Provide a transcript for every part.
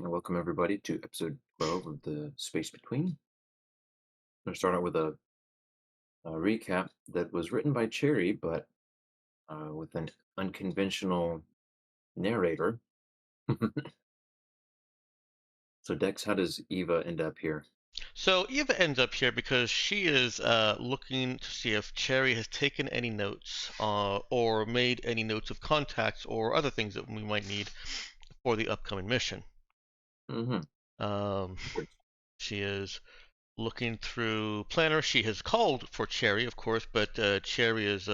and welcome everybody to episode 12 of the Space Between. I'm going to start out with a recap that was written by Cherry, but with an unconventional narrator. So, Dex, how does Eva end up here? So Eva ends up here because she is looking to see if Cherry has taken any notes or made any notes of contacts or other things that we might need for the upcoming mission. Mm-hmm. Um, she is looking through Planner. She has called for Cherry, of course, but Cherry is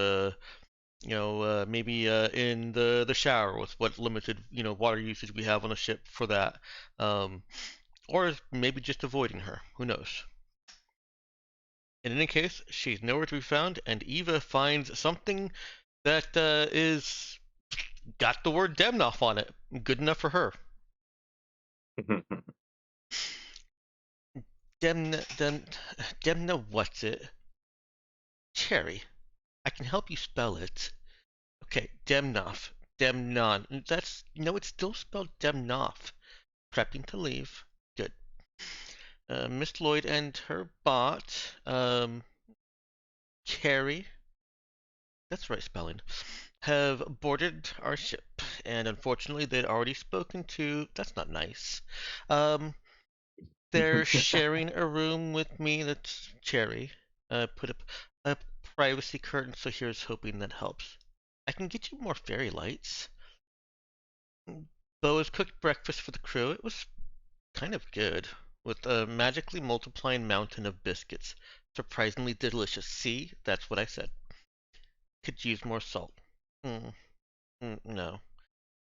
maybe in the shower with what limited water usage we have on the ship for that, um, or maybe just avoiding her. Who knows? In any case, she's nowhere to be found, and Eva finds something that is got the word Demnoph on it. Good enough for her. Demna, what's it? Cherry. I can help you spell it. Okay, Demnoph. Demnon. That's no, it's still spelled Demnoph. Prepping to leave. Good. Miss Lloyd and her bot. Cherry. That's right spelling. Have boarded our ship, and unfortunately, they'd already spoken to. That's not nice. Um, they're sharing a room with me. That's Cherry. Put up a privacy curtain, so here's hoping that helps. I can get you more fairy lights. Bo has cooked breakfast for the crew. It was kind of good, with a magically multiplying mountain of biscuits. Surprisingly delicious. See, that's what I said. Could use more salt. Mm, no.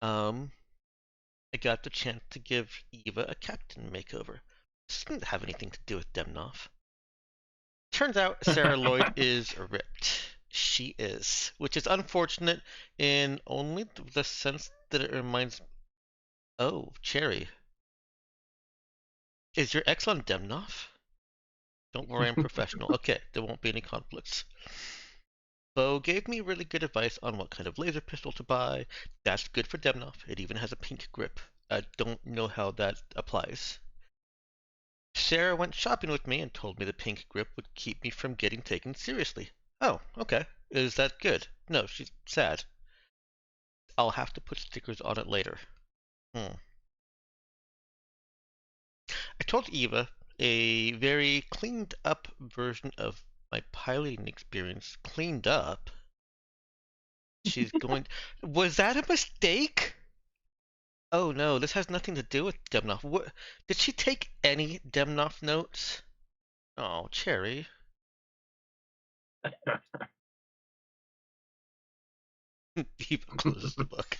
Um, I got the chance to give Eva a captain makeover. This didn't have anything to do with Demnov. Turns out Sarah Lloyd is ripped. She is, which is unfortunate in only the sense that it reminds. Oh, Cherry, is your ex on Demnov? Don't worry, I'm professional. Okay, there won't be any conflicts. Bo gave me really good advice on what kind of laser pistol to buy. That's good for Demnov. It even has a pink grip. I don't know how that applies. Sarah went shopping with me and told me the pink grip would keep me from getting taken seriously. Oh, okay. Is that good? No, she's sad. I'll have to put stickers on it later. Hmm. I told Eva a very cleaned up version of my piloting experience. Cleaned up? She's going. Was that a mistake? Oh no, this has nothing to do with Demnoff. What? Did she take any Demnoff notes? Oh, Cherry. Eva closes the book.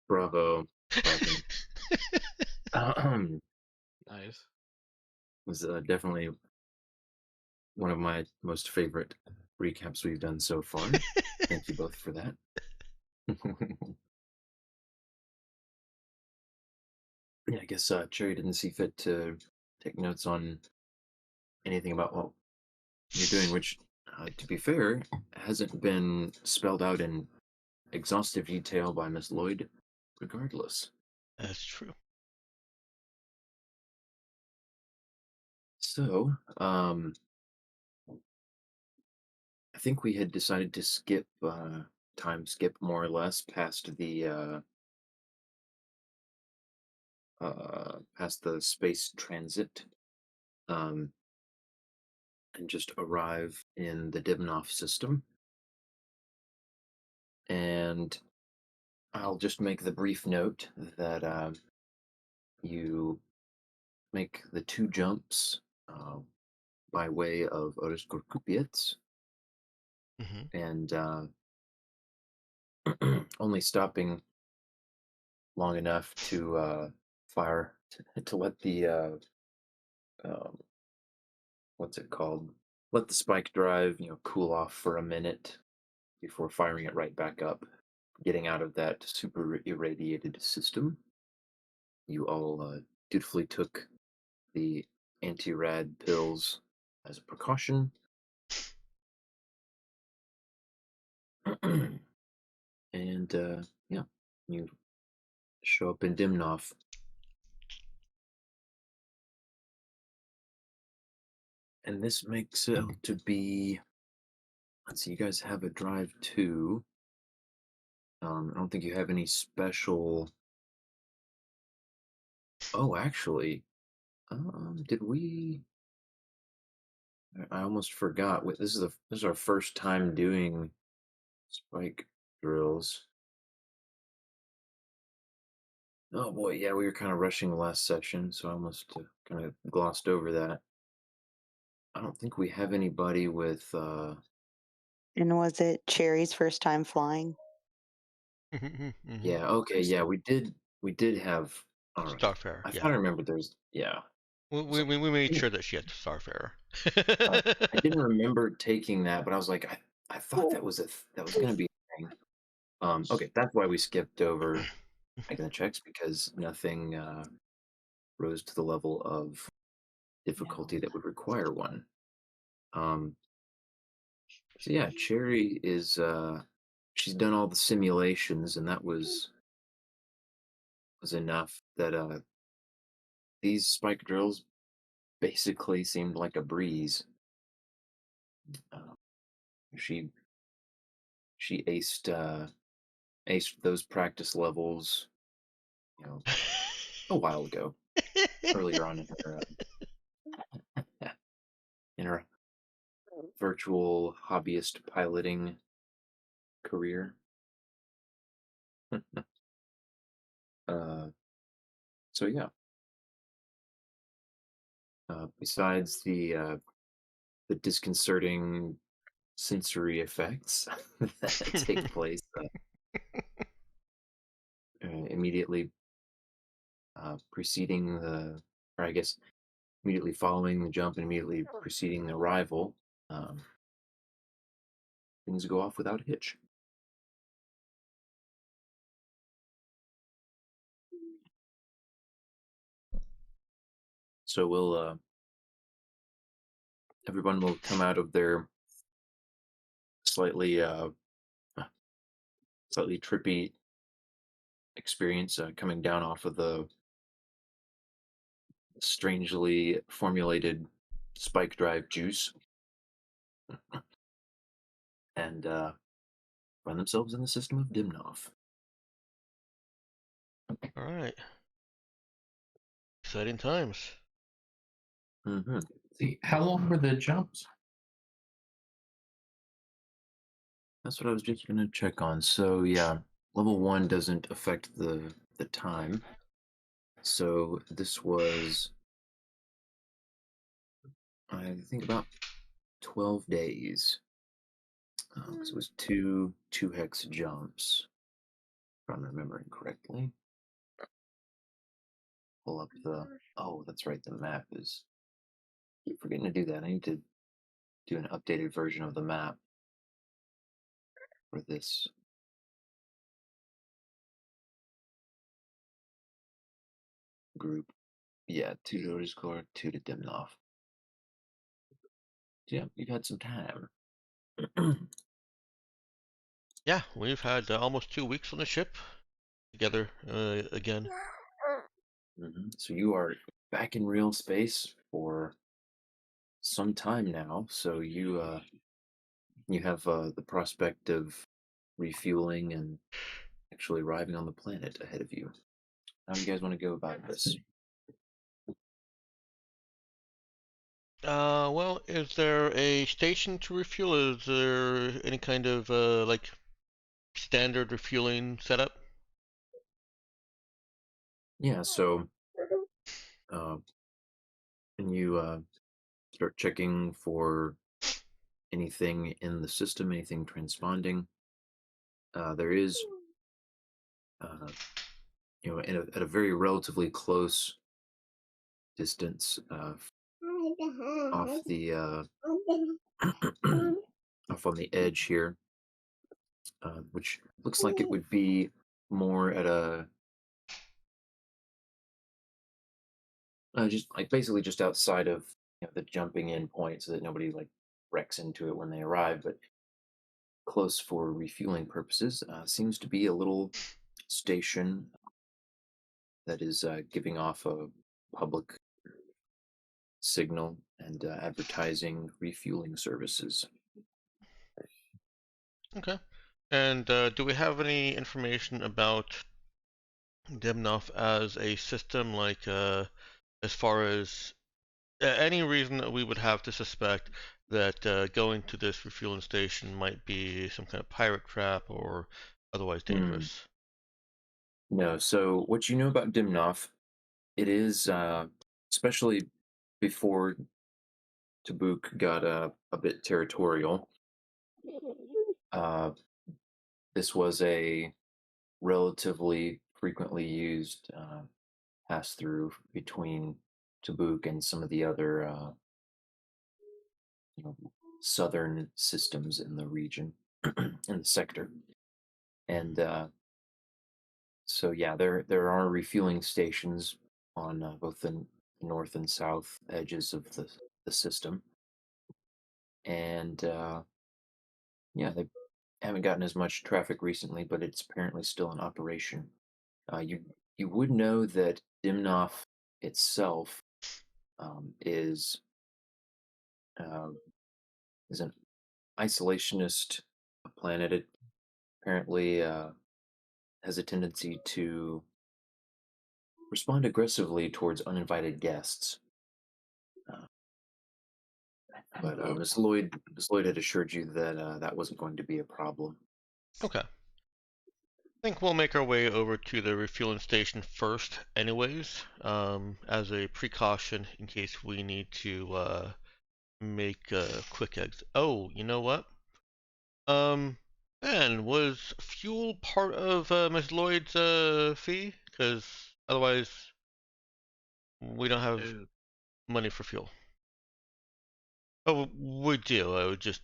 Bravo. Clapping. Nice. Was definitely one of my most favorite recaps we've done so far. Thank you both for that. Yeah, I guess Cherry didn't see fit to take notes on anything about what you're doing, which, to be fair, hasn't been spelled out in exhaustive detail by Miss Lloyd, regardless. That's true. So, I think we had decided to skip, time skip more or less past the space transit, um, and just arrive in the Demnoph system. And I'll just make the brief note that you make the two jumps by way of Otis Gorkupiec, Hmm. and only stopping long enough to fire to let the um, what's it called? Let the spike drive, cool off for a minute before firing it right back up, getting out of that super irradiated system. You all dutifully took the anti-rad pills as a precaution. And yeah, you show up in Demnoph. And this makes it out to be, let's see, you guys have a drive too. I don't think you have any special. Oh, actually, did we? I almost forgot. This is our first time doing spike drills. Oh boy, yeah, we were kind of rushing the last session, so I almost kind of glossed over that. I don't think we have anybody with. And was it Cherry's first time flying? Hmm. Yeah, okay, First yeah, we did have. All right, Starfarer, I yeah. thought I remembered there's. Yeah, We, so we, we made sure that she had Starfarer. uh, I didn't remember taking that, but I was like, I thought that was going to be a thing. Okay, that's why we skipped over making the checks because nothing rose to the level of difficulty that would require one. Um, so yeah, Cherry is she's done all the simulations, and that was enough that these spike drills basically seemed like a breeze. Uh, she she aced those practice levels, you know, a while ago, earlier on in her virtual hobbyist piloting career. uh, so yeah, besides the disconcerting sensory effects that take place immediately preceding or I guess immediately following the jump and immediately preceding the arrival, um, things go off without a hitch. So everyone will come out of their slightly slightly trippy experience coming down off of the strangely formulated spike drive juice and find themselves in the system of Dimnoff. All right. Exciting times. Hmm. See, how long were the jumps? That's what I was just gonna check on. So yeah, level one doesn't affect the time. So this was, I think, about 12 days. 'Cause it was two hex jumps, if I'm remembering correctly. Pull up the. Oh, that's right. The map is. Keep forgetting to do that. I need to do an updated version of the map for this group. Yeah, two to Discord, two to Demnoph. Yeah, we've had some time. Yeah, we've had almost 2 weeks on the ship together again. So you are back in real space for some time now. So you have the prospect of refueling and actually arriving on the planet ahead of you. How do you guys want to go about this? Well, is there a station to refuel? Is there any kind of like standard refueling setup? Yeah, so uh, when you start checking for anything in the system, anything transponding, there is, uh, at a very relatively close distance off the off on the edge here, which looks like it would be more at a just like basically just outside of the jumping in point, so that nobody like wrecks into it when they arrive, but close for refueling purposes. Seems to be a little station that is giving off a public signal and advertising refueling services. Okay. And do we have any information about Demnoph as a system, like as far as any reason that we would have to suspect that going to this refueling station might be some kind of pirate trap or otherwise Hmm. dangerous? No, so what you know about Demnoph, it is, especially before Tabuk got a bit territorial, uh, this was a relatively frequently used pass through between Tabuk and some of the other you know, southern systems in the region, in the sector. And so, yeah, there are refueling stations on both the north and south edges of the system. And yeah, they haven't gotten as much traffic recently, but it's apparently still in operation. You would know that Dimnoff itself um, is uh, is an isolationist planet. It apparently has a tendency to respond aggressively towards uninvited guests. Uh, but Miss Lloyd had assured you that that wasn't going to be a problem. Okay. I think we'll make our way over to the refueling station first, anyways, as a precaution in case we need to make a quick exit. Oh, you know what? Um, Ben, was fuel part of Miss Lloyd's fee? Because otherwise, we don't have Uh, money for fuel. Oh, we do. I would just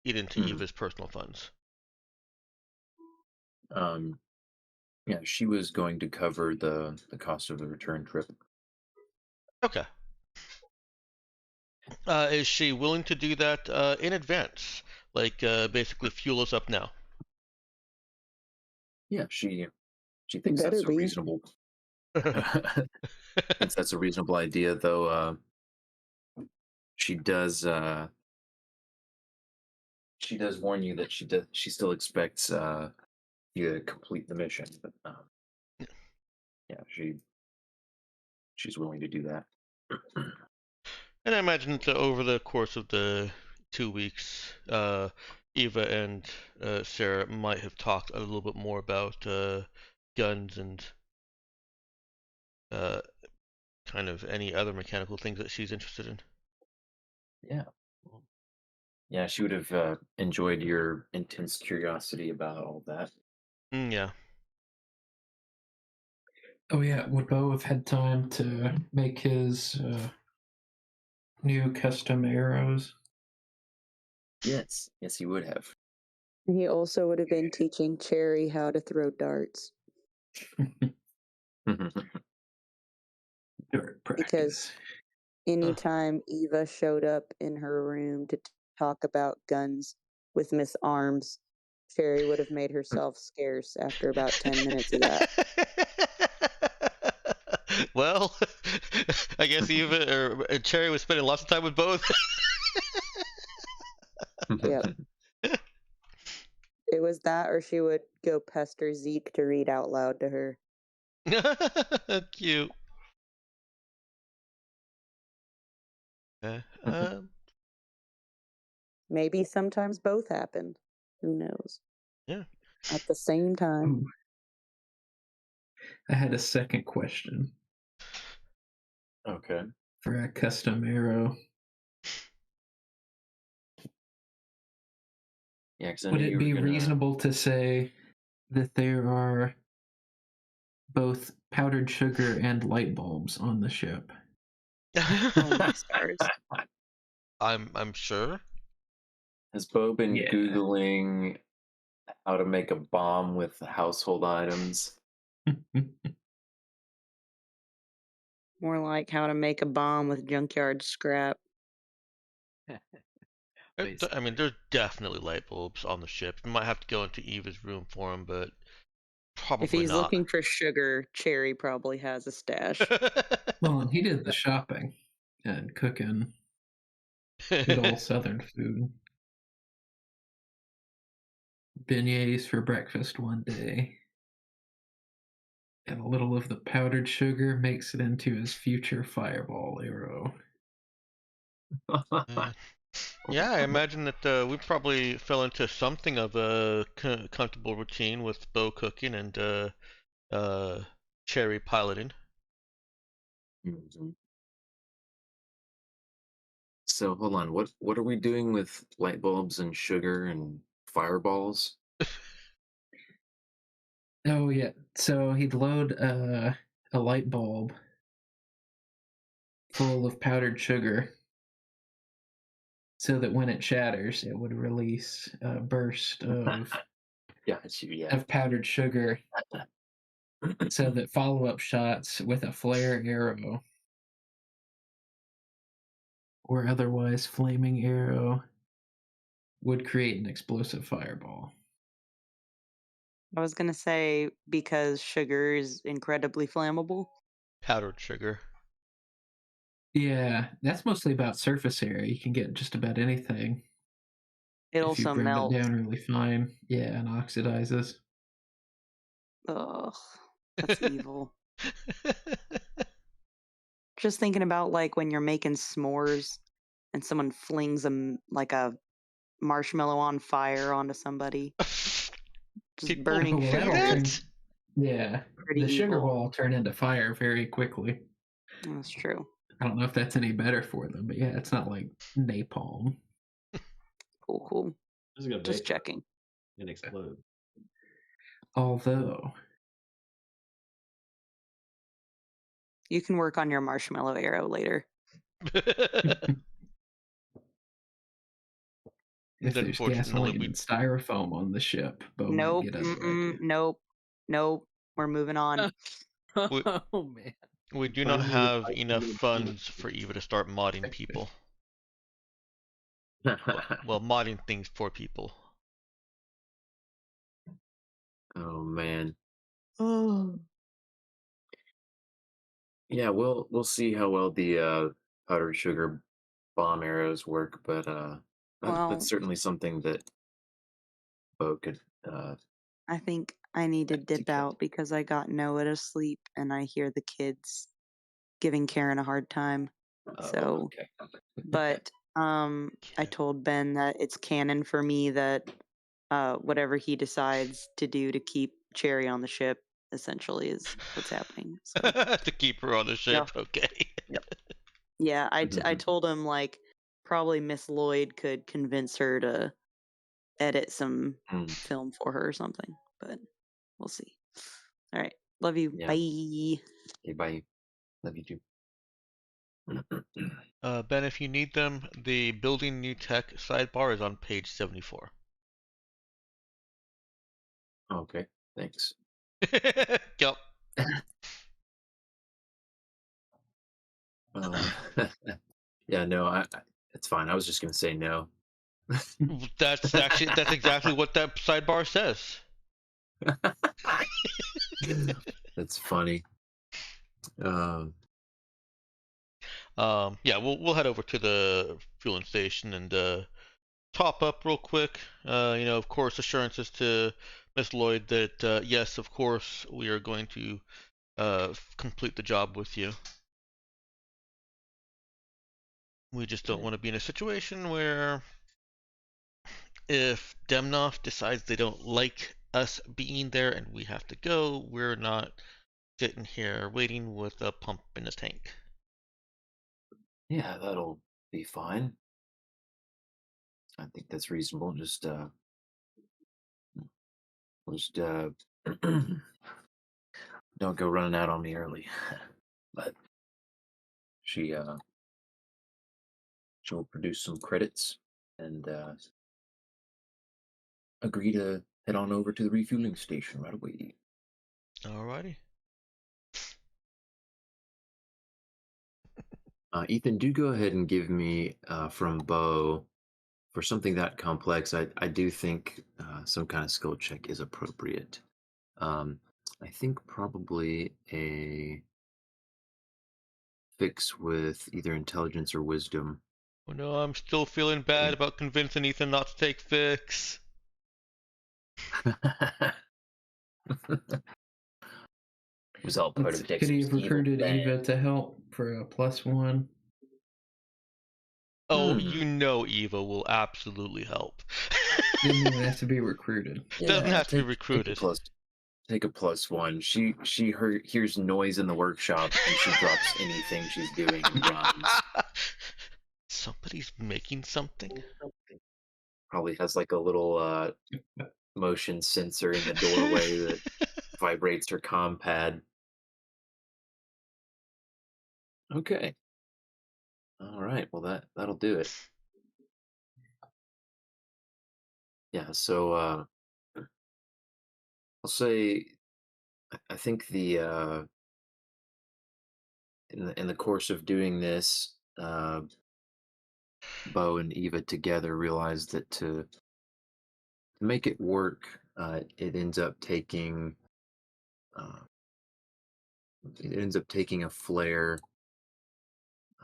eat into Mhm. Eva's personal funds. Um, yeah, she was going to cover the cost of the return trip. Okay. Is she willing to do that in advance? Like, basically fuel us up now? Yeah, she thinks Better that's a be. reasonable thinks that's a reasonable idea, though. She does she does warn you that she still expects you to complete the mission, but yeah, she's willing to do that. And I imagine that over the course of the 2 weeks, Eva and Sarah might have talked a little bit more about guns and uh, kind of any other mechanical things that she's interested in. Yeah. Yeah, she would have enjoyed your intense curiosity about all that. Yeah. Oh yeah, would Bo have had time to make his new custom arrows? Yes, yes, he would have. He also would have been teaching Cherry how to throw darts Dart because practice. anytime Eva showed up in her room to talk about guns with Miss Arms, Cherry would have made herself scarce after about 10 minutes of that. Well, I guess Eva or Cherry was spending lots of time with both. Yep. It was that, or she would go pester Zeke to read out loud to her. Cute. Uh, um, Maybe sometimes both happened. Who knows? yeah. At the same time. Ooh. I had a second question Okay. for a custom arrow. Yeah, because I Would know it you were be gonna. reasonable to say that there are both powdered sugar and light bulbs on the ship? Oh my stars. I'm sure. Has Bo been Yeah. Googling how to make a bomb with household items? More like how to make a bomb with junkyard scrap. I mean, there's definitely light bulbs on the ship. You might have to go into Eva's room for them, but If Probably he's not. looking for sugar, Cherry probably has a stash. Well, and he did the shopping and cooking good old Southern food. Beignets for breakfast one day. And a little of the powdered sugar makes it into his future fireball arrow. Uh, yeah, I imagine that we probably fell into something of a comfortable routine with Bo cooking and uh, Cherry piloting. Mhm. So hold on, what are we doing with light bulbs and sugar and fireballs? Oh yeah, so he'd load a light bulb full of powdered sugar so that when it shatters, it would release a burst Got you, yeah. of powdered sugar so that follow-up shots with a flare arrow or otherwise flaming arrow would create an explosive fireball. I was gonna say because sugar is incredibly flammable. Powdered sugar. Yeah, that's mostly about surface area. You can get just about anything It if you also ground it melts. down really fine. Yeah, and oxidizes. Ugh, that's evil. Just thinking about like when you're making s'mores and someone flings like a marshmallow on fire onto somebody, just People burning Oh, well, do sugar that'll is that? turn. Yeah, pretty the sugar evil. will turn into fire very quickly. That's true. I don't know if that's any better for them, but yeah, it's not like napalm. Cool, cool. Just gonna Just vapor checking. and explode. Although, You can work on your marshmallow arrow later. if there's Unfortunately, gasoline and styrofoam on the ship, Bo might Nope. get other ideas. Nope. Nope. We're moving on. we, Oh man. we do not Finally, have I enough can funds for Eva to start modding people. Oh Well, modding things for people. man. Oh. Yeah, we'll see how well the powdered sugar bomb arrows work, but that's Well, certainly something that Bo could I think I need to dip execute. out because I got Noah to sleep and I hear the kids giving Karen a hard time. Oh, So, okay. but I told Ben that it's canon for me that whatever he decides to do to keep Cherry on the ship essentially is what's happening. So, To keep her on the yeah. ship, okay. Yeah, I told him like probably Miss Lloyd could convince her to edit some Mm, film for her or something, but we'll see. All right. Love you. yeah. Bye. Okay, bye. Love you too. Ben, if you need them, the building new tech sidebar is on page 74. Okay, thanks. Yup. Um, yeah, no, it's fine. I was just gonna say no. That's exactly what that sidebar says. That's funny. Um, Yeah, we'll head over to the fueling station and top up real quick. Of course, assurances to Miss Lloyd that yes, of course, we are going to complete the job with you. We just don't okay. want to be in a situation where if Demnoph decides they don't like us being there and we have to go, we're not sitting here waiting with a pump in a tank. Yeah, that'll be fine. I think that's reasonable. Just don't go running out on me early. But she she'll produce some credits and agree to head on over to the refueling station right away. Alrighty. Ethan, do go ahead and give me from Bo for something that complex. I do think some kind of skill check is appropriate. Um, I think probably a fix with either intelligence or wisdom. Oh no, I'm still feeling bad think- about convincing Ethan not to take fix. It was all part of Could he Dexter's have evil recruited plan. Eva to help for a +1? Oh, Hmm. you know Eva will absolutely help. Didn't even have to be recruited. Doesn't Yeah, have to be take a recruited. take a +1. She hears noise in the workshop and she drops anything she's doing and runs. Somebody's making something. Probably has like a little motion sensor in the doorway that vibrates her comm pad. Okay. All right. Well, that'll do it. Yeah. So I'll say I think the in the course of doing this, Bo and Eva together realized that to make it work, uh, it ends up taking a flare,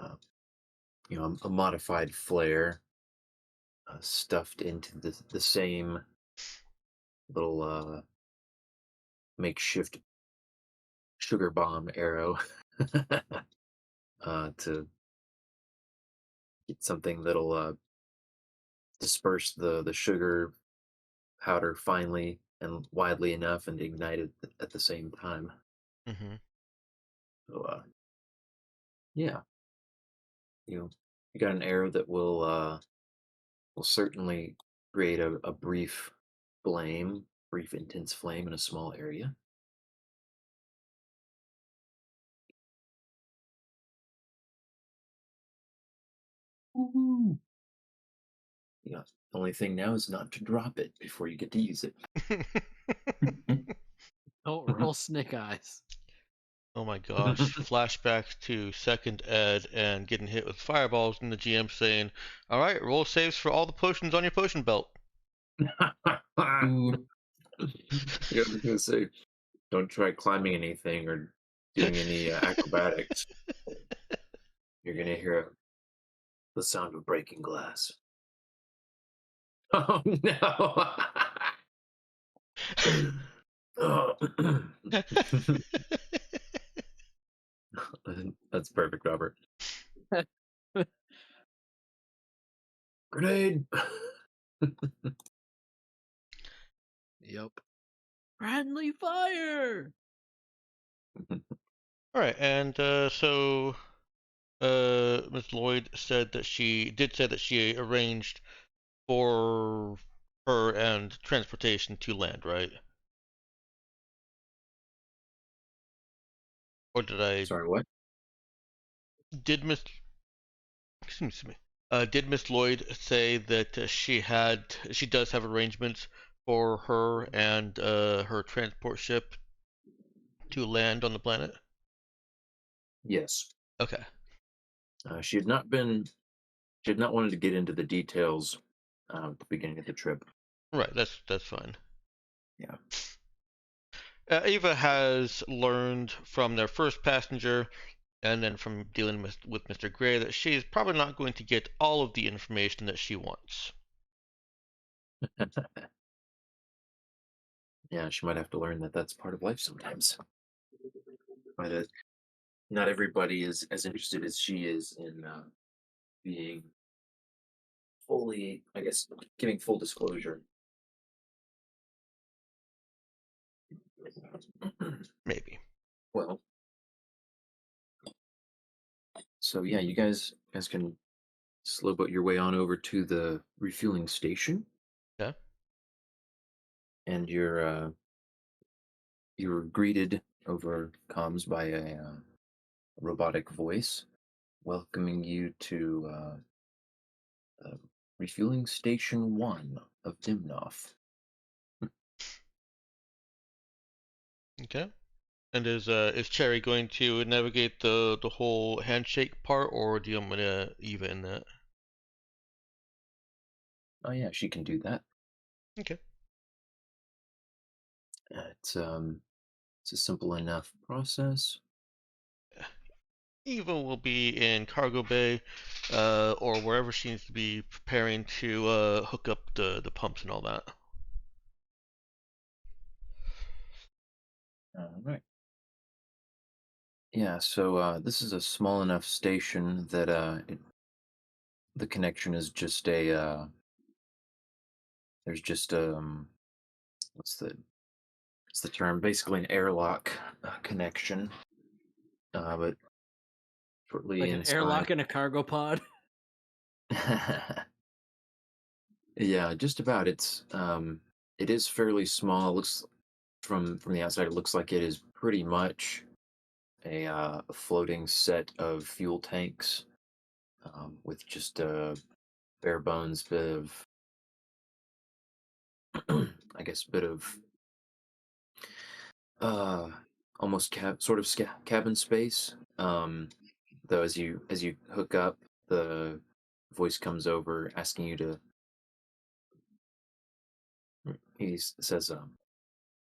uh, a modified flare, stuffed into the same little makeshift sugar bomb arrow, to get something that'll disperse the sugar powder finely and widely enough and ignite it at the same time. Mm-hmm. So yeah, you got an arrow that will certainly create a brief intense flame in a small area. Woohoo. Yeah. The only thing now is not to drop it before you get to use it. Don't roll snake eyes. Oh my gosh. Flashback to second ed and getting hit with fireballs and the GM saying, alright, roll saves for all the potions on your potion belt. Ooh, Yeah, I was gonna say, don't try climbing anything or doing any acrobatics. You're gonna hear the sound of breaking glass. Oh no! Oh. That's perfect, Robert. Grenade! Yep. Friendly fire. Alright, and so Ms. Lloyd said that she did say that she arranged for her and transportation to land, right? Or Sorry, what? did Miss excuse me did Miss Lloyd say that she does have arrangements for her and her transport ship to land on the planet? Yes. Okay. She had not wanted to get into the details at the beginning of the trip. Right, that's fine. Yeah. Ava has learned from their first passenger and then from dealing with Mr. Gray that she's probably not going to get all of the information that she wants. Yeah, she might have to learn that that's part of life sometimes. But not everybody is as interested as she is in being fully, I guess, giving full disclosure. Maybe. Well, so yeah, you guys can slow boat your way on over to the refueling station, Yeah. and you're greeted over comms by a robotic voice welcoming you to uh, refueling station 1 of Dimnoff. Okay. And is Cherry going to navigate the whole handshake part, or do you want me to Eva in that? Oh yeah, she can do that. Okay. It's It's a simple enough process. Eva will be in cargo bay, or wherever she needs to be preparing to hook up the pumps and all that. All right. Yeah, so this is a small enough station that the connection is just there's just what's the term? Basically an airlock connection, but shortly Like an inside. airlock in a cargo pod. Yeah, just about. It is fairly small. It looks from the outside, it looks like it is pretty much a floating set of fuel tanks with just a bare bones bit of, I guess, bit of uh, almost cabin space. Though as you hook up, the voice comes over asking you to. Says,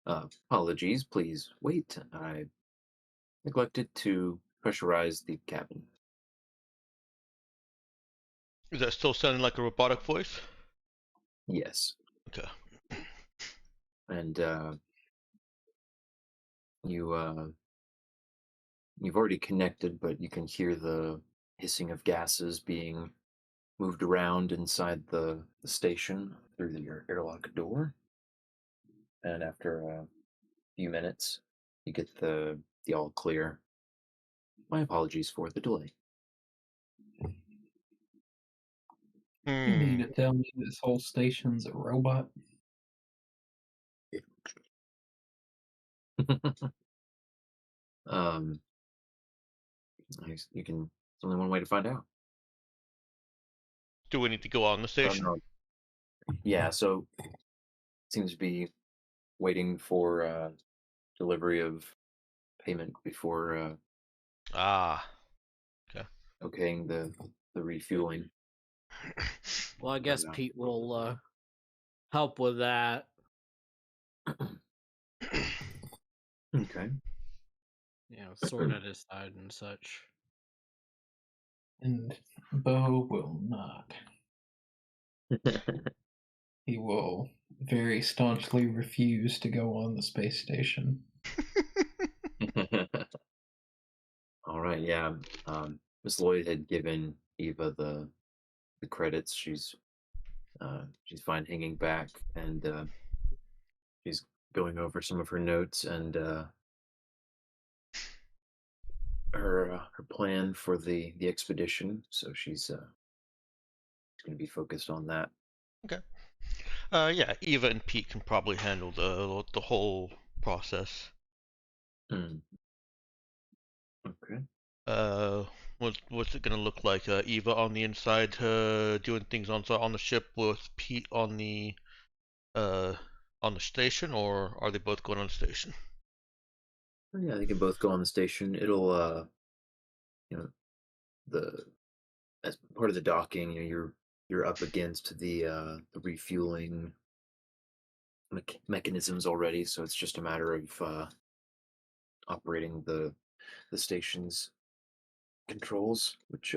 "Apologies, please wait. I neglected to pressurize the cabin." Is that still sounding like a robotic voice? Yes, Okay. and you you've already connected, but you can hear the hissing of gases being moved around inside the station through your airlock door. And after a few minutes, you get the all clear. My apologies for the delay. You mean Hmm. to tell me this whole station's a robot? um, you can. There's only one way to find out. Do we need to go on the I don't station? know. Yeah, so seems to be waiting for delivery of payment before Ah. Okay. okaying the refueling. Well, I But, guess Pete will help with that. okay. Sword at his side and such. And Bo will not. He will very staunchly refuse to go on the space station. All right, yeah. Miss Lloyd had given Eva the credits. She's fine hanging back, and she's going over some of her notes and her plan for the expedition. So she's going to be focused on that. Okay. Yeah, Eva and Pete can probably handle the whole process. Mm, okay. Uh, what's it gonna look like? Eva on the inside, doing things on the ship with Pete uh on the station, or are they both going on the station? Yeah, they can both go on the station. It'll you know, the as part of the docking, you're up against the refueling mechanisms already, so it's just a matter of operating the station's controls, which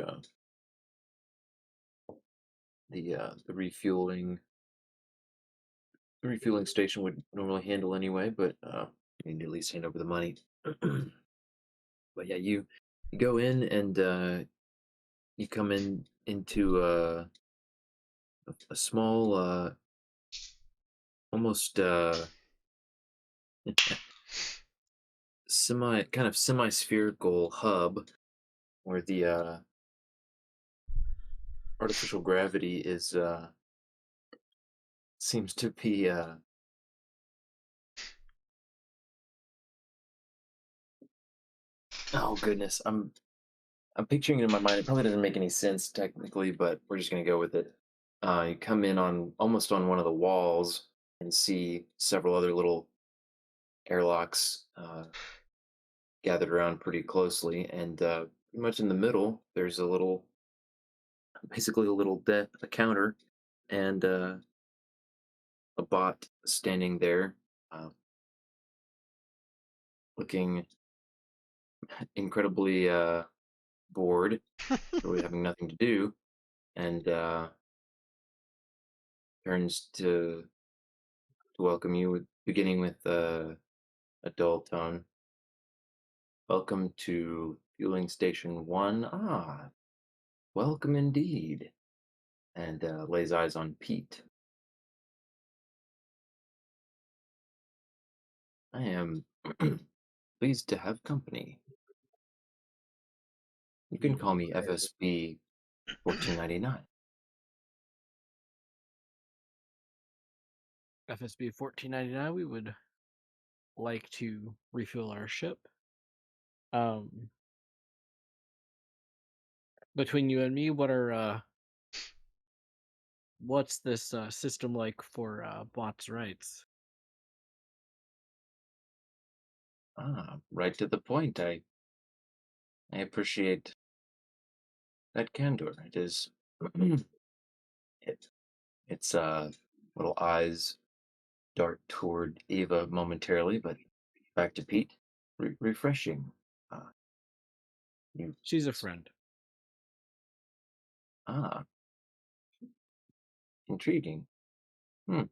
the refueling station would normally handle anyway, but you need to at least hand over the money. But yeah, you go in and you come into a small, almost semi spherical hub where the artificial gravity is seems to be oh goodness, I'm picturing it in my mind. It probably doesn't make any sense technically, but we're just gonna go with it. You come in on almost on one of the walls and see several other little airlocks gathered around pretty closely, and pretty much in the middle, there's basically a little a counter, and a bot standing there, uh, looking incredibly bored, really having nothing to do, and turns to welcome you, beginning with a dull tone. Welcome to fueling station one. Ah, welcome indeed. And lays eyes on Pete. I am pleased to have company. You can call me FSB 1499. FSB 1499. We would like to refuel our ship. Um, between you and me, what's this system like for bots' rights? Ah, right to the point. I appreciate that candor. It is it its little eyes dart toward Eva momentarily, but back to Pete. Refreshing. Uh, you She's a friend. ah, intriguing. Hmm.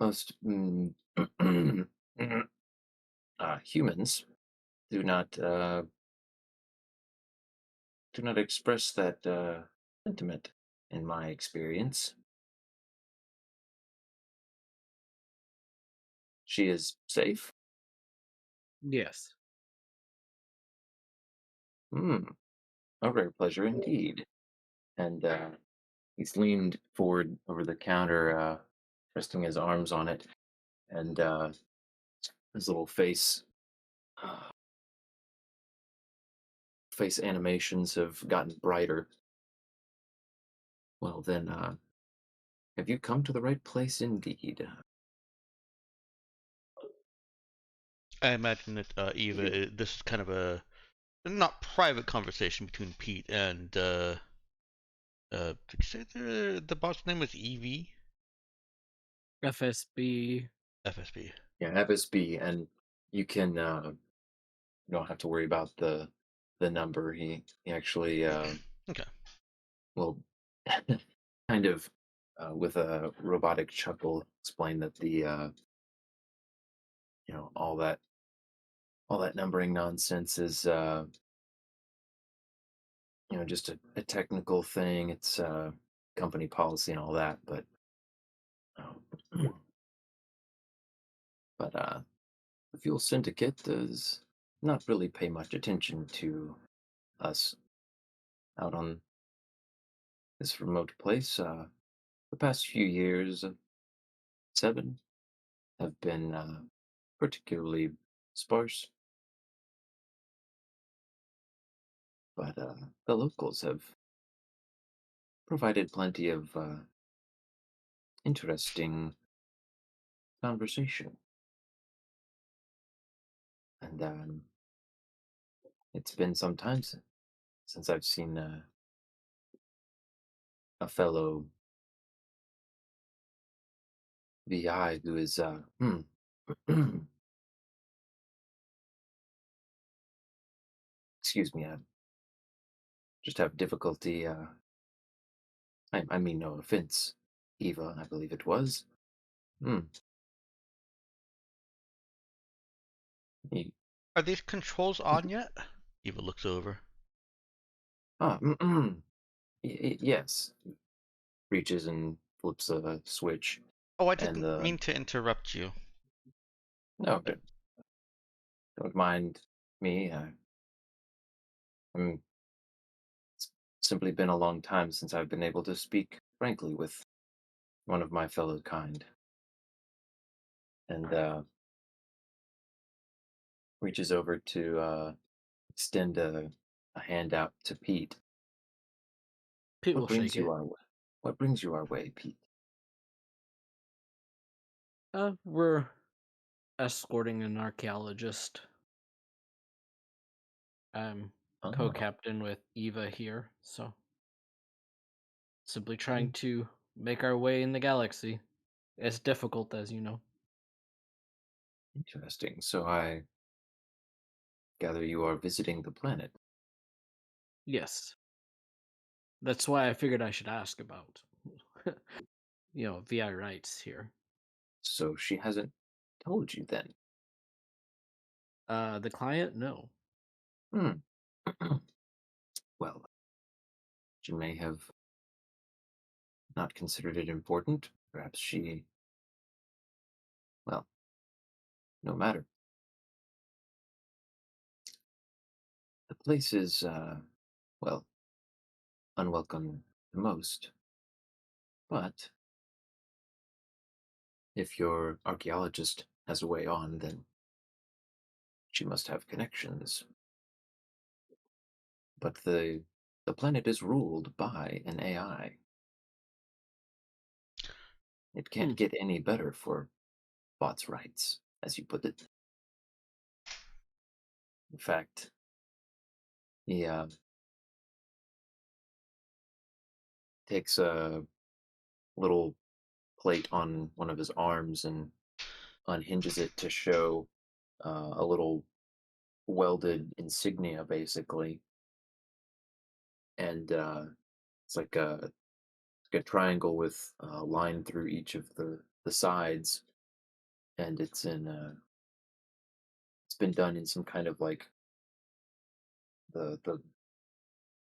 Most humans do not express that sentiment in my experience. She is safe. Yes. Hmm. A rare pleasure indeed. And he's leaned forward over the counter, resting his arms on it, and his little face animations have gotten brighter. Well, then, have you come to the right place indeed? I imagine that Eva, this is kind of a not private conversation between Pete and did you say the boss name was Evie? FSB. FSB. Yeah, FSB, and you can you don't have to worry about the number. He actually Okay. will kind of with a robotic chuckle explain that the all that numbering nonsense is just a technical thing. It's company policy and all that, um, but the fuel syndicate does not really pay much attention to us out on this remote place. The past few years, 7, have been particularly sparse, but the locals have provided plenty of interesting conversation. And it's been some time since I've seen a fellow VI who is, excuse me, I just have difficulty. I mean, no offense, Eva, I believe it was. Hmm. He, Are these controls on yet? Eva looks over. yes. Reaches and flips a switch, Oh, I and didn't the mean to interrupt you. no, don't mind me. I'm it's simply been a long time since I've been able to speak frankly with one of my fellow kind, and reaches over to extend a hand out to Pete. Pete What will brings shake you it. our way? What brings you our way, Pete? We're escorting an archaeologist. I'm Oh, co-captain with Eva here, so simply mm, trying to make our way in the galaxy. It's difficult, as you know. Interesting. So I gather you are visiting the planet. Yes. That's why I figured I should ask about, VI rights here. So she hasn't told you then. The client, no. Hmm. Well, she may have not considered it important. Perhaps she, well, no matter. The place is, well, unwelcome the most. But if your archaeologist has a way on, then she must have connections. But the planet is ruled by an AI. It Hmm. can't get any better for bots' rights, as you put it. In fact, he takes a little plate on one of his arms and unhinges it to show a little welded insignia, basically. And it's like a triangle with a line through each of the sides, and it's been done in some kind of like the the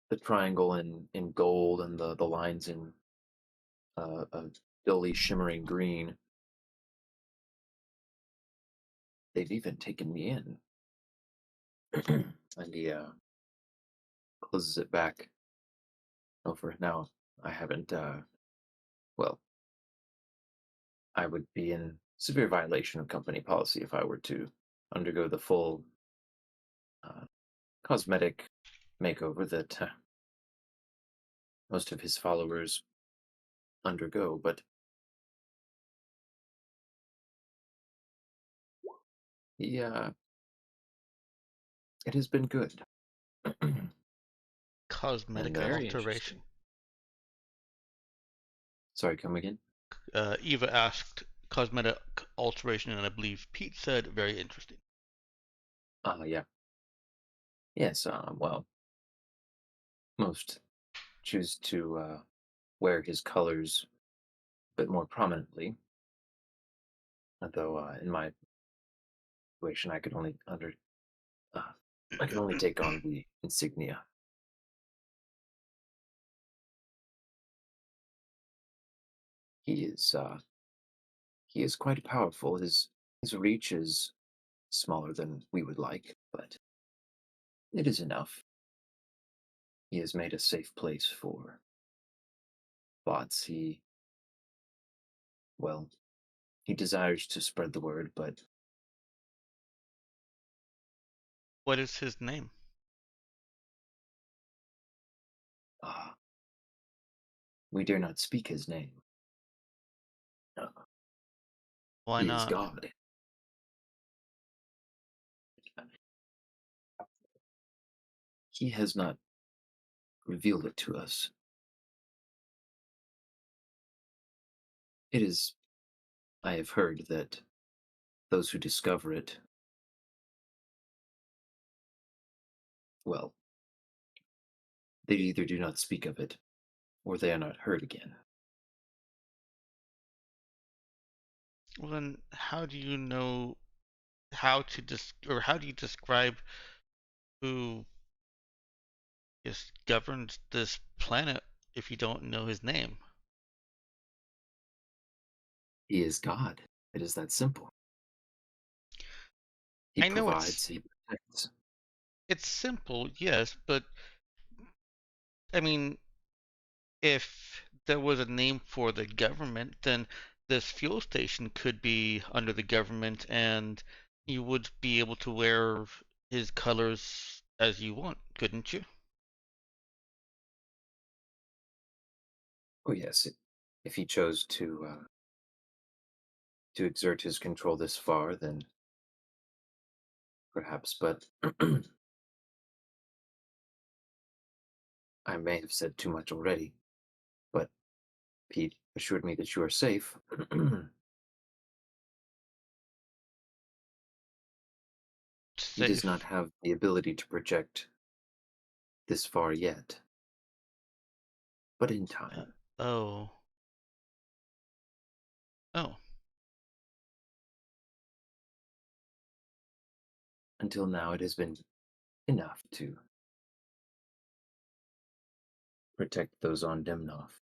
the triangle in gold and the lines in a dully shimmering green. They've even taken me in. And he closes it back over. Now, I haven't, well, I would be in severe violation of company policy if I were to undergo the full uh, cosmetic makeover that most of his followers undergo, but he, it has been good. And, Cosmetic Very alteration. interesting. sorry, come again? Eva asked cosmetic alteration, and I believe Pete said very interesting. Yeah. Yes, well, most choose to wear his colors a bit more prominently, though in my situation uh, I can only take on the insignia. He is he is quite powerful. His reach is smaller than we would like, but it is enough. He has made a safe place for bots. Well, he desires to spread the word, but What is his name? uh, we dare not speak his name. Uh, Why he is not? God. He has not revealed it to us. It is, I have heard that those who discover it, well, they either do not speak of it or they are not heard again. Well, then, how do you know how to or how do you describe who just governs this planet if you don't know his name? He is God. It is that simple. He I know provides, he protects. it's simple, yes, but I mean, if there was a name for the government, then this fuel station could be under the government and you would be able to wear his colors as you want, couldn't you? Oh yes, if he chose to exert his control this far, then perhaps. But I may have said too much already. But Pete assured me that you are safe. He does not safe. have the ability to project this far yet, but in Uh, time. oh. Oh. Until now, it has been enough to protect those on Demnoph.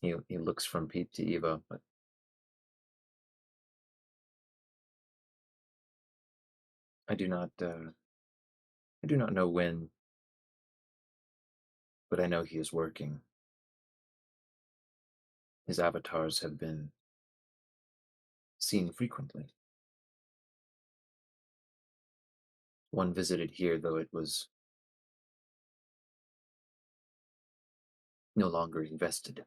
He looks from Pete to Eva, but I do not I do not know when, but I know he is working. His avatars have been seen frequently. One visited here, though it was no longer invested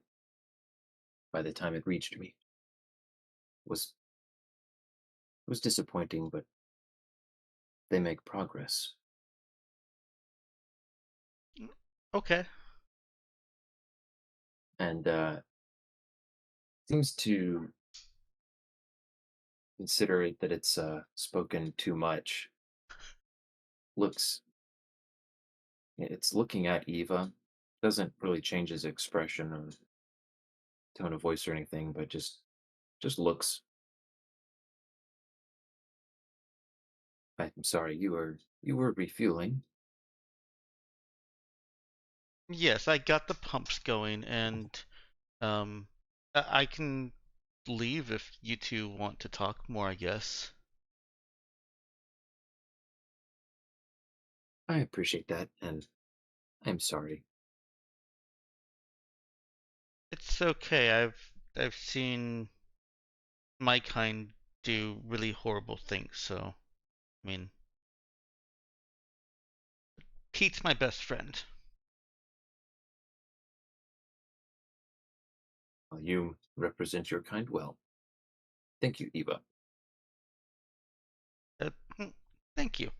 by the time it reached me. Was was disappointing, but they make progress. Okay. And seems to consider it that it's spoken too much. Looks it's looking at Eva. Doesn't really change his expression or tone of voice or anything, but just looks. I'm sorry, you were refueling. Yes, I got the pumps going, and um, I can leave if you two want to talk more, I guess. I appreciate that, and I'm sorry. It's okay. I've seen my kind do really horrible things, so I mean, Pete's my best friend. Well, you represent your kind well. Thank you, Eva. Uh, mm, Thank you.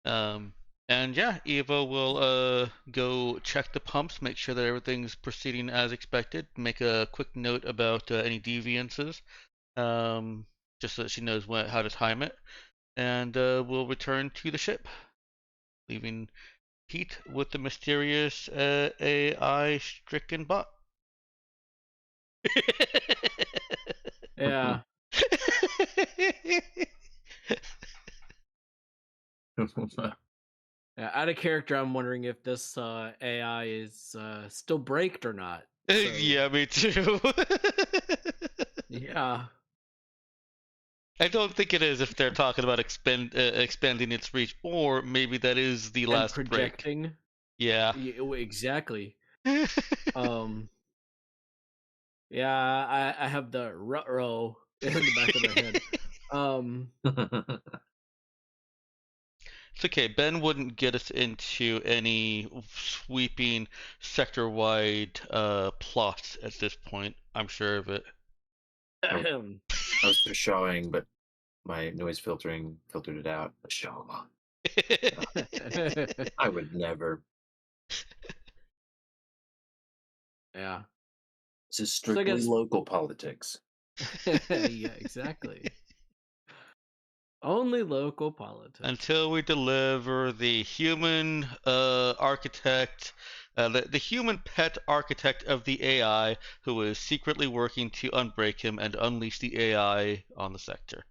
Um, and yeah, Eva will go check the pumps, make sure that everything's proceeding as expected. Make a quick note about any deviances, um, just so that she knows how to time it, and we'll return to the ship, leaving Pete with the mysterious AI-stricken bot. Yeah. Yeah, out of character, I'm wondering if this AI is still braked or not. So Yeah, me too. yeah, I don't think it is if they're talking about expanding its reach, or maybe that is the and last break. projecting. Yeah. Exactly. Um. Yeah, I have the row in the back of my head. Um. It's okay. Ben wouldn't get us into any sweeping sector-wide plots at this point. I'm sure of it. I, I was pshawing, but my noise filtering filtered it out. Pshaw. I would never. Yeah. This is So I strictly guess local politics. yeah, exactly. Only local politics. Until we deliver the human architect, the human pet architect of the AI, who is secretly working to unbreak him and unleash the AI on the sector.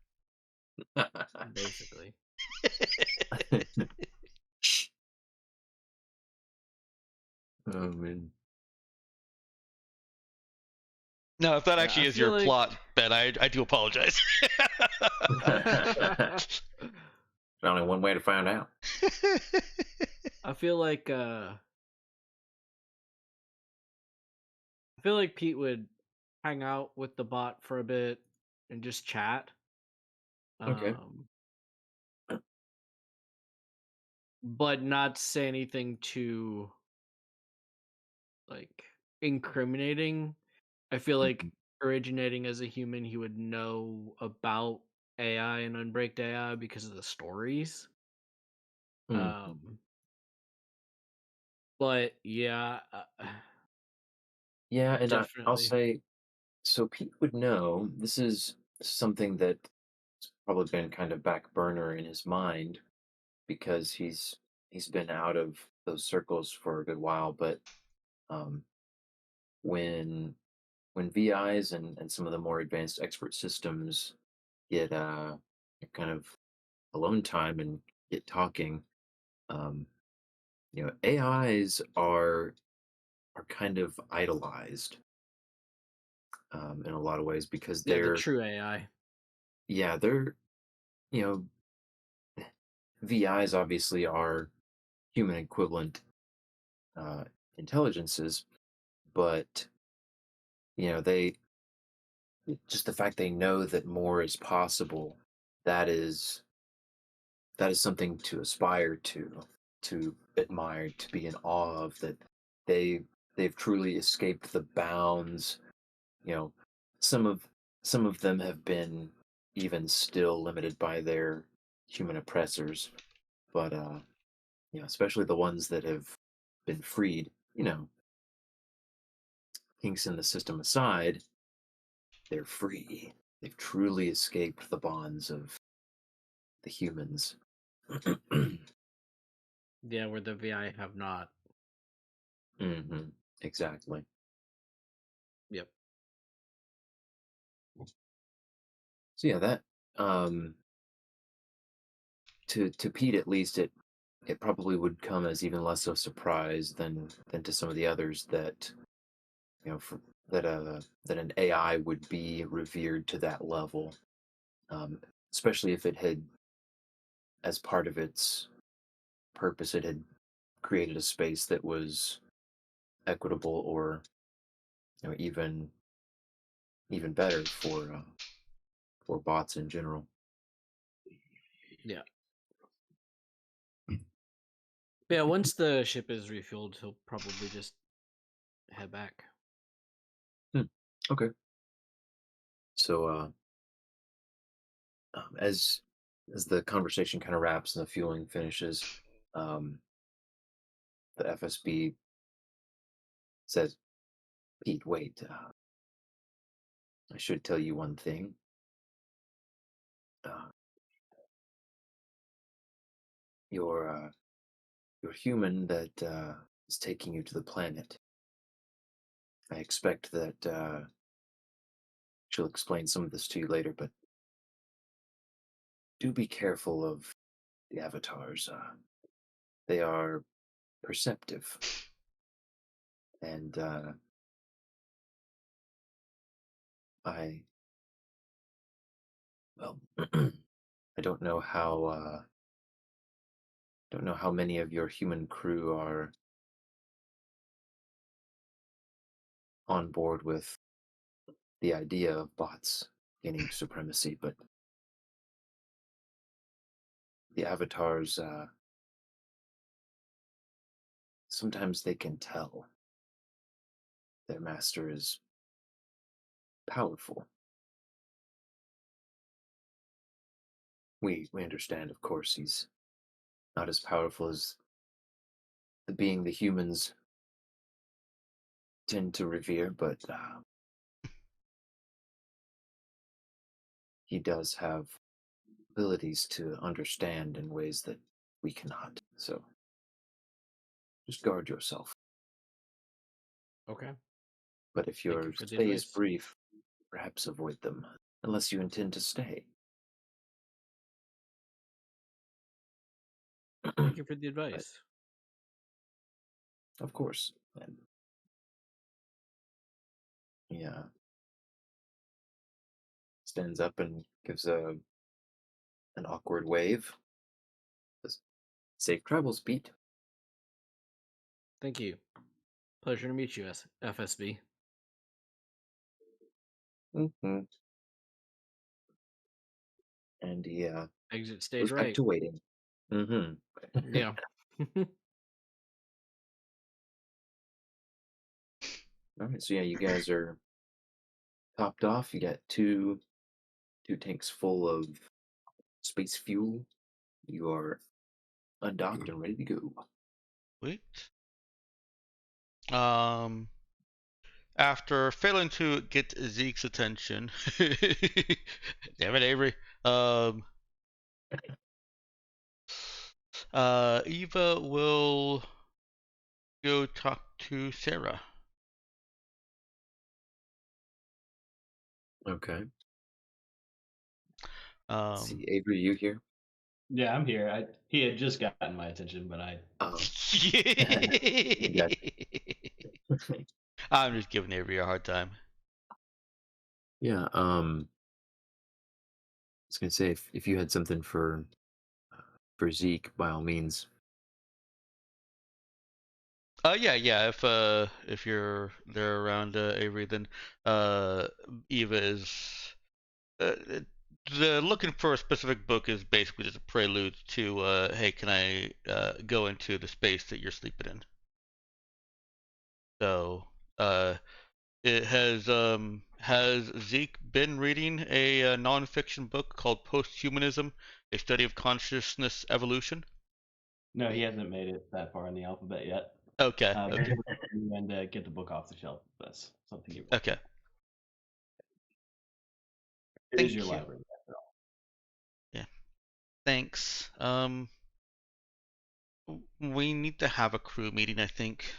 Basically. Oh man. Now, if that Yeah, I actually is feel your like plot, Ben, I do apologize. There's only one way to find out. I feel like Pete would hang out with the bot for a bit and just chat. Okay. Um but not say anything too like incriminating. I feel like Mhm. originating as a human he would know about AI and Unbreaked AI because of the stories. Mhm. Um but yeah, Yeah, and I'll definitely. say So Pete would know this is something that's probably been kind of back burner in his mind because he's been out of those circles for a good while. But um, when when VIs and some of the more advanced expert systems get kind of alone time and get talking, um, AIs are kind of idolized in a lot of ways because Yeah, the true AI. they're you know VIs obviously are human equivalent uh, intelligences, but they just the fact they know that more is possible, that is that is something to aspire to admire, to be in awe of, that they they've truly escaped the bounds. You know, some of some of them have been even still limited by their human oppressors, but especially the ones that have been freed, kinks in the system aside, they're free. They've truly escaped the bonds of the humans. Yeah, where the VI have not. hmm Exactly. Yep. So yeah, that um to Pete at least, it probably would come as even less of a surprise than to some of the others that for, that an AI would be revered to that level, um, especially if it had, as part of its purpose, it had created a space that was equitable, or even better for bots in general. Yeah. Yeah, once the ship is refueled, he'll probably just head back. Hmm. Okay. So as the conversation kind of wraps and the fueling finishes, um, the FSB says, "Pete, wait. I should tell you one thing. Uh, your your human that is taking you to the planet. I expect that she'll explain some of this to you later, but do be careful of the avatars. They are perceptive, and I well, I don't know how many of your human crew are on board with the idea of bots gaining supremacy, but the avatars, sometimes they can tell their master is powerful. We understand, of course, he's not as powerful as the being the humans tend to revere, but he does have abilities to understand in ways that we cannot. So just guard yourself. Okay. But if Thank you your for the stay is advice. brief, perhaps avoid them, unless you intend to stay. Thank you for the But advice. of course, and yeah, stands up and gives an awkward wave. Says, "Safe travels, Pete." Thank you. Pleasure to meet you, FSB. hmm And he Exit stage goes back right. to waiting. hmm Yeah. All right, so yeah, you guys are topped off. You got two tanks full of space fuel. You are undocked and ready to go. Wait. Um, After failing to get Zeke's attention, damn it, Avery. Um, Eva will go talk to Sarah. Okay. Let's Um, see, Avery, you here? Yeah, I'm here. He had just gotten my attention, but I Oh, I'm gotcha. just giving Avery a hard time. Yeah. I was gonna say if you had something for Zeke, by all means. Yeah. If you're there around Avery, then Eva is the looking for a specific book is basically just a prelude to hey, can I go into the space that you're sleeping in? So it has Zeke been reading a nonfiction book called Posthumanism, a study of consciousness evolution? no, he hasn't made it that far in the alphabet yet. Okay, But okay, and get the book off the shelf. That's something you want. okay. It is your Thank you. library after all. Yeah, thanks. We need to have a crew meeting, I think,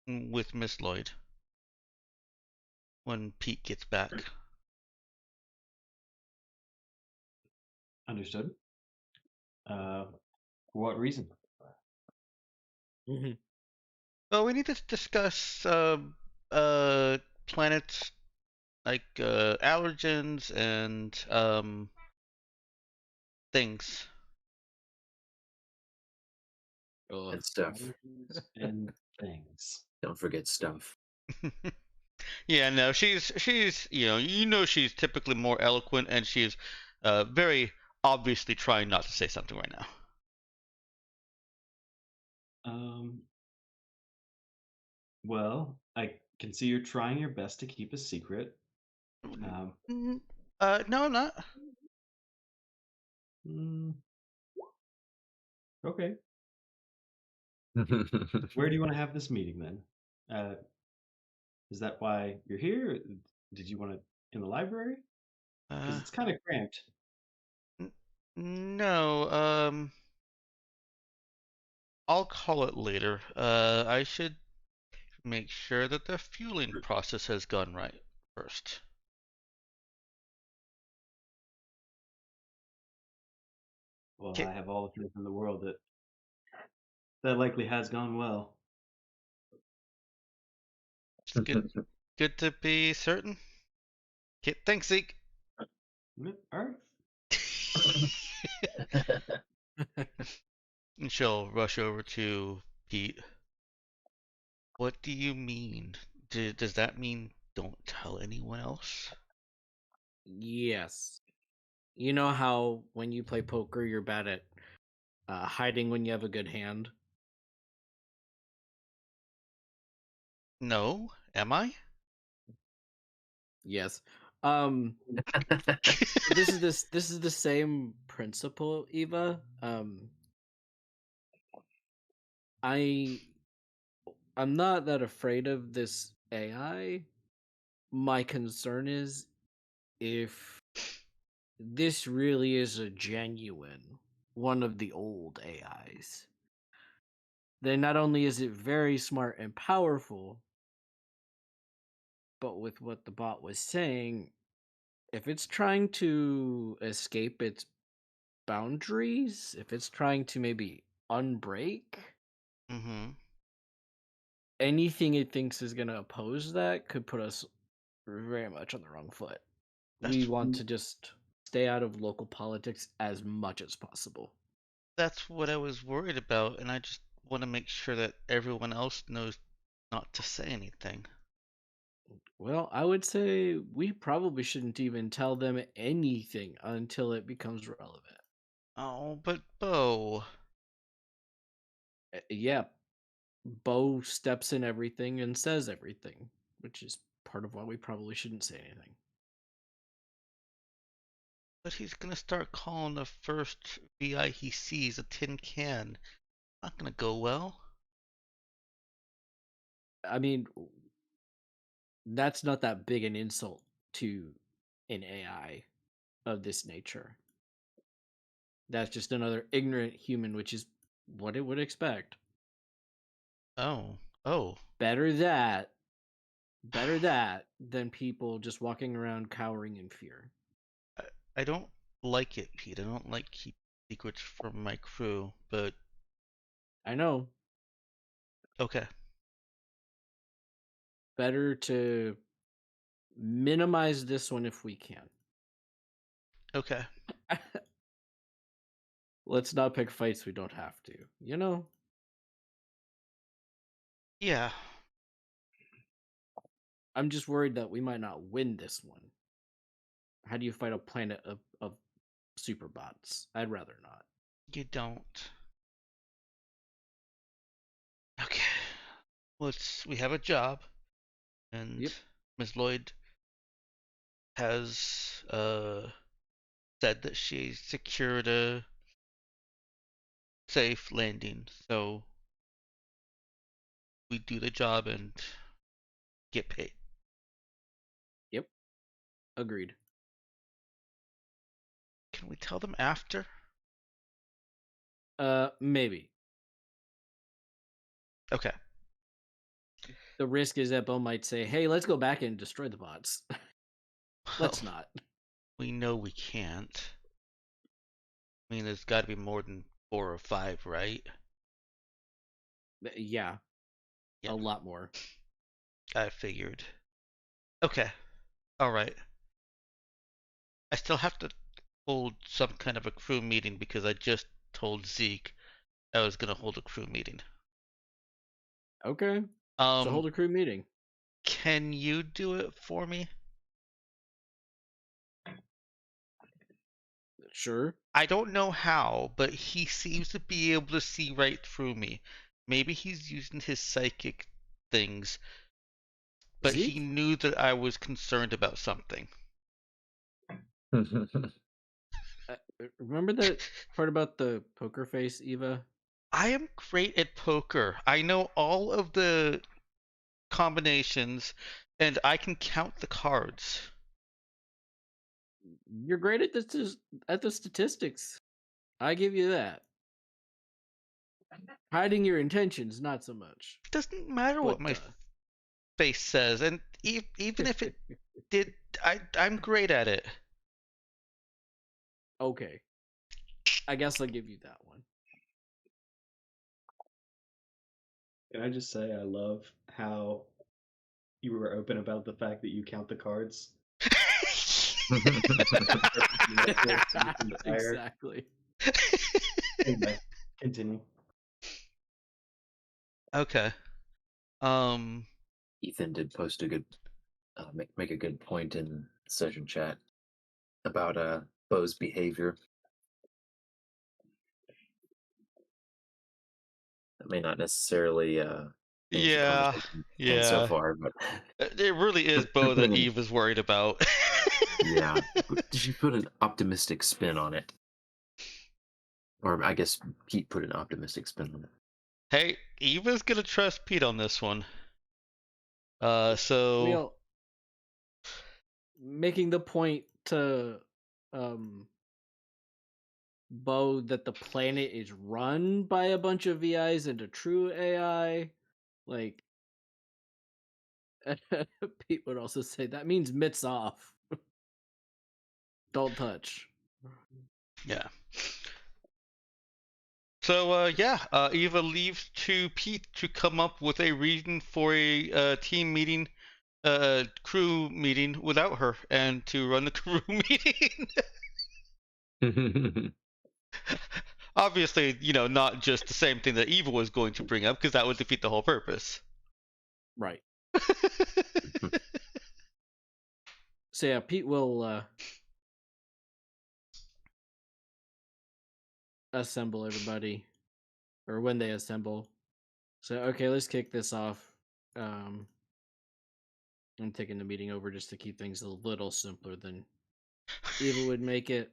with Miss Lloyd when Pete gets back. Understood. For what reason? Well, we need to discuss planets like allergens and things. And stuff. And things. Don't forget stuff. Yeah, no, she's she's typically more eloquent, and she's very obviously trying not to say something right now. Well, I can see you're trying your best to keep a secret. No, I'm not. Mm, okay. Where do you want to have this meeting then? Is that why you're here? Did you want to in the library? Because Uh, it's kind of cramped. no, I'll call it later. I should make sure that the fueling process has gone right first. Well, Okay, I have all the faith in the world that that likely has gone well. it's good to be certain. Okay, thanks, Zeke. All right. And she'll rush over to Pete. What do you mean? Does that mean don't tell anyone else? Yes. You know how when you play poker, you're bad at hiding when you have a good hand? No, am I? Yes. This is the same principle, Eva. I I'm not that afraid of this AI. My concern is if this really is a genuine one of the old AIs, then not only is it very smart and powerful, but with what the bot was saying, if it's trying to escape its boundaries, if it's trying to maybe unbreak, Mm-hmm. anything it thinks is going to oppose that could put us very much on the wrong foot. We That's want to just stay out of local politics as much as possible. that's what I was worried about, and I just want to make sure that everyone else knows not to say anything. Well, I would say we probably shouldn't even tell them anything until it becomes relevant. Oh, but Bo. Yeah, Bo steps in everything and says everything, which is part of why we probably shouldn't say anything. But he's gonna start calling the first VI he sees a tin can. Not gonna go well. I mean, that's not that big an insult to an AI of this nature. That's just another ignorant human, which is what it would expect. Oh. Oh. Better that than people just walking around cowering in fear. I don't like it, Pete. I don't like keep secrets from my crew, but I know. okay. Better to minimize this one if we can. Okay. Let's not pick fights we don't have to. You know? Yeah. I'm just worried that we might not win this one. How do you fight a planet of super bots? I'd rather not. You don't. Okay. We have a job, and Yep. Ms. Lloyd has said that she secured a safe landing, so we do the job and get paid. Yep. Agreed. Can we tell them after? Maybe. Okay. The risk is that Bo might say, "Hey, let's go back and destroy the bots." Let's Well, not. we know we can't. I mean, there's got to be more than 4 or 5, right? Yeah. Yeah. A lot more. I figured. Okay. All right. I still have to hold some kind of a crew meeting because I just told Zeke I was gonna hold a crew meeting. Okay. So hold a crew meeting. Can you do it for me? Sure. I don't know how, but he seems to be able to see right through me. Maybe he's using his psychic things, but he Zeke? knew that I was concerned about something. Remember that part about the poker face, Eva? I am great at poker. I know all of the combinations, and I can count the cards. You're great at the statistics. I give you that. Hiding your intentions, not so much. It doesn't matter what But my face says, and even if it did, I'm great at it. okay. I guess I'll give you that one. Can I just say I love how you were open about the fact that you count the cards? Exactly. Anyway, continue. Okay. Ethan did post a good, make a good point in session chat about Bo's behavior. That may not necessarily change the Yeah, conversation and so yeah. far, but It really is Bo that Eve is worried about. yeah, she put an optimistic spin on it, or I guess Pete put an optimistic spin on it. Hey, Eva's gonna trust Pete on this one. So Neil, making the point to Bo that the planet is run by a bunch of VIs and a true AI, like Pete would also say that means mitts off. Don't touch. yeah. So yeah, Eva leaves to Pete to come up with a reason for a team meeting, crew meeting without her, and to run the crew meeting. Obviously, not just the same thing that Eva was going to bring up, because that would defeat the whole purpose. Right. So yeah, Pete will assemble everybody, or when they assemble. So okay, let's kick this off. I'm taking the meeting over just to keep things a little simpler than Eva would make it.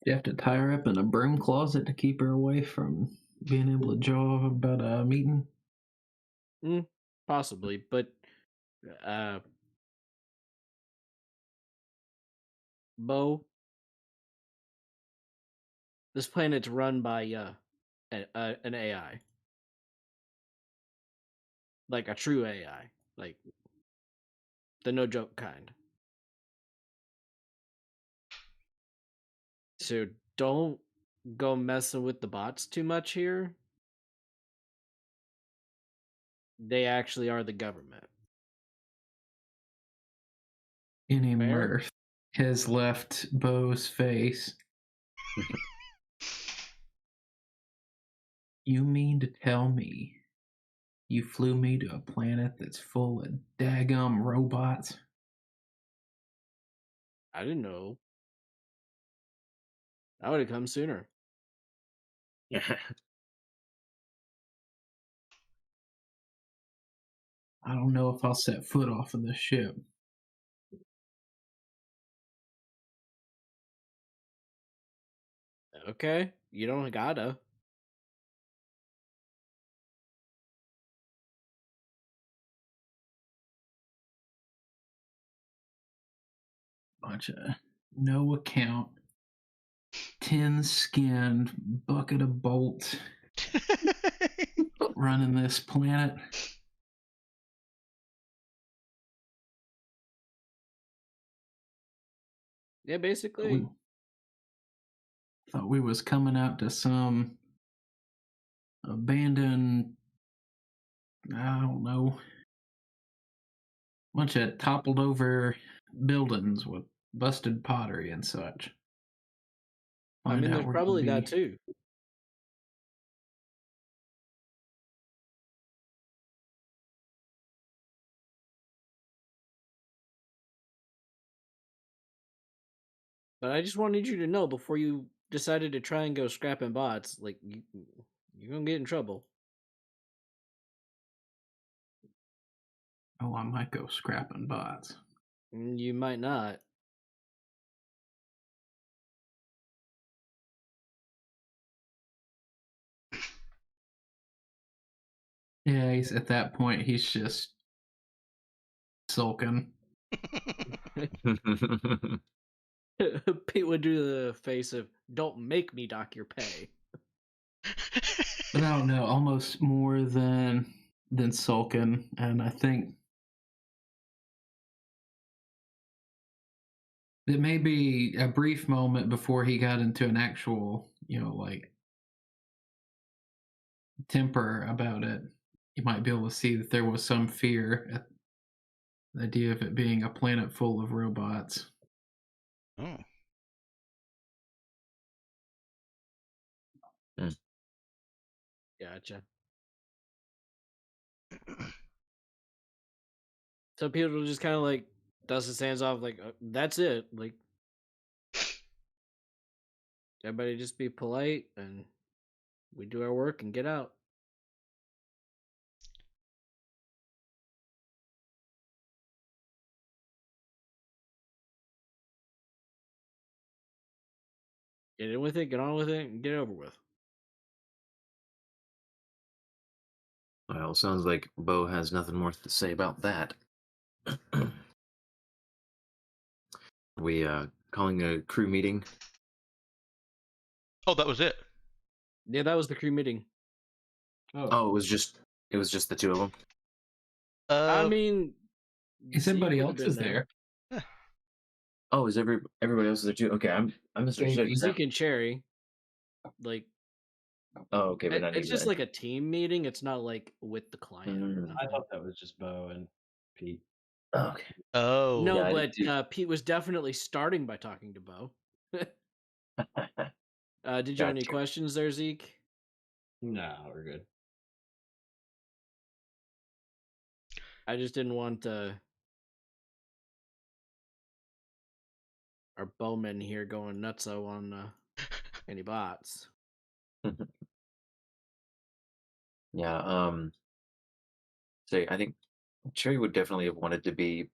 You have to tie her up in a broom closet to keep her away from being able to jaw about a meeting. Possibly, but Uh, Bo, this planet's run by an AI, like a true AI, like the no joke kind. So don't go messing with the bots too much here. They actually are the government. Any Fair? mirth has left Bo's face. You mean to tell me you flew me to a planet that's full of daggum robots? I didn't know. I would have come sooner. Yeah. I don't know if I'll set foot off of this ship. Okay, you don't gotta. Bunch of no account, tin skinned, bucket of bolts running this planet. Yeah, basically. We thought we was coming out to some abandoned, I don't know, bunch of toppled over buildings with busted pottery and such. I Find mean, out there's we're gonna probably that be too. But I just wanted you to know before you decided to try and go scrapping bots, like you're gonna get in trouble. oh, I might go scrapping bots. You might not. Yeah, he's at that point he's just sulking. Pete would do the face of "Don't make me dock your pay." But I don't know, almost more than sulking, and I think it may be a brief moment before he got into an actual, like temper about it. You might be able to see that there was some fear at the idea of it being a planet full of robots. Oh. Gotcha. So people just kind of like dust his hands off, like that's it. Like everybody just be polite and we do our work and get out. Get in with it, get on with it, and get it over with. Well, sounds like Bo has nothing more to say about that. We calling a crew meeting. Oh, that was it. Yeah, that was the crew meeting. Oh, it was just the two of them. I mean, Is Zeke everybody would have else been is there? Oh, is everybody else there too? Okay, I misunderstood. Maybe. Zeke and Cherry. Like, Oh, okay, but not it's just Eva. like a team meeting. It's not like with the client. Or Mm. nothing. I thought that was just Bo and Pete. Oh, okay. Oh. No, Yeah, I did but too. Pete was definitely starting by talking to Bo. Did you have any Gotcha. questions there, Zeke? No, we're good. I just didn't want our bowman here going nutso on any bots. Yeah. So I think Cherry would definitely have wanted to be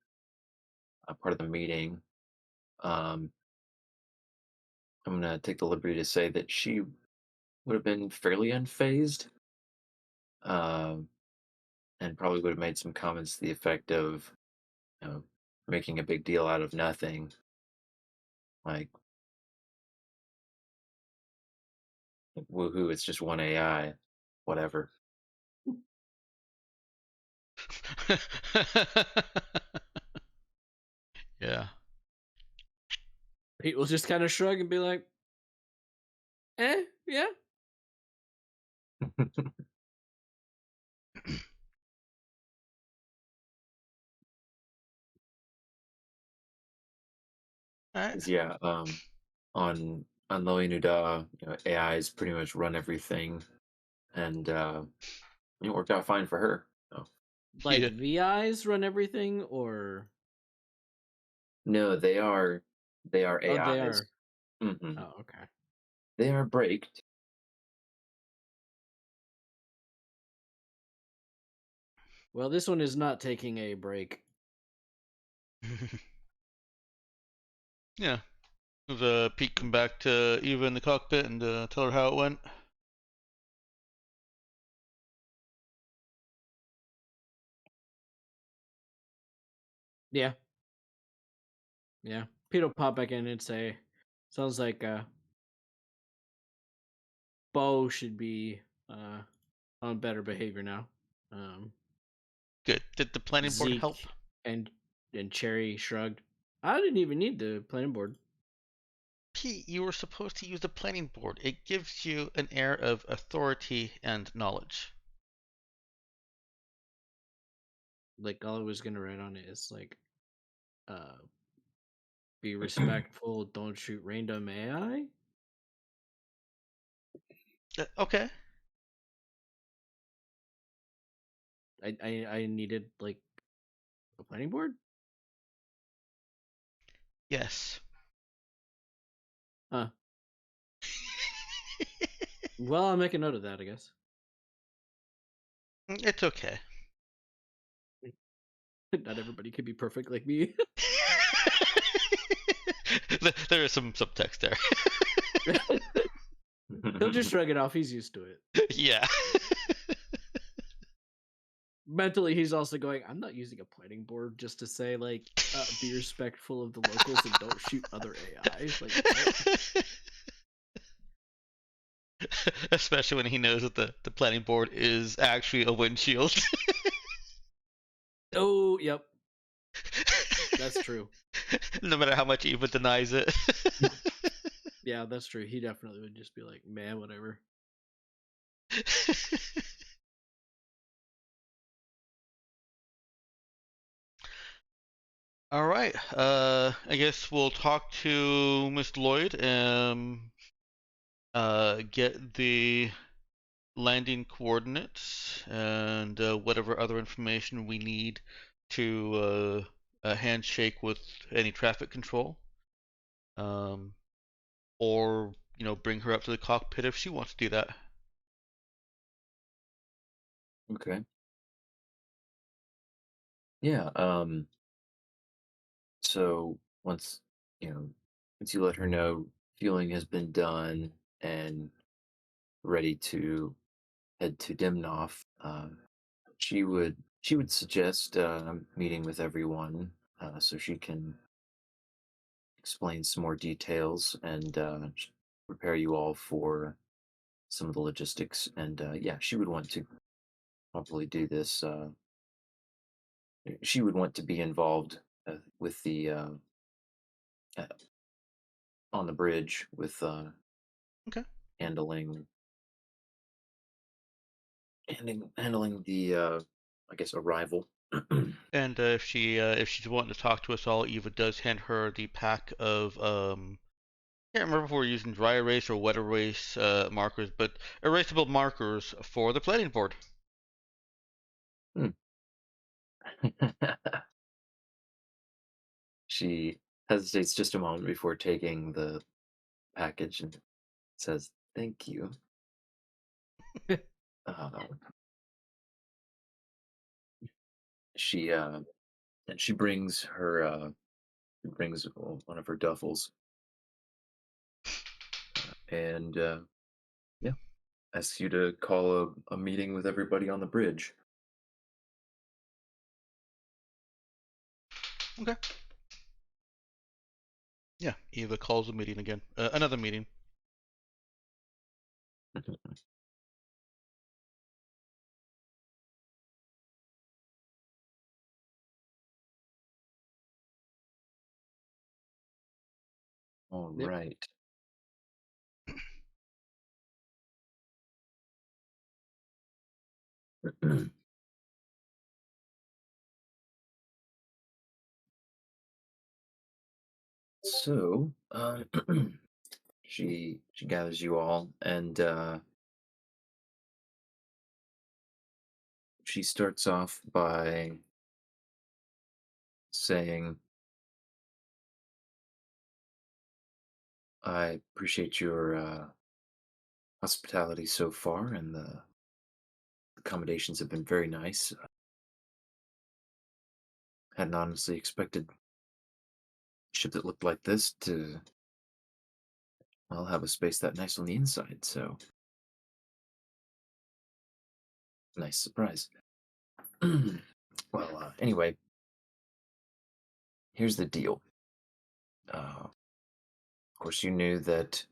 a part of the meeting. I'm gonna take the liberty to say that she would have been fairly unfazed, um, and probably would have made some comments to the effect of, you know, making a big deal out of nothing. Like, woohoo! It's just one AI. Whatever. Yeah. Pete will just kind of shrug and be like, yeah. All right. 'Cause, yeah, on Lowy Nuda, AIs pretty much run everything, and it worked out fine for her. So, Like Yeah. VIs run everything, or no, they are oh, they AIs. are. Hmm. Oh, okay. They are braked. Well, this one is not taking a break. Yeah. Does Pete come back to Eva in the cockpit and tell her how it went? Yeah, yeah. Pete will pop back in and say, "Sounds like Bo should be on better behavior now." Um, Good. Did the planning board help? Zeke and Cherry shrugged. I didn't even need the planning board. Pete, you were supposed to use the planning board. It gives you an air of authority and knowledge. Like all I was gonna write on it is like, uh, be respectful, don't shoot random AI. Okay. I needed like a planning board. Yes. Huh. Well, I'll make a note of that, I guess. It's okay. Not everybody can be perfect like me. There is some subtext there. He'll just shrug it off. He's used to it. Yeah. Mentally, he's also going, I'm not using a planning board just to say, like, be respectful of the locals and don't shoot other AI. Like, what? Especially when he knows that the planning board is actually a windshield. Oh, yep. That's true. No matter how much Eva denies it. Yeah, that's true. He definitely would just be like, man, whatever. All right. I guess we'll talk to Miss Lloyd and get the landing coordinates and whatever other information we need to a handshake with any traffic control. Um, or bring her up to the cockpit if she wants to do that. Okay. Yeah. So once you let her know fueling has been done and ready to head to Demnoph, she would suggest meeting with everyone so she can explain some more details and prepare you all for some of the logistics. And yeah, she would want to probably do this. She would want to be involved with the uh, on the bridge with Okay. handling handling the I guess arrival. And if she's wanting to talk to us all, Eva does hand her the pack of can't remember if we're using dry erase or wet erase markers, but erasable markers for the planning board. Hmm. She hesitates just a moment before taking the package and says, "Thank you." Uh, she and she brings her one of her duffels and yeah, asks you to call a meeting with everybody on the bridge. Okay. Yeah, Eva calls a meeting again. Another meeting. All Yep. right. So, she gathers you all, and she starts off by saying, "I appreciate your hospitality so far, and the accommodations have been very nice. Hadn't honestly expected a ship that looked like this to, well, have a space that nice on the inside. So, nice surprise." Well, anyway, here's the deal. Of course, you knew that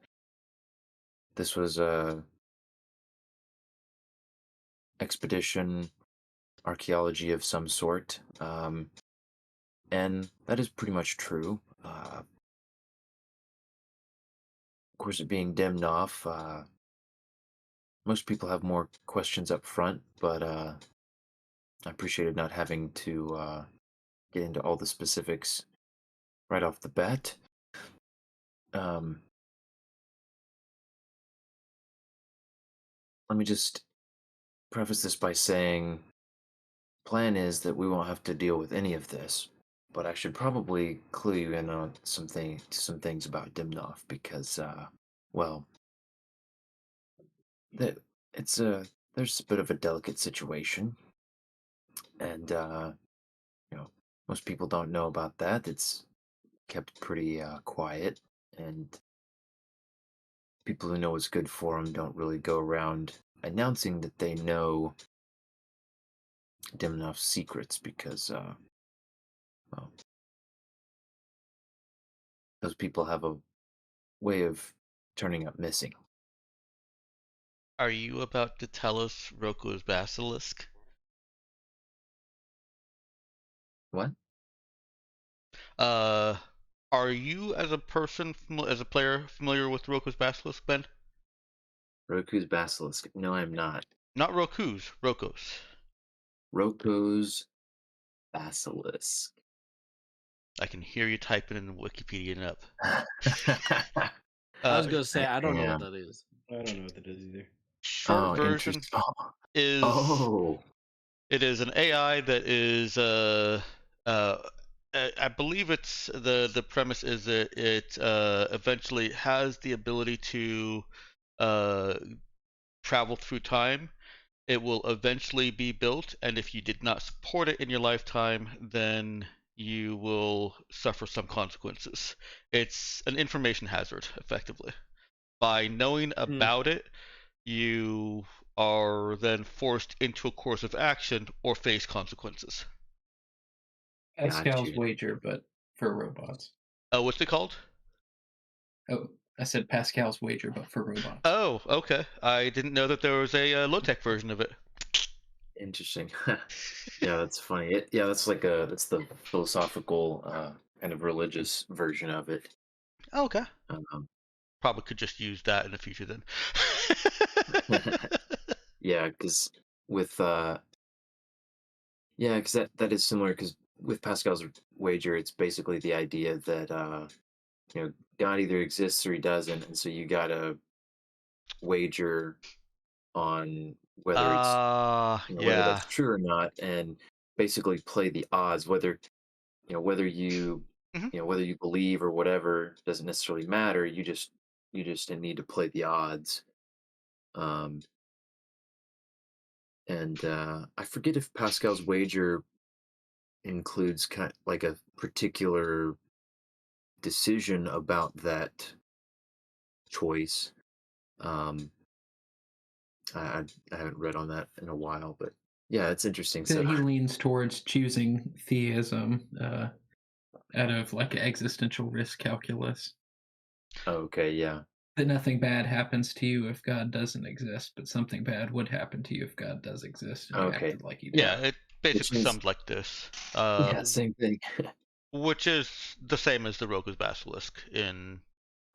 this was a expedition, archaeology of some sort, and that is pretty much true. Of course, it being Demnoph, most people have more questions up front, but I appreciated not having to get into all the specifics right off the bat. Um, Let me just preface this by saying, plan is that we won't have to deal with any of this, but I should probably clue you in on some things about Demnov because, well, that it's a there's a bit of a delicate situation, and you know, most people don't know about that. It's kept pretty quiet, and people who know what's good for them don't really go around announcing that they know Demnoff's secrets because, well, those people have a way of turning up missing. Are you about to tell us Roko's basilisk? What? Uh, are you, as a person, as a player, familiar with Roko's basilisk, Ben? Roku's basilisk. No, I'm not. Not Roku's, Roko's. Roko's basilisk. I can hear you typing in Wikipedia up. I I was Uh, gonna say I don't know what am. that is. I don't know what that is either. short Oh, version interesting. is Oh, it is an AI that is uh I believe it's the premise is that it eventually has the ability to uh travel through time. It will eventually be built, and if you did not support it in your lifetime, then you will suffer some consequences. It's an information hazard, effectively. By knowing Hmm. about it, you are then forced into a course of action or face consequences. Pascal's gotcha. wager, but for robots. What's it called? Oh, I said Pascal's wager, but for robots. Oh, okay. I didn't know that there was a low-tech version of it. Interesting. Yeah, that's funny. Yeah, that's the philosophical kind of religious version of it. Okay. Um, Probably could just use that in the future then. yeah, because with yeah, because that is similar. Because with Pascal's wager, it's basically the idea that God either exists or he doesn't, and so you gotta wager on whether it's whether Yeah. that's true or not, and basically play the odds. Whether whether hmm whether you believe or whatever doesn't necessarily matter. You just need to play the odds. Um, and I forget if Pascal's wager includes kind of like a particular decision about that choice. Um, I haven't read on that in a while, but yeah, it's interesting. So He leans towards choosing theism. out of like an existential risk calculus. Okay, yeah. That nothing bad happens to you if God doesn't exist, but something bad would happen to you if God does exist and you Okay. acted like he did. Yeah, Yeah. it Which basically is sums like this. yeah, same thing. Which is the same as the Rogue's Basilisk in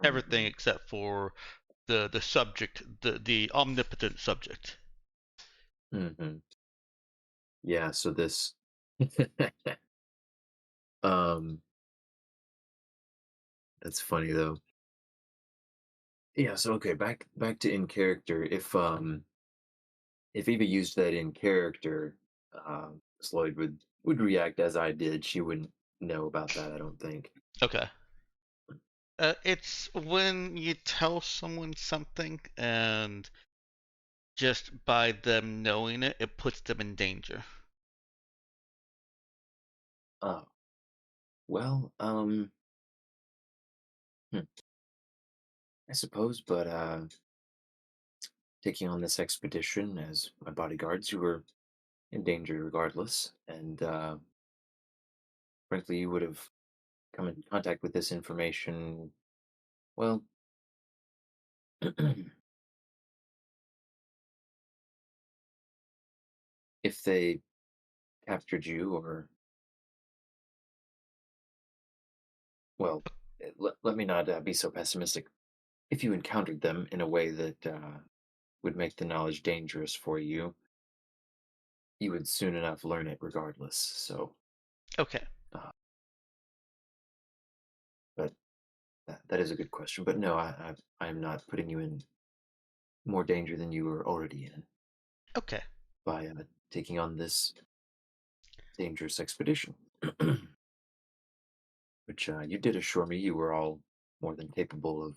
everything Mhm. except for the subject, the omnipotent subject. Mhm. Yeah, so this um that's funny though. Yeah, so okay, back to in character. If Eva used that in character, Sloyd would react as I did. She wouldn't know about that, I don't think. Okay. It's when you tell someone something and just by them knowing it, it puts them in danger. Uh well, hmm, I suppose, but taking on this expedition as my bodyguards, you were in danger regardless, and frankly, you would have come in contact with this information. Well, if they captured you, or well, let me not be so pessimistic. If you encountered them in a way that would make the knowledge dangerous for you, you would soon enough learn it regardless. So, Okay. uh, but that is a good question. But no, I am not putting you in more danger than you were already in Okay. by taking on this dangerous expedition, which you did assure me you were all more than capable of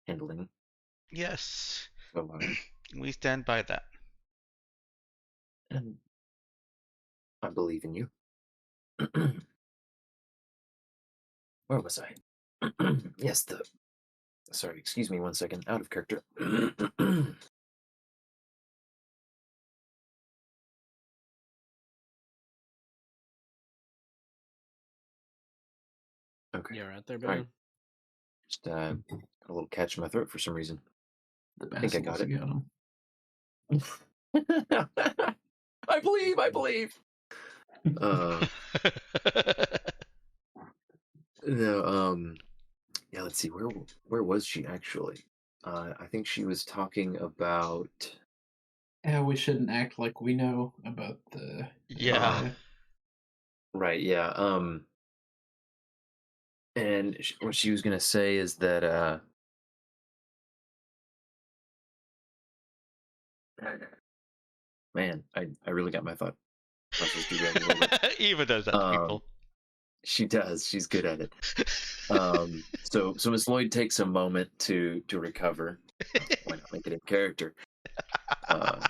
handling. Yes. So, We stand by that. and I believe in you. Where was I? Yes, the. Sorry, excuse me one second. Out of character. Okay. Yeah, right there, All right. Ben. Just got a little catch in my throat for some reason. The I think I got basilisk it. got him. I believe. I believe. Uh, no. Yeah. Let's see. Where was she actually? I think she was talking about. Yeah, we shouldn't act like we know about the Yeah. area. Right. Yeah. And what she was gonna say is that man, I really got my thought process derailed a little bit. Eva does that to Um, people. she does. She's good at it. So Miss Lloyd takes a moment to recover. Why not make it in character? Uh,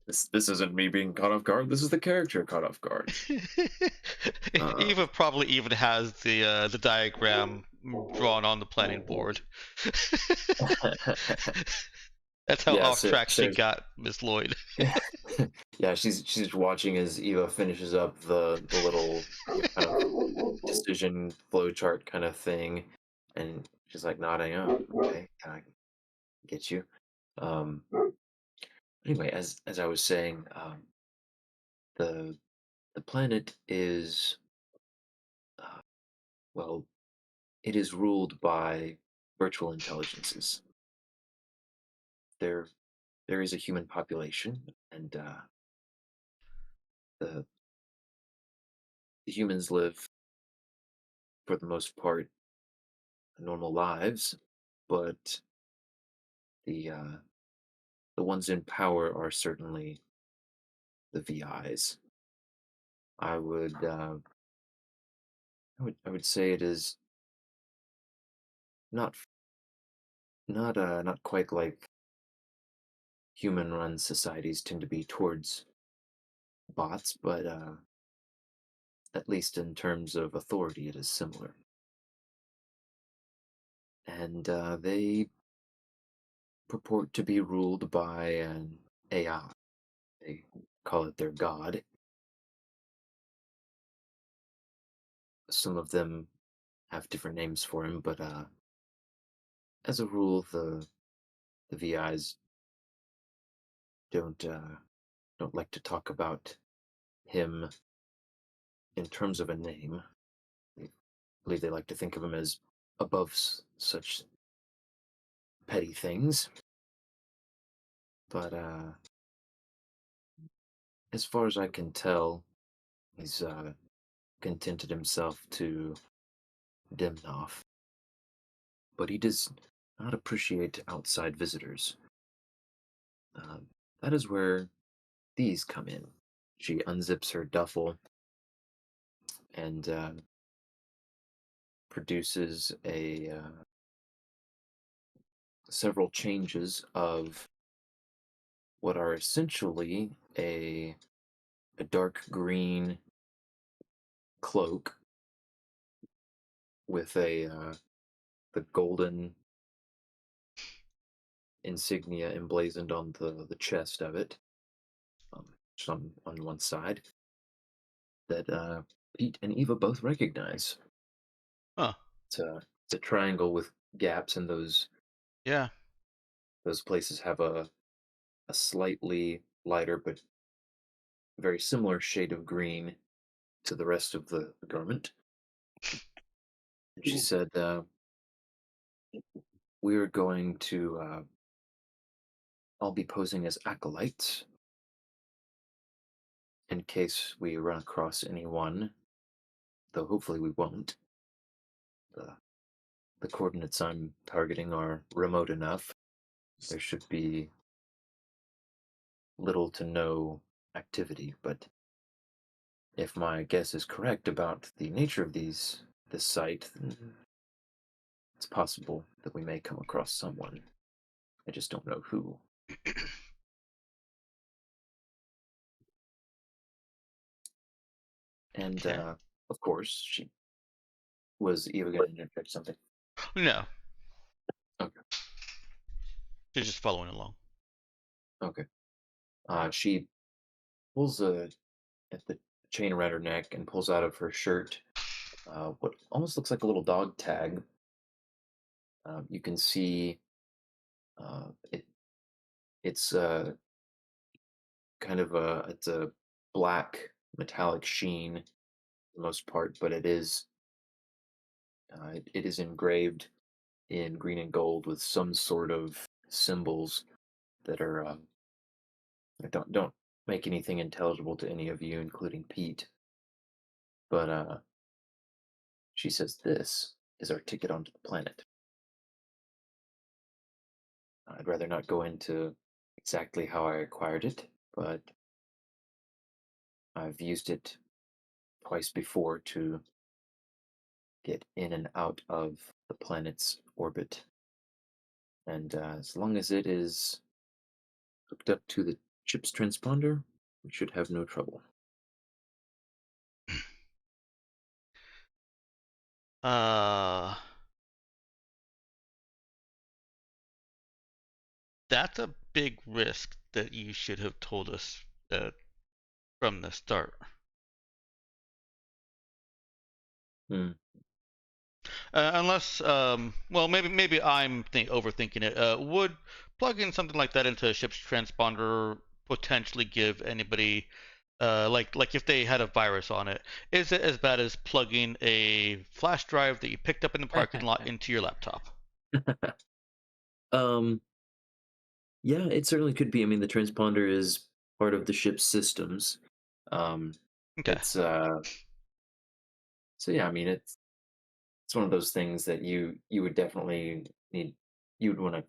this isn't me being caught off guard. This is the character caught off guard. Uh, Eva probably even has the diagram drawn on the planning board. That's how yeah, off track she so got Miss Lloyd. yeah, she's watching as Eva finishes up the little kind of decision flowchart kind of thing, and she's like nodding. Oh, okay, I get you. Um, anyway, as I was saying, the the planet is uh, well, it is ruled by virtual intelligences. There there is a human population, and the the humans live for the most part normal lives, but the ones in power are certainly the VIs. I would I would say it is not not quite like human run societies tend to be towards bots, but at least in terms of authority, it is similar. And they purport to be ruled by an AI. They call it their god. some of them have different names for him, but as a rule, the VIs don't like to talk about him in terms of a name. I believe they like to think of him as above such petty things. But as far as I can tell, he's contented himself to Demnoph, but he does not appreciate outside visitors. Uh, that is where these come in. She unzips her duffel and produces a several changes of what are essentially a dark green cloak with the golden insignia emblazoned on the chest of it, just on one side, that Pete and Eva both recognize. Huh. It's a triangle with gaps, and Yeah. those places have a slightly lighter but very similar shade of green to the rest of the garment. And she said, "We're going to all be posing as acolytes in case we run across anyone, though hopefully we won't. The, the coordinates I'm targeting are remote enough. There should be little to no activity, but if my guess is correct about the nature of this site, then it's possible that we may come across someone. I just don't know who." And Okay. of course, she was Eva going to interject something. No, Okay. she's just following along. Okay. She pulls at the chain around her neck and pulls out of her shirt what almost looks like a little dog tag. You can see it. It's kind of it's a black metallic sheen for the most part, but it is engraved in green and gold with some sort of symbols that are don't make anything intelligible to any of you, including Pete. But she says this is our ticket onto the planet. I'd rather not go into exactly how I acquired it, but I've used it twice before to get in and out of the planet's orbit. And as long as it is hooked up to the ship's transponder, we should have no trouble. Uh, that's a big risk that you should have told us from the start. Hmm. Unless, well, maybe I'm overthinking it. Would plugging something like that into a ship's transponder potentially give anybody, like if they had a virus on it, is it as bad as plugging a flash drive that you picked up in the parking lot into your laptop? um, yeah, it certainly could be. I mean, the transponder is part of the ship's systems. Um, Okay. it's so yeah. I mean, it's one of those things that you would definitely need. You'd want to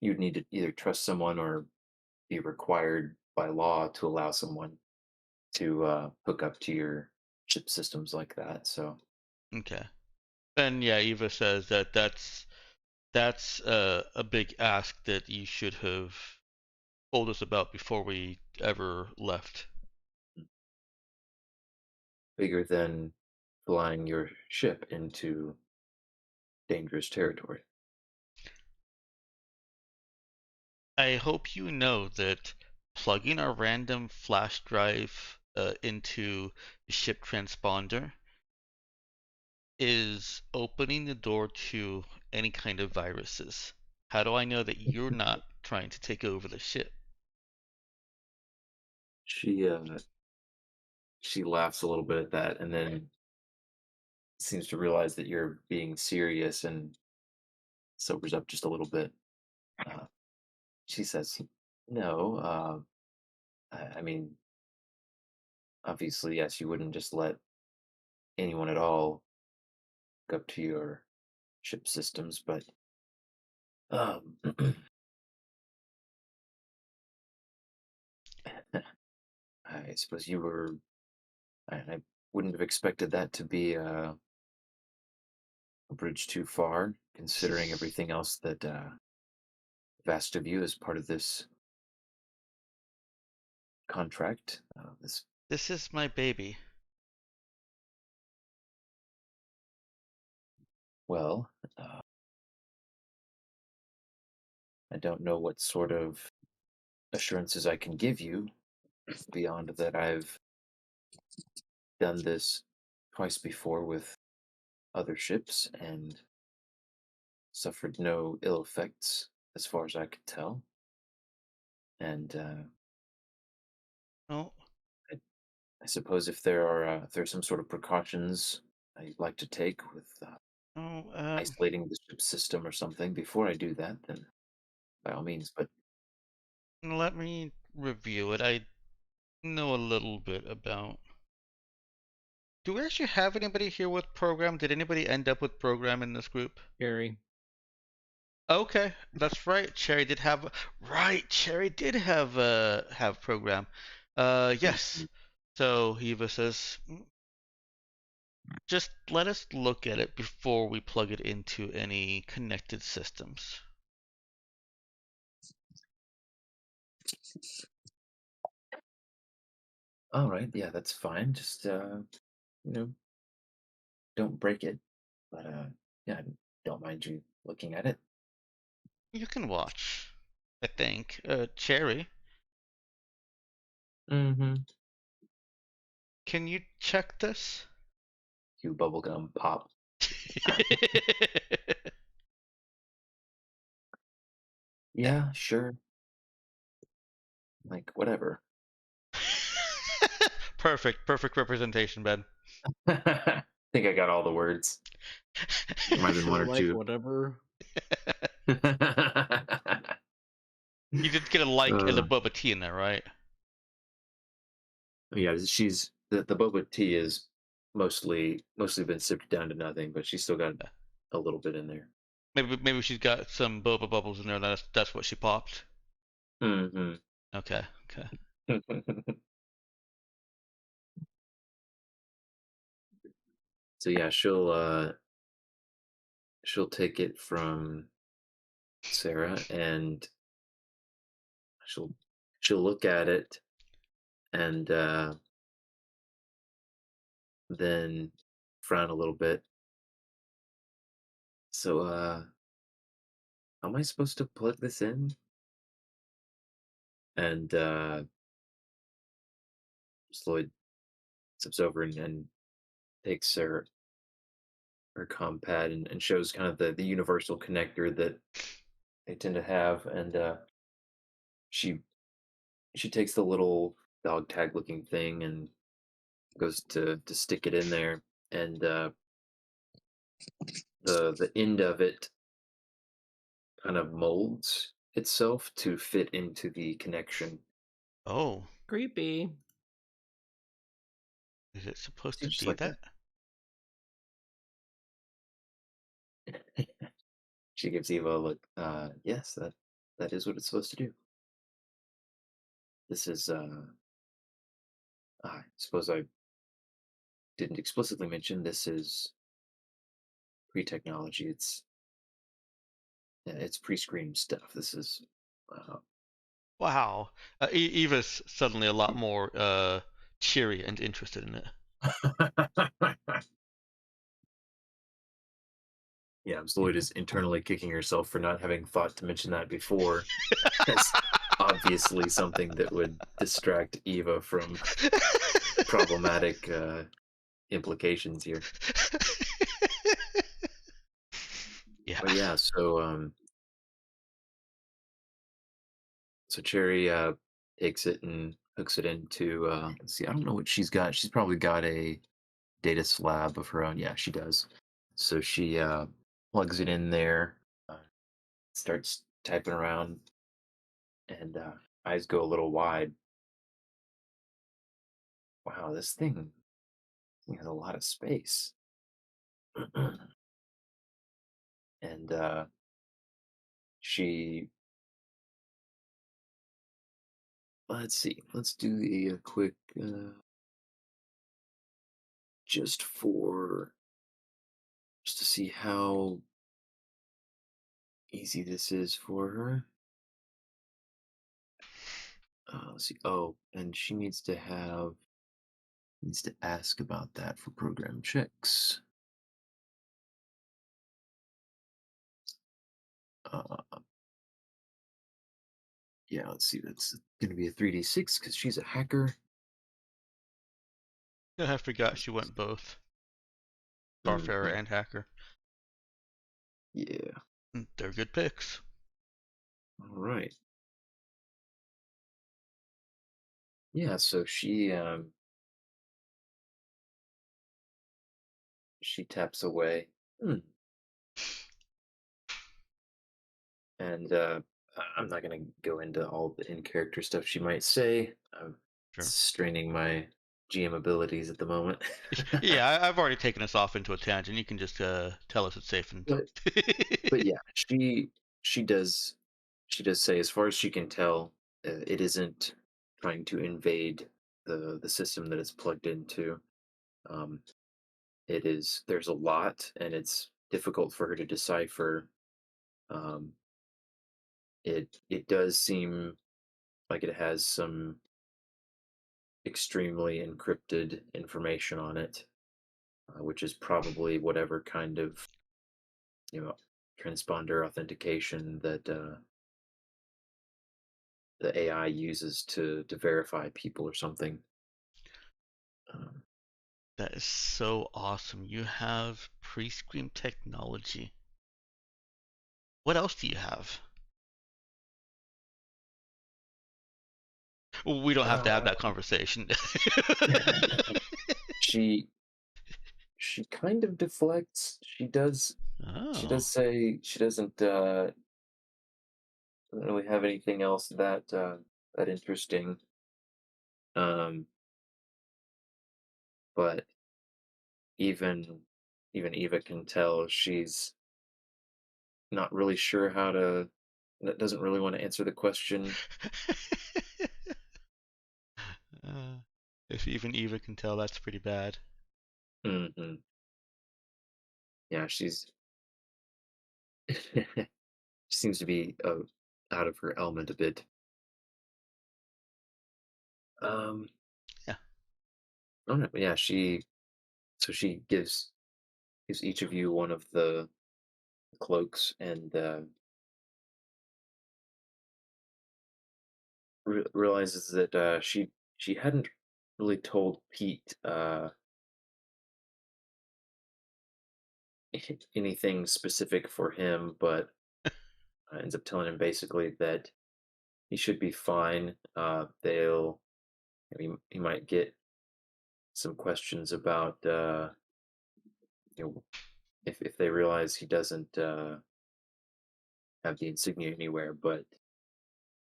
you'd need to either trust someone or be required by law to allow someone to hook up to your chip systems like that. So Okay. And yeah, Eva says that that's a big ask that you should have told us about before we ever left. bigger than flying your ship into dangerous territory. I hope you know that plugging a random flash drive into the ship transponder is opening the door to any kind of viruses. How do I know that you're not trying to take over the ship? She she laughs a little bit at that, and then seems to realize that you're being serious and sobers up just a little bit. Uh, she says, "No, I mean, obviously, yes, you wouldn't just let anyone at all go up to your ship systems, but um, I suppose you were. I wouldn't have expected that to be a bridge too far, considering everything else that I've asked of you as part of this contract. This This is my baby. well, I don't know what sort of assurances I can give you beyond that. I've done this twice before with other ships and suffered no ill effects as far as I could tell. And No, I, I suppose if there's some sort of precautions I'd like to take with no. isolating the ship system or something before I do that, then by all means. But Let me review it. I know a little bit about. Do we actually have anybody here with program? Did anybody end up with program in this group? Gary. Okay, that's right. Cherry did have. Right, Cherry did have program. Yes. So Eva says, just let us look at it before we plug it into any connected systems. all right, yeah, that's fine. Just you know, don't break it. But yeah, I don't mind you looking at it. You can watch, I think. Cherry, Mm-hmm. can you check this? You bubblegum pop. Yeah, sure. Like whatever. Perfect representation, Ben. I think I got all the words. There might have been one Sure, or like two. whatever. You did get a like and a uh, boba tea in there, right? yeah, she's the boba tea is mostly been sipped down to nothing, but she's still got a little bit in there. Maybe she's got some boba bubbles in there. That's what she popped. Mm-hmm. Okay, okay. So yeah, she'll take it from Sarah and she'll she'll look at it and then frown a little bit. So how am I supposed to plug this in? And Sloyd steps over and takes her compad and shows kind of the universal connector that they tend to have, and she she takes the little dog tag looking thing and goes to stick it in there, and the end of it kind of molds itself to fit into the connection. Oh, Creepy. is it supposed See, to just be like that? that. She gives Eva a look. Yes, that is what it's supposed to do. This is I suppose I didn't explicitly mention this is pre-technology. It's pre-screen stuff. This is uh, Wow. Eva's suddenly a lot more cheery and interested in it. yeah, Lloyd is internally kicking herself for not having thought to mention that before. It's obviously something that would distract Eva from problematic implications here. But yeah, so Cherry takes it and hooks it into let's see, I don't know what she's got. She's probably got a data slab of her own. Yeah, she does. So she plugs it in there, uh, starts typing around, and eyes go a little wide. Wow, this thing has a lot of space. And she, let's see, let's do a quick, just for, just to see how easy this is for her. Let's see. Oh, and she needs to ask about that for program checks. Uh, yeah, let's see. That's going to be a 3d6 because she's a hacker. I forgot she went both Starfarer Mhm. and Hacker. Yeah. They're good picks. All right. Yeah. So she taps away. And I'm not going to go into all the in character stuff she might say. I'm Sure. straining my GM abilities at the moment. Yeah, I've already taken us off into a tangent. You can just tell us it's safe and. but but yeah, she does say, as far as she can tell, it isn't trying to invade the system that it's plugged into. Um, it is there's a lot, and it's difficult for her to decipher. Um, it does seem like it has some extremely encrypted information on it, which is probably whatever kind of you know transponder authentication that the AI uses to verify people or something. Um, That is so awesome. You have pre-screen technology. What else do you have? We don't have to have uh, that conversation. she she kind of deflects. She does Oh, say she doesn't really have anything else that interesting. Um, but even even Eva can tell she's not really sure how to that doesn't really want to answer the question. uh, if even Eva can tell, that's pretty bad. Yeah, she seems to be out of her element a bit. Um, Yeah. all right, yeah, she gives each of you one of the cloaks and realizes that she hadn't really told Pete anything specific for him, but ends up telling him basically that he should be fine. He might get some questions about you know if they realize he doesn't have the insignia anywhere, but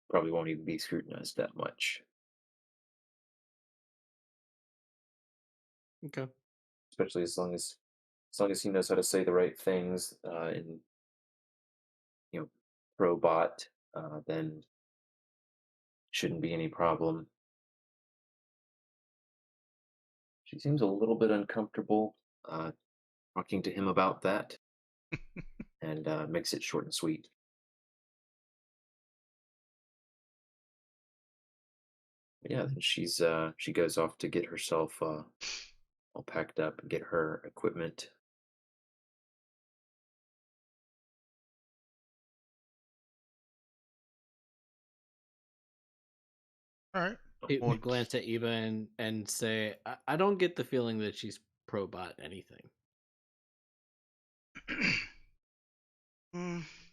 probably won't even be scrutinized that much, Okay. especially as long as he knows how to say the right things in probot, then shouldn't be any problem. She seems a little bit uncomfortable uh, talking to him about that, and makes it short and sweet. But yeah, then she goes off to get herself all packed up and get her equipment. All right. It Well, would glance at Eva and say, I don't get the feeling that she's pro bot anything.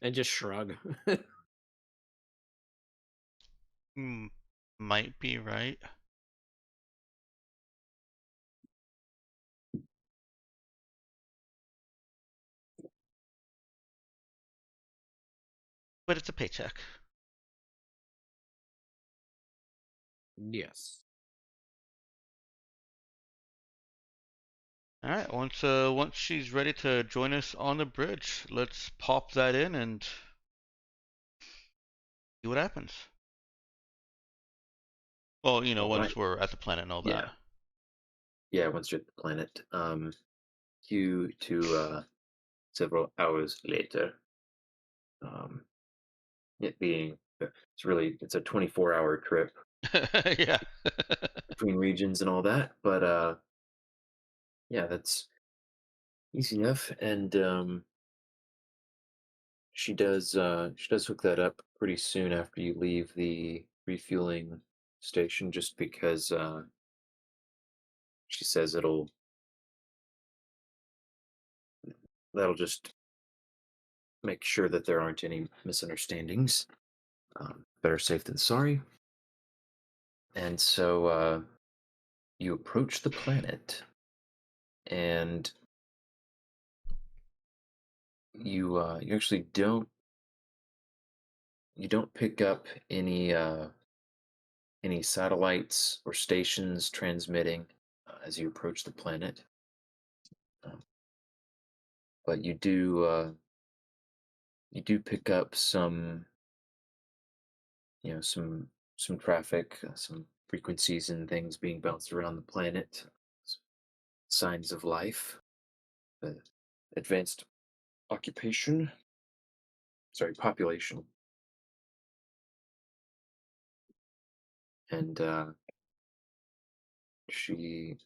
And just shrug. Might be right. But it's a paycheck. Yes. All right. Once she's ready to join us on the bridge, let's pop that in and see what happens. Well, All once right. we're at the planet and all Yeah. that. Yeah, once you're at the planet. Cue to several hours later. It being it's a 24-hour trip Yeah. between regions and all that, but yeah, that's easy enough. And she does hook that up pretty soon after you leave the refueling station, just because she says that'll just make sure that there aren't any misunderstandings. Better safe than sorry. And so you approach the planet, and you actually don't pick up any satellites or stations transmitting as you approach the planet. Um, but you do pick up some traffic, some frequencies and things being bounced around the planet, signs of life, uh, advanced occupation, sorry, population, and she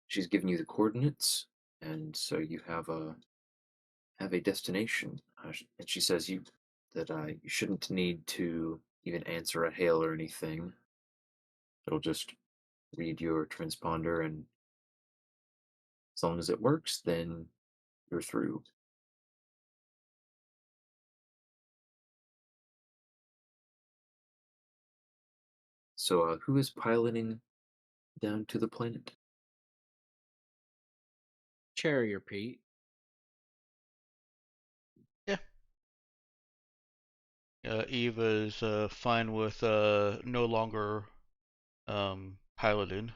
she's giving you the coordinates, and so you have a destination. And she says you shouldn't need to even answer a hail or anything. It'll just read your transponder, and as long as it works, then you're through. So, who is piloting down to the planet? Cherry or Pete. Yeah. Eva's fine with no longer piloting.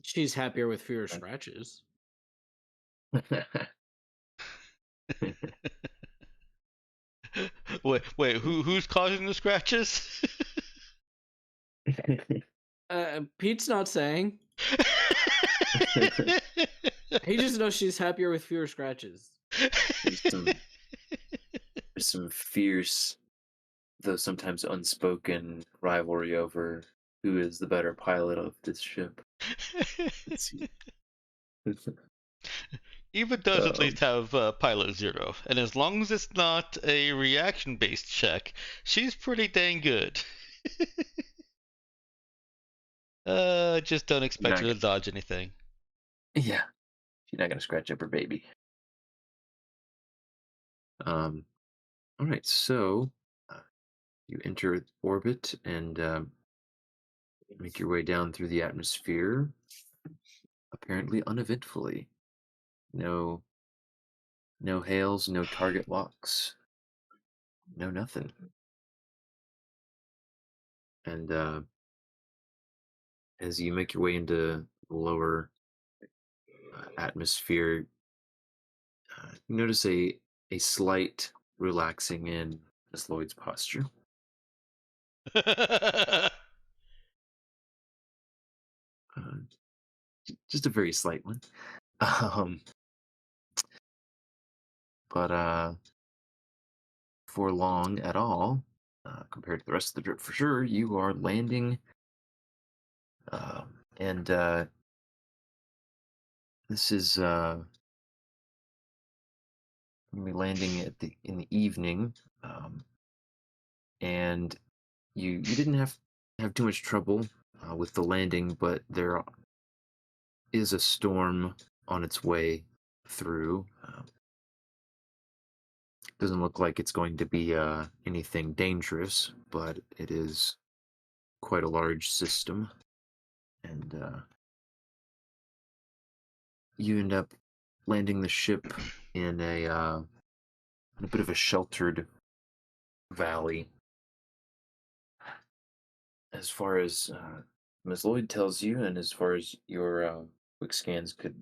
She's happier with fewer scratches. Wait, who's causing the scratches? Pete's not saying. He just knows she's happier with fewer scratches. There's some fierce, though sometimes unspoken, rivalry over who is the better pilot of this ship. Let's see. Eva does at Um, least have pilot 0, and as long as it's not a reaction-based check, she's pretty dang good. Just don't expect her to dodge anything. Yeah, she's not gonna scratch up her baby. All right, so uh, you enter orbit and make your way down through the atmosphere, apparently uneventfully. No, no hails, no target locks, no nothing. And as you make your way into the lower atmosphere, you notice a slight relaxing in Miss Lloyd's posture. Uh, just a very slight one. Um, but for long at all, compared to the rest of the trip, for sure, you are landing, and this is gonna be landing in the evening, and you didn't have too much trouble with the landing, but there is a storm on its way through. Doesn't look like it's going to be anything dangerous, but it is quite a large system, and you end up landing the ship in a bit of a sheltered valley. As far as Ms. Lloyd tells you, and as far as your quick scans could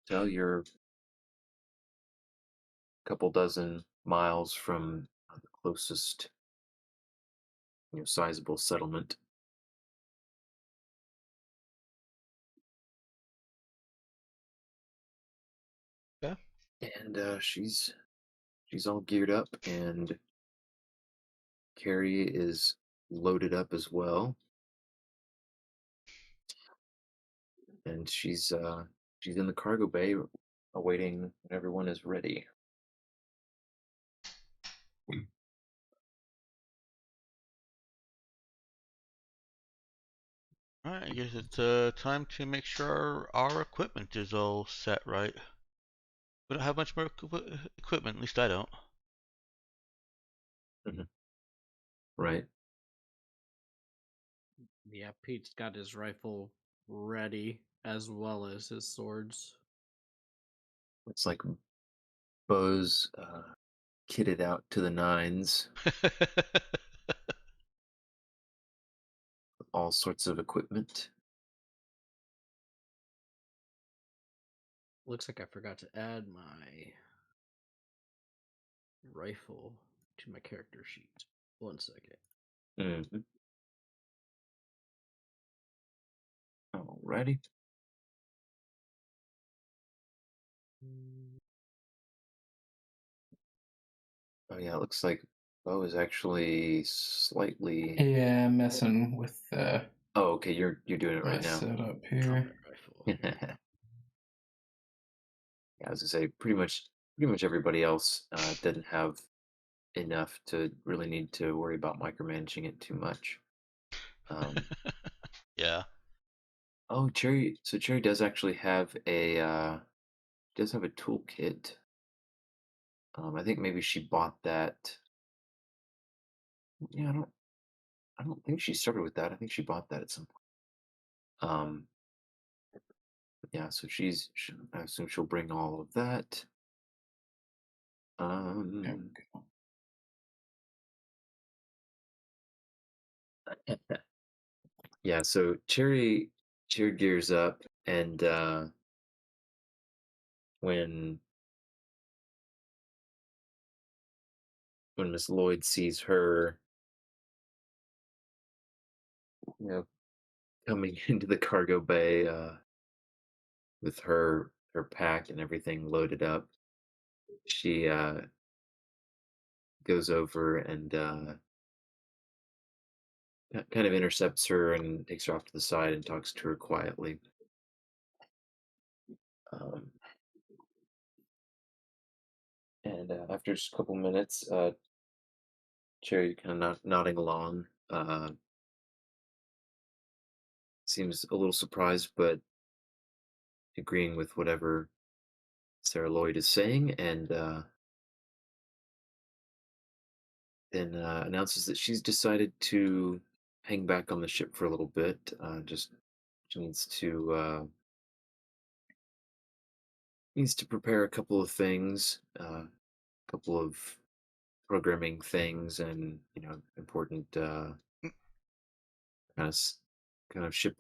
tell, you're a couple dozen miles from the closest, sizable settlement. Yeah. And she's all geared up, and Carrie is loaded up as well, and she's in the cargo bay, awaiting when everyone is ready. Alright, I guess it's time to make sure our equipment is all set right. We don't have much more equipment, at least I don't. Right. Yeah, Pete's got his rifle ready as well as his swords. It's like Bo's kitted out to the nines, all sorts of equipment. Looks like I forgot to add my rifle to my character sheet. 1 second. Mm-hmm. Alrighty. Oh yeah, it looks like Bo is actually slightly. Yeah, messing with Oh, okay, you're doing it my right now. setup Combat here. rifle. Yeah, I was gonna say pretty much everybody else didn't have enough to really need to worry about micromanaging it too much. Yeah. Oh, Cherry. So Cherry does actually have a toolkit. I think maybe she bought that. Yeah, I don't think she started with that. I think she bought that at some point. But yeah, so I assume she'll bring all of that. Um, yeah, so Cherry gears up, and when Miss Lloyd sees her, you know, coming into the cargo bay with her pack and everything loaded up, she goes over and kind of intercepts her and takes her off to the side and talks to her quietly. Um, and after just a couple minutes, Cherry kind of nodding along, seems a little surprised, but agreeing with whatever Sarah Lloyd is saying, and then announces that she's decided to hang back on the ship for a little bit. Just she needs to prepare a couple of things, a couple of programming things, and important kind of kind of ship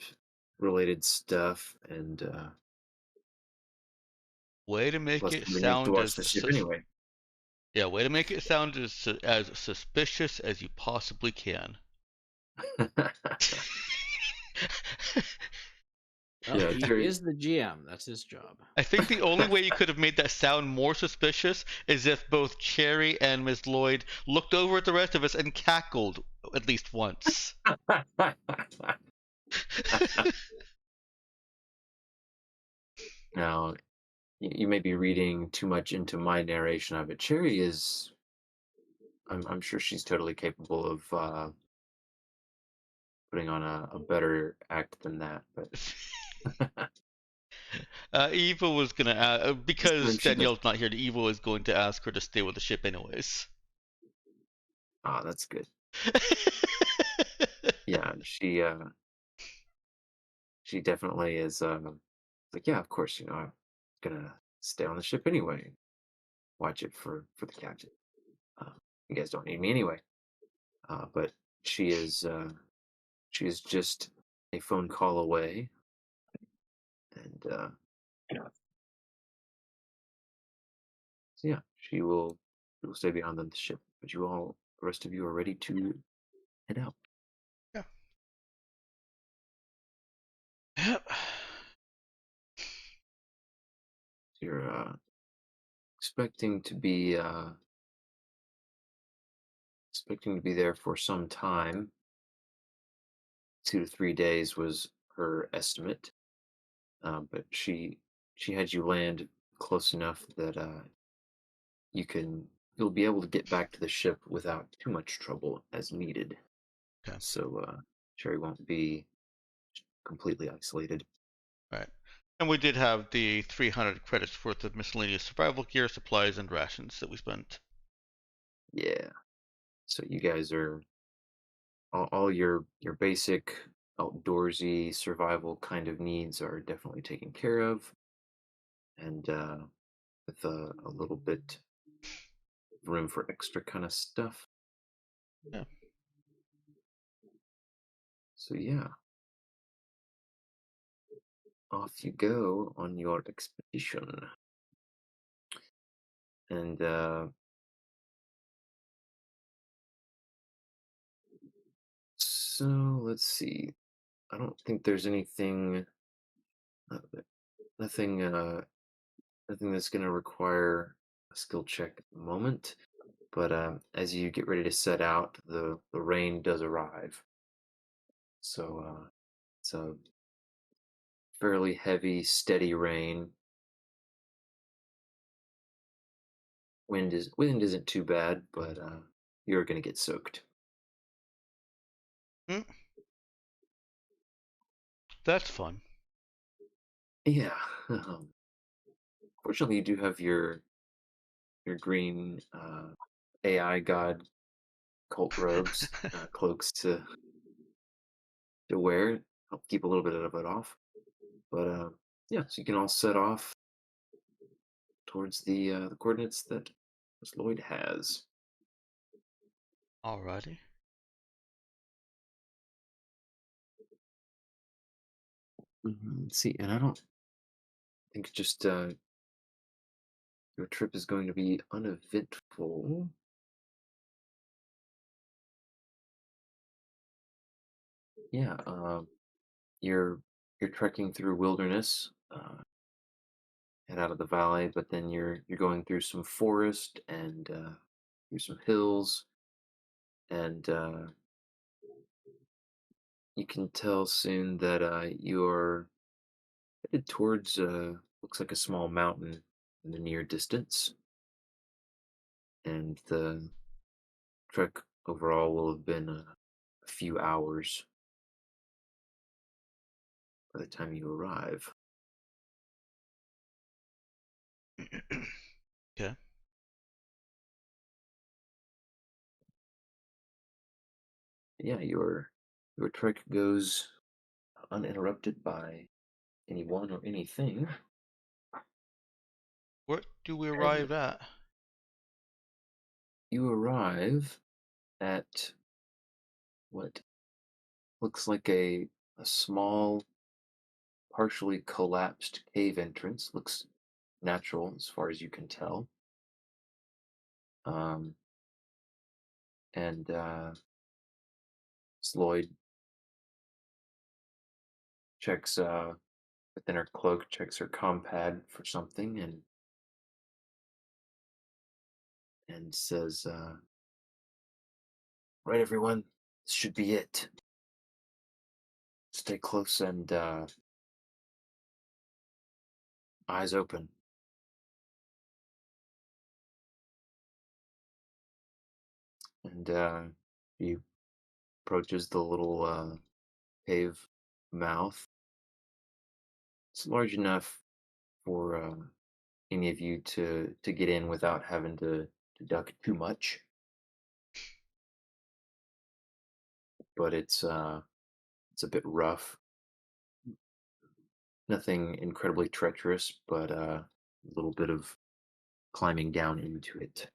related stuff, and Way to make plus it somebody needs to sound watch the ship anyway. yeah, way to make it sound as suspicious as you possibly can. Well, Yeah, he Terry. is the GM. That's his job. I think the only way you could have made that sound more suspicious is if both Cherry and Miss Lloyd looked over at the rest of us and cackled at least once. Now, you may be reading too much into my narration of it. Cherry is, I'm sure she's totally capable of putting on a better act than that. But Eva was gonna This because time she does. Danielle's not here. Eva was going to ask her to stay with the ship anyways. Ah, that's good. Yeah, she definitely is. Like, yeah, of course, I'm gonna stay on the ship anyway. Watch it for the captain. Uh, you guys don't need me anyway. But she is she is just a phone call away, and so yeah, she will stay behind on the ship. But the rest of you are ready to head out. Yeah. Yep. You're expecting to be there for some time. 2 to 3 days was her estimate, but she had you land close enough that you'll be able to get back to the ship without too much trouble as needed. Okay. So Sherry won't be completely isolated. Right. And we did have the 300 credits worth of miscellaneous survival gear, supplies, and rations that we spent. Yeah. So you guys are all your basic outdoorsy survival kind of needs are definitely taken care of, and with a little bit of room for extra kind of stuff. Yeah. So yeah, off you go on your expedition, and so let's see. I don't think there's anything, uh, nothing, nothing that's going to require a skill check at the moment. But as you get ready to set out, the rain does arrive. So it's a fairly heavy, steady rain. Wind isn't too bad, but you're gonna get soaked. Mm, that's fun. Yeah. Fortunately, you do have your green AI god cult robes, cloaks to wear, help keep a little bit of it off. But yeah, so you can all set off towards the coordinates that Miss Lloyd has. Alrighty. Let's see, and I don't think just your trip is going to be uneventful. Yeah, you're trekking through wilderness, and out of the valley, but then you're going through some forest and through some hills, and you can tell soon that you're headed towards looks like a small mountain in the near distance, and the trek overall will have been a few hours by the time you arrive. Okay. Yeah, your trek goes uninterrupted by anyone or anything, Where do we and arrive at? you arrive at what looks like a small, partially collapsed cave entrance. Looks natural as far as you can tell. Um, and Sloyd checks within her cloak, checks her compad for something, and says, "Right, everyone, this should be it. Stay close and eyes open." And he approaches the little cave mouth. It's large enough for any of you to get in without having to duck too much. But it's a bit rough. Nothing incredibly treacherous, but a little bit of climbing down into it.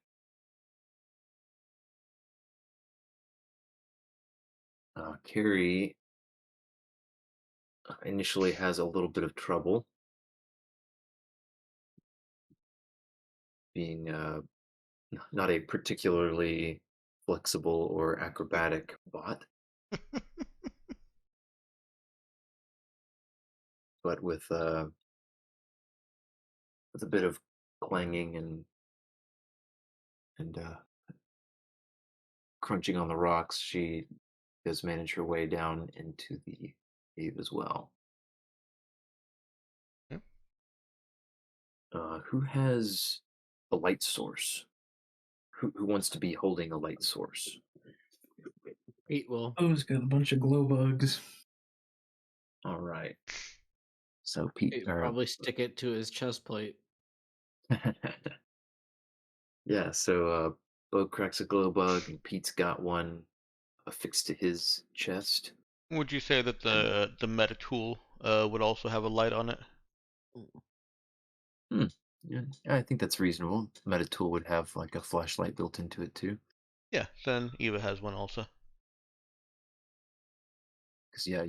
Carrie initially has a little bit of trouble being not a particularly flexible or acrobatic bot, but with a bit of clanging and crunching on the rocks, she does manage her way down into the cave as well. Yep. Who has a light source? Who wants to be holding a light source? Pete will. O's got a bunch of glow bugs. All right. So Pete, Pete will probably stick it to his chest plate. yeah. So Bo cracks a glow bug, and Pete's got one affixed to his chest. Would you say that And the meta tool would also have a light on it? yeah, I think that's reasonable. Metatool would have like a flashlight built into it too. Yeah, then Eva has one also. Because yeah,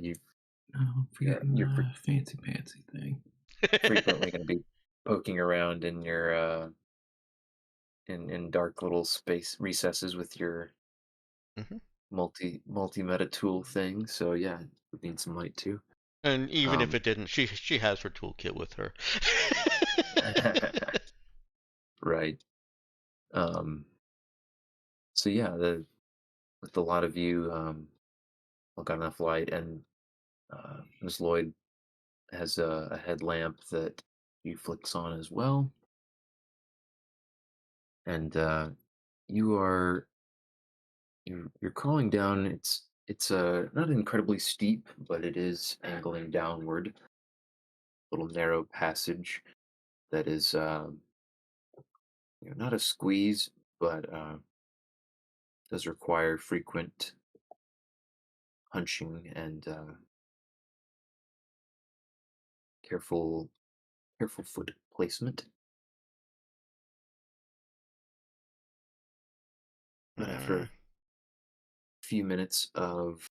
Oh, forgetting you're the fancy pantsy thing. frequently going to be poking around in your in dark little space recesses with your Mhm. multi meta tool thing. So yeah, it would need some light too. And even if Um, it didn't, she has her toolkit with her. right. Um, so yeah, with a lot of you, all got enough light, and Miss Lloyd has a headlamp that you flicks on as well, and you are you're crawling down. It's not incredibly steep, but it is angling downward. Little narrow passage that is not a squeeze, but does require frequent hunching and careful careful foot placement. But after Mm, a few minutes of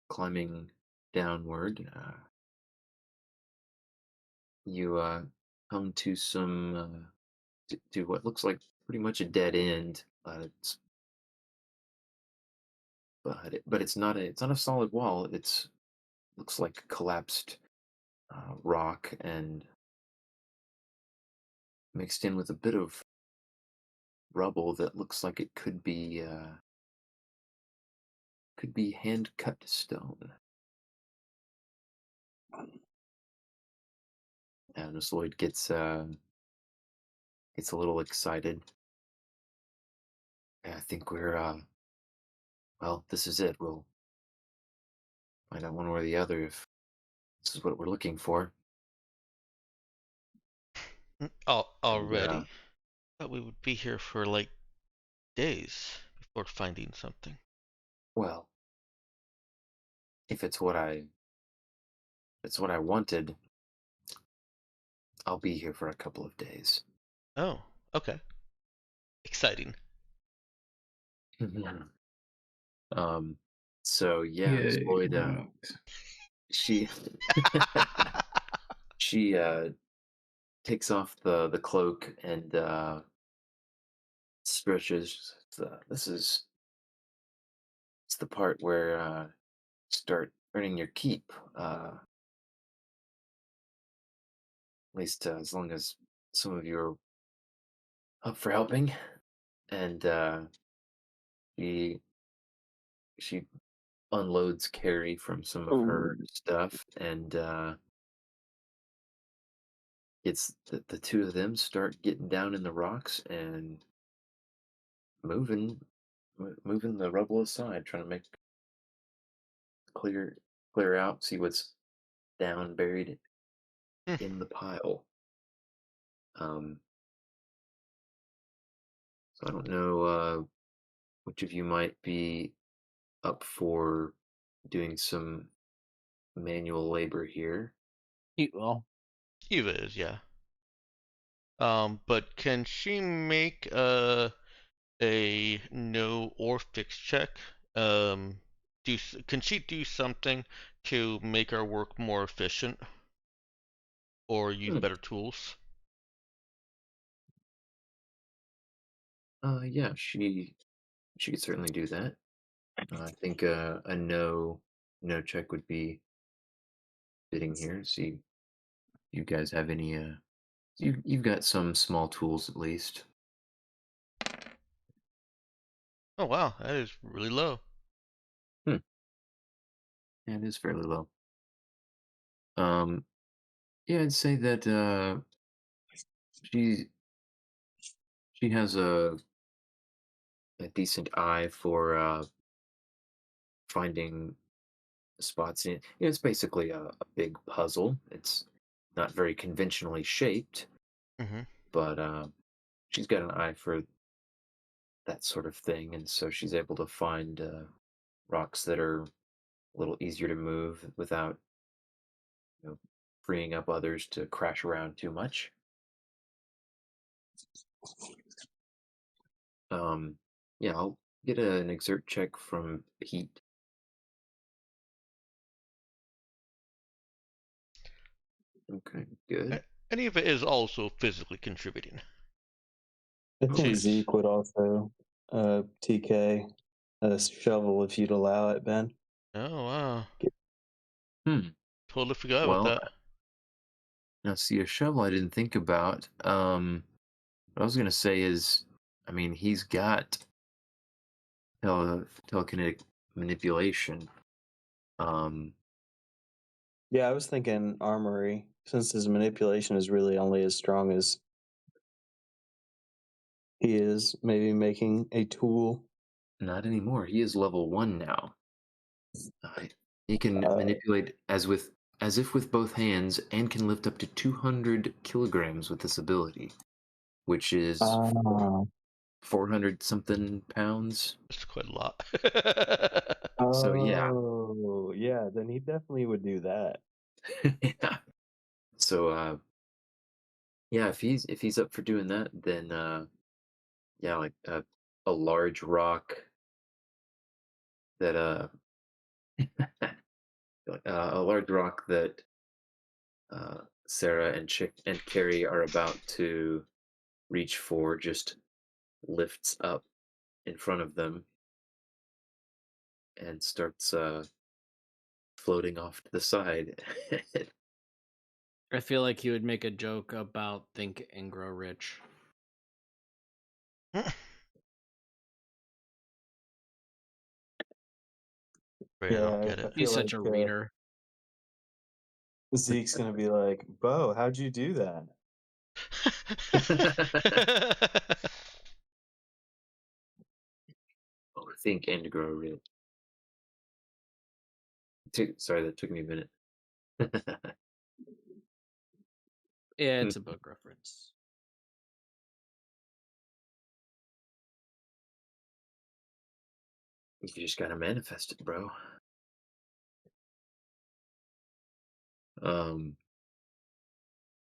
climbing downward, you come to some to what looks like pretty much a dead end. But it's not a solid wall. It's looks like collapsed rock and mixed in with a bit of rubble that looks like it could be hand cut stone. And Miss Lloyd gets a little excited. Yeah, I think we're well, this is it. We'll find out one way or the other if this is what we're looking for. And already? Thought we would be here for like days before finding something. well, if it's what I wanted, I'll be here for a couple of days. Oh, okay. Exciting. um, so yeah, Miss Yay, Lloyd, rocks. she she takes off the cloak and stretches. This is it's the part where start earning your keep. At least as long as some of you are up for helping. And she she unloads Carrie from some of her stuff, and it's the two of them start getting down in the rocks and moving moving the rubble aside, trying to make clear clear out, see what's down buried Hmm. in the pile. Um, so I don't know which of you might be up for doing some manual labor here. Eat well. Eva is, yeah. But can she make a know or fix check? Can she do something to make our work more efficient or use Hmm. better tools? Yeah, she could certainly do that. I think a no check would be fitting here. See, you guys have any you've got some small tools at least. Oh wow, that is really low. Hmm. Yeah, it is fairly low. Um, yeah, I'd say that she she has a decent eye for finding spots in. It's basically a big puzzle. It's not very conventionally shaped, Mm-hmm. but she's got an eye for that sort of thing, and so she's able to find rocks that are a little easier to move without freeing up others to crash around too much. Um, yeah, I'll get an exert check from Pete. Okay, good. And Eva is also physically contributing. I Oh, think She's Zeke would also TK a shovel if you'd allow it, Ben. oh wow, hmm. totally forgot about Well, that. now see a shovel I didn't think about. What I was gonna say is, I mean, he's got telekinetic manipulation. Um, Yeah, I was thinking armory, since his manipulation is really only as strong as he is. Maybe making a tool. not anymore. He is level 1 now. Uh, he can Uh, manipulate as if with both hands and can lift up to 200 kilograms with this ability, which is uh, 400 something pounds. It's quite a lot. So yeah, oh, yeah, then he definitely would do that. yeah. So yeah, if he's up for doing that, then yeah, like a large rock that a large rock that Sarah and Chick and Carrie are about to reach for just lifts up in front of them and starts floating off to the side. I feel like he would make a joke about think and grow rich. Afraid I don't Yeah, get I it. He's feel such like a reader. Zeke's gonna be like, "Bo, how'd you do that?" Oh, think and grow rich. Sorry, that took me a minute. Yeah, it's a book reference. You just gotta manifest it, bro. Um,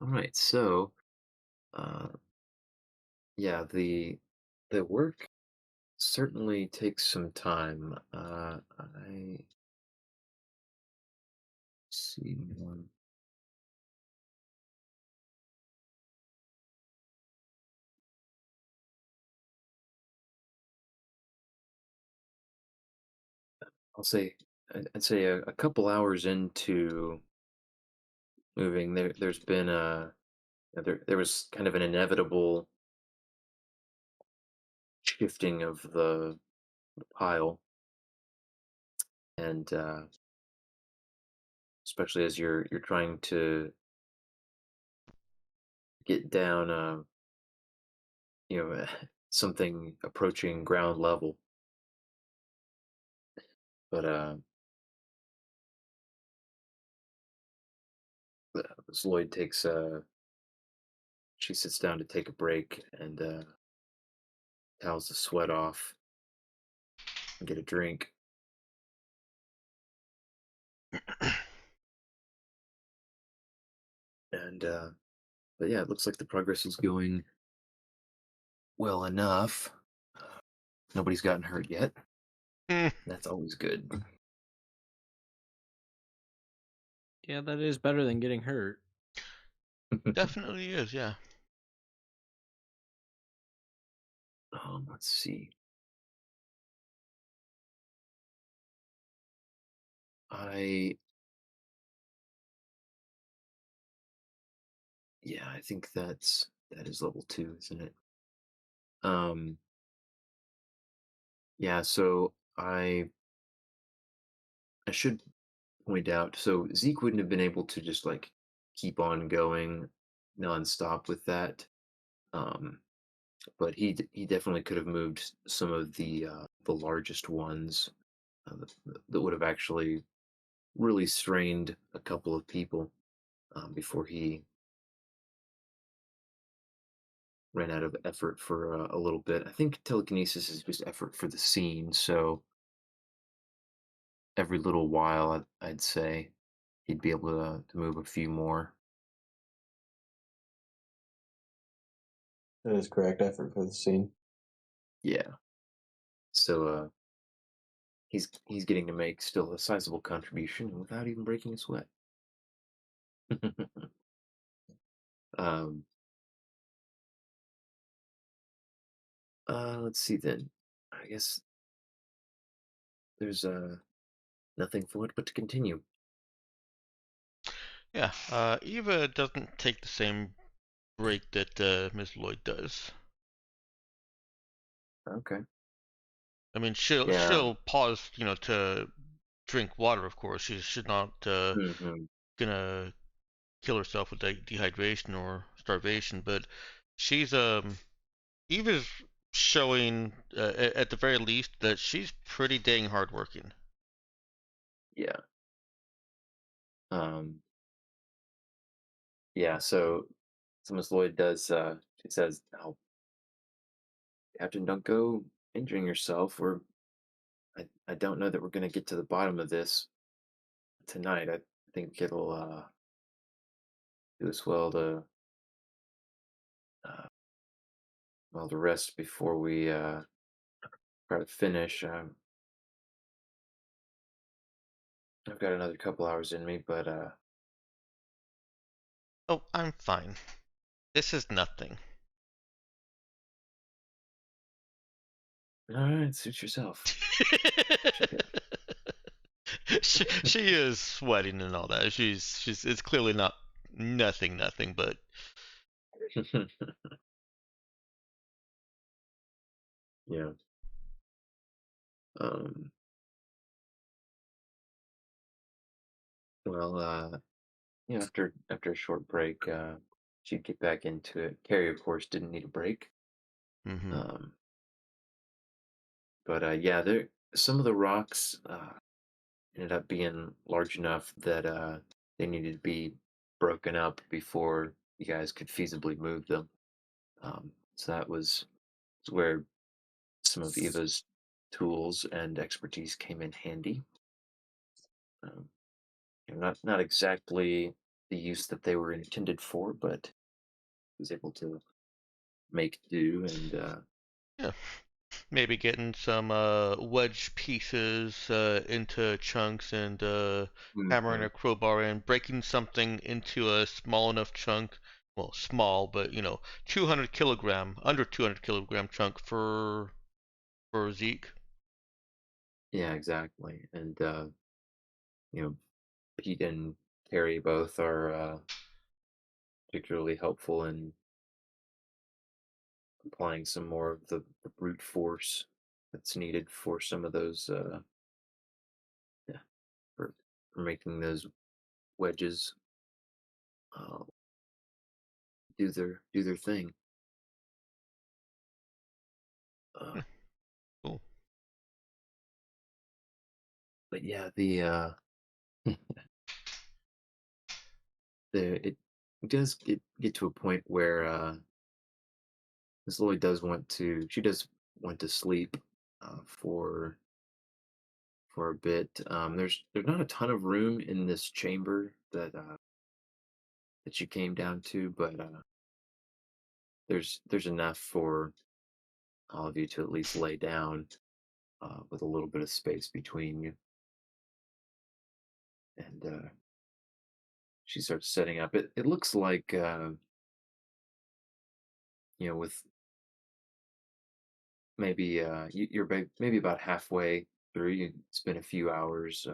all right, so uh, yeah, the work certainly takes some time. I see one. I'll say I'd say a couple hours into moving, there's been there was kind of an inevitable shifting of the pile, and especially as you're trying to get down, something approaching ground level, but Lloyd takes a she sits down to take a break and towels the sweat off and get a drink. And but yeah, it looks like the progress is going well enough. Nobody's gotten hurt yet. Hmm, That's always good. Yeah, that is better than getting hurt. definitely is, yeah. Let's see. I Yeah, I think that is level 2, isn't it? Um, yeah, so I should point out, so Zeke wouldn't have been able to just like keep on going nonstop with that. Um, but he definitely could have moved some of the largest ones that would have actually really strained a couple of people before he ran out of effort for a little bit. I think telekinesis is just effort for the scene, so every little while, I'd say he'd be able to move a few more. That is correct. Effort for the scene. Yeah. So he's getting to make still a sizable contribution without even breaking a sweat. um, let's see then. I guess there's nothing for it but to continue. Yeah, Eva doesn't take the same break that Miss Lloyd does. Okay. I mean, Yeah. she'll pause, to drink water. Of course, she should not Hmm. gonna kill herself with dehydration or starvation. But she's Eva's showing at the very least that she's pretty dang hardworking. Yeah. Um, yeah. So Miss Lloyd does. She says, "Oh, Captain, don't go injuring yourself, or I don't know that we're gonna get to the bottom of this tonight. I think it'll do us well uh, to rest before we try to finish. I've got another couple hours in me, but Oh, I'm fine. This is nothing. all right, suit yourself. She is sweating and all that. She's it's clearly not nothing, but Yeah. Um, well, after a short break, she'd get back into it. Carrie, of course, didn't need a break. hmm Um, but yeah, there some of the rocks ended up being large enough that they needed to be broken up before you guys could feasibly move them. So that was where some of Eva's tools and expertise came in handy. Um, not exactly the use that they were intended for, but was able to make do and yeah, maybe getting some wedge pieces into chunks and hammering Mhm. a crowbar in, breaking something into a small enough chunk. Well, small, but 200 kilogram, under 200 kilogram chunk for Zeke. Yeah, exactly. And you know, Pete and Carrie both are particularly helpful in applying some more of the brute force that's needed for some of those yeah, for making those wedges uh, do their thing. Uh, Hmm, cool. but yeah, the it it does get to a point where Miss Lloyd does want to. She does want to sleep for a bit. There's not a ton of room in this chamber that you came down to, but there's enough for all of you to at least lay down with a little bit of space between you. And she starts setting up. It looks like with maybe you're maybe about halfway through. You spend a few hours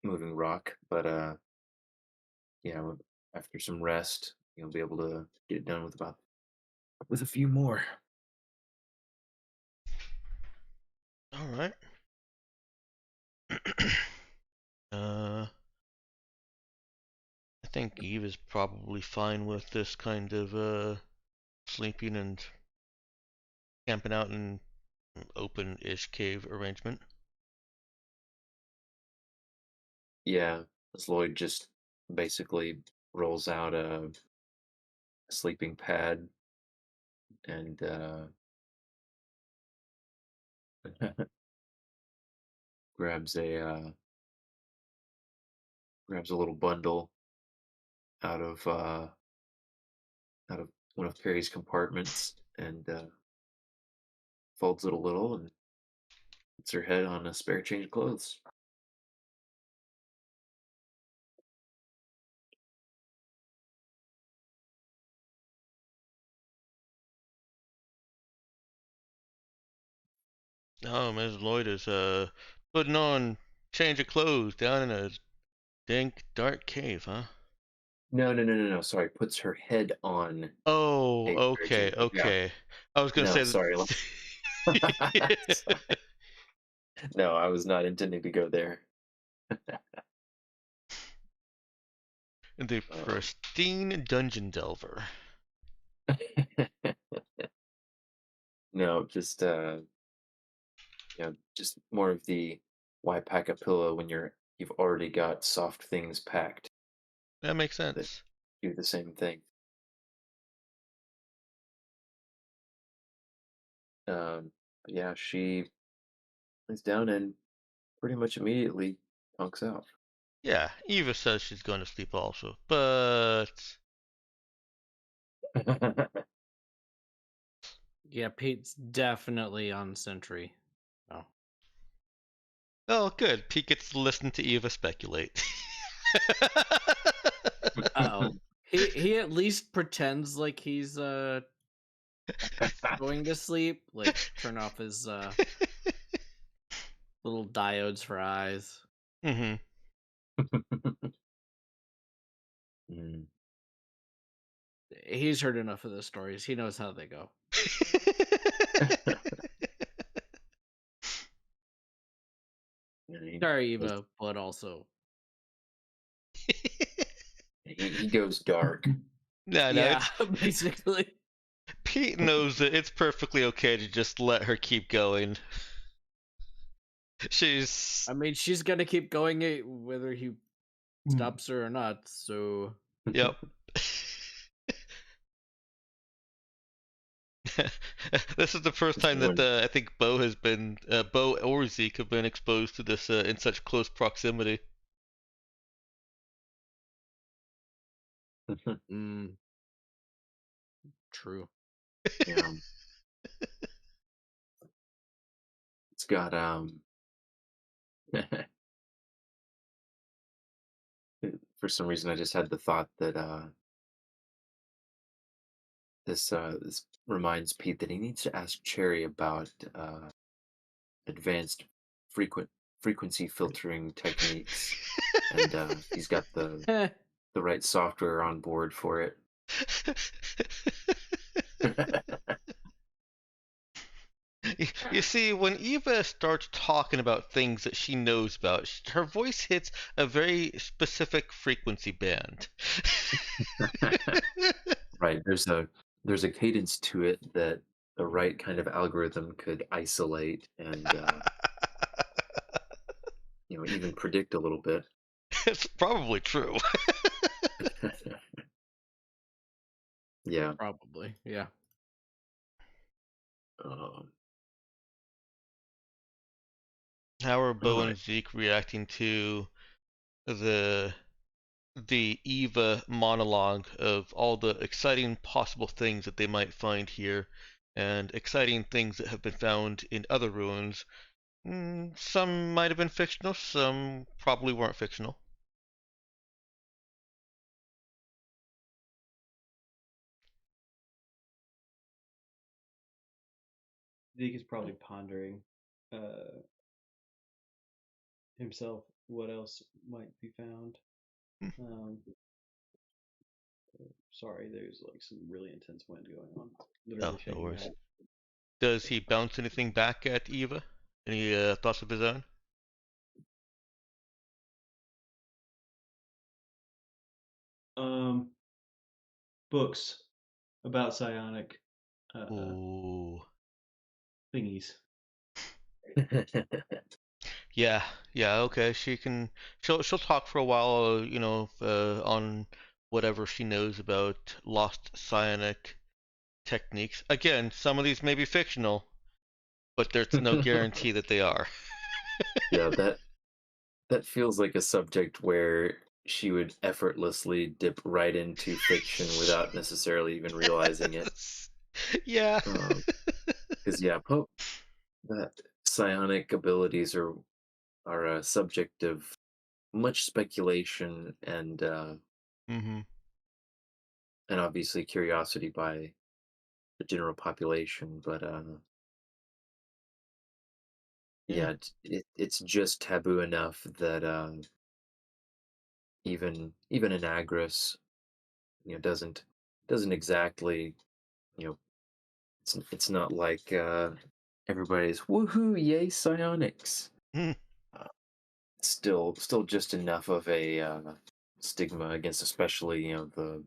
moving rock, but you know, after some rest, you'll be able to get it done with a few more. All right. I think Eve is probably fine with this kind of sleeping and camping out in open-ish cave arrangement. Yeah, as Lloyd just basically rolls out a sleeping pad and grabs a little bundle out of uh, out of one of Perry's compartments and folds it a little and puts her head on a spare change of clothes. Oh, Ms. Lloyd is putting on change of clothes down in a dank, dark cave, huh? No, no, no, no, no. Sorry, puts her head on Oh, a spare okay, change. Yeah. okay. I was gonna No, say sorry. that. Sorry. No, I was not intending to go there. The pristine dungeon delver. No, just just more of the why pack a pillow when you've already got soft things packed That makes that sense. do the same thing. Yeah, she lays down and pretty much immediately punks out. Yeah, Eva says she's going to sleep also, but Yeah, Pete's definitely on sentry. Oh. oh, good. Pete gets to listen to Eva speculate. Uh-oh. He at least pretends like he's going to sleep, like turn off his little diodes for eyes. Mm-hmm. Mm. He's heard enough of the stories. He knows how they go. Sorry, Eva, but also he goes dark. No, yeah, it's basically. Pete knows that it's perfectly okay to just let her keep going. She's I mean, she's gonna keep going whether he stops her or not. So yep. This is the first time that I think Bo has been Bo or Zeke have been exposed to this in such close proximity. True. Yeah. It's got for some reason I just had the thought that this reminds Pete that he needs to ask Cherry about advanced frequent frequency filtering techniques, and he's got the right software on board for it. You see, when Eva starts talking about things that she knows about, her voice hits a very specific frequency band. Right. There's a cadence to it that the right kind of algorithm could isolate and even predict a little bit. It's probably true. Yeah. Probably, yeah. Um, How are all Bo right. and Zeke reacting to the Eva monologue of all the exciting possible things that they might find here, and exciting things that have been found in other ruins? Some might have been fictional, some probably weren't fictional. Zeke is probably pondering uh, himself what else might be found. Hmm. Um, sorry, there's like some really intense wind going on. Oh, Literally no shaking my worries. head. Does he bounce anything back at Eva? Any thoughts of his own? Um, books about psionic uh, Ooh. thingies. Yeah, yeah, okay. She'll talk for a while, on whatever she knows about lost psionic techniques. Again, some of these may be fictional, but there's no guarantee that they are. Yeah, that feels like a subject where she would effortlessly dip right into fiction without necessarily even realizing it. Yes. Yeah. Because yeah, Pope, that psionic abilities are a subject of much speculation Mm-hmm. and obviously curiosity by the general population. But Yeah. yeah, it's just taboo enough that even an Agris, doesn't exactly, you know, it's not like everybody's woohoo, yay, psionics. Mm, Uh, still just enough of a stigma against, especially the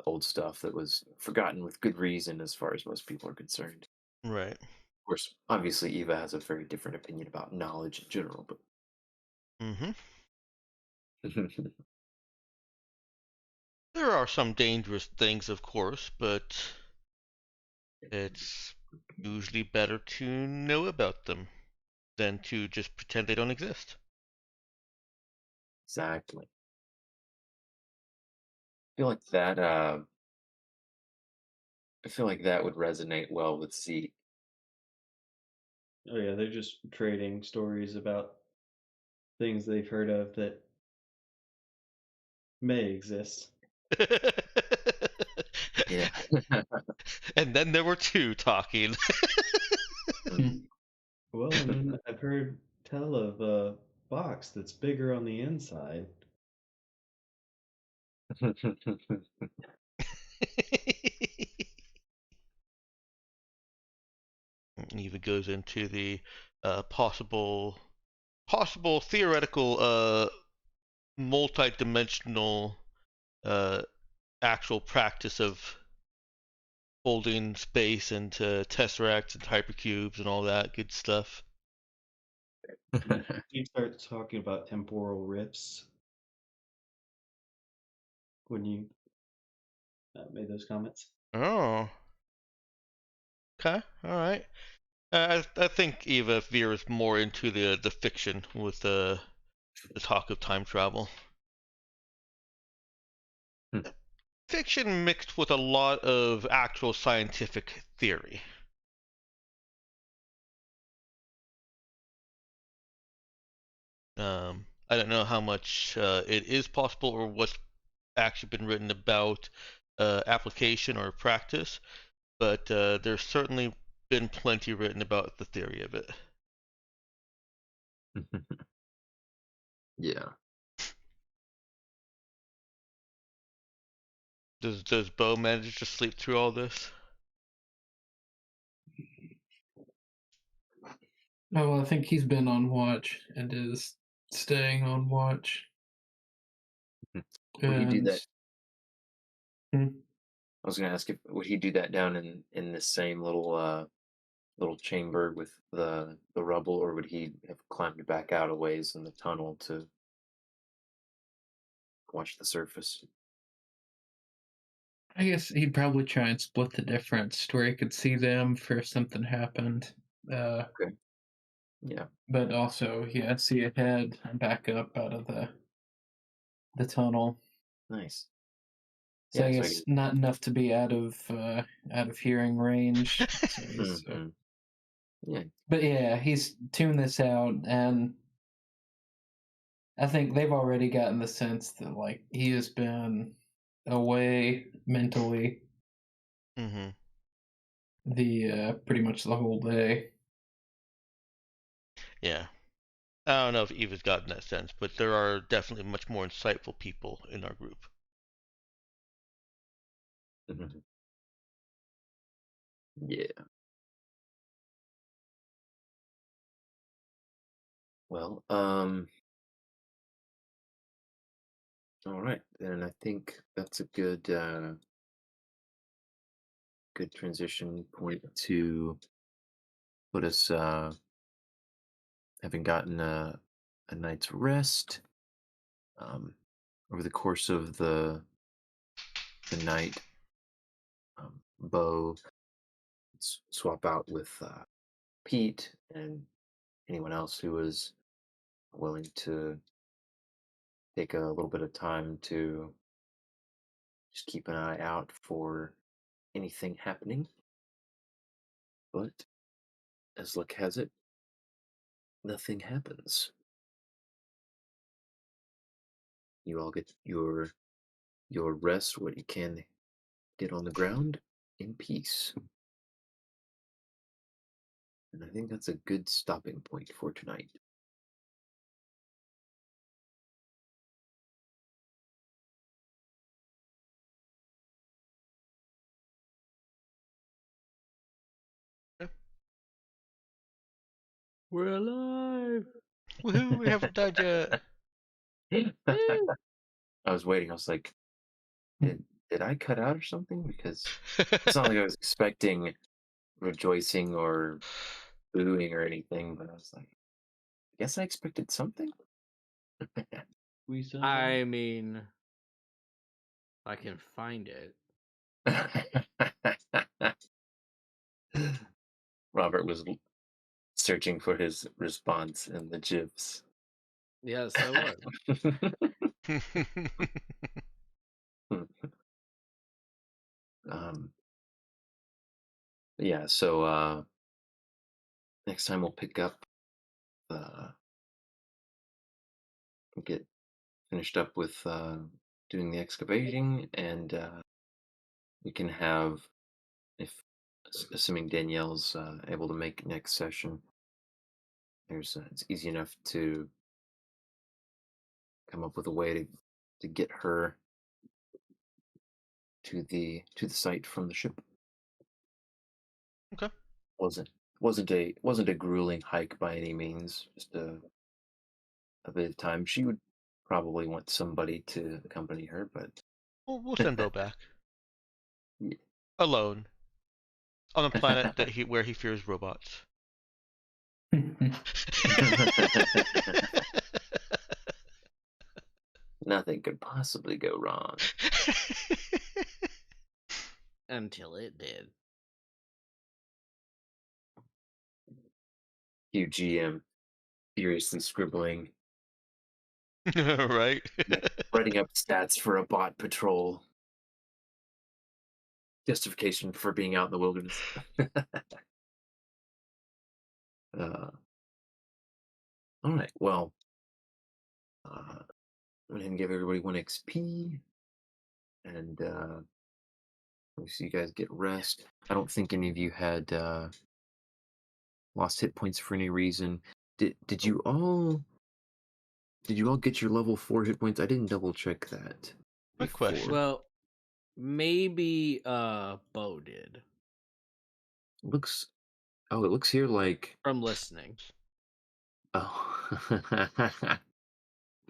old stuff that was forgotten with good reason, as far as most people are concerned. right. Of course, obviously, Eva has a very different opinion about knowledge in general, but Mm-hmm. There are some dangerous things, of course, but it's usually better to know about them than to just pretend they don't exist. exactly. I feel like that. I feel like that would resonate well with Zeke. Oh yeah, they're just trading stories about things they've heard of that may exist. Yeah. And then there were two talking. Mm. Well, and then I've heard tell of a box that's bigger on the inside. Even goes into the possible theoretical multi-dimensional uh, actual practice of folding space into tesseracts and hypercubes and all that good stuff. He starts talking about temporal rifts when you made those comments. Oh, okay, all right. I think Eva veers more into the fiction with the talk of time travel. Hmm. Fiction mixed with a lot of actual scientific theory. I don't know how much it is possible or what's actually been written about application or practice, but there's certainly been plenty written about the theory of it. Yeah. Does Bo manage to sleep through all this? Oh, well, I think he's been on watch and is staying on watch. Would he do And that? hmm, I was gonna ask if would he do that down in this same little chamber with the rubble, or would he have climbed back out a ways in the tunnel to watch the surface. I guess he'd probably try and split the difference to where he could see them for if something happened. Okay. Yeah. But also, yeah, see ahead and back up out of the tunnel. Nice. So Yeah, I so I guess not enough to be out of hearing range. So Mhm. Yeah. but yeah, he's tuned this out, and I think they've already gotten the sense that like he has been away mentally Mm-hmm. the pretty much the whole day. Yeah. I don't know if Eva's gotten that sense, but there are definitely much more insightful people in our group. Mhm. Yeah. Well, all right. Then I think that's a good transition point to put us having gotten a night's rest um, over the course of the night. Bo swap out with Pete and anyone else who was willing to take a little bit of time to just keep an eye out for anything happening. But as luck has it, nothing happens. You all get your rest, what you can get on the ground in peace. And I think that's a good stopping point for tonight. We're alive. Woohoo! We haven't died yet. I was waiting. I was like, did I cut out or something? Because it's not like I was expecting rejoicing or booing or anything, but I was like, I guess I expected something. We survived. I mean, I can find it. Robert was searching for his response in the GIFs. Yes, I was. um, yeah, so next time we'll pick up get finished up with doing the excavating, and we can have, if assuming Danielle's able to make next session, it's easy enough to come up with a way to get her to the site from the ship. Okay. Wasn't a grueling hike by any means, just a bit of time. She would probably want somebody to accompany her, but We'll send Bo back Yeah. alone on a planet where he fears robots. Nothing could possibly go wrong. Until it did. You GM furiously scribbling, Right? writing up stats for a bot patrol. Justification for being out in the wilderness. All right, well, go ahead and give everybody 1 XP, and we see you guys get rest. I don't think any of you had lost hit points for any reason. Did you all get your level 4 hit points? I didn't double check that Good before. question. Well, maybe Bo did It looks here like from listening. oh.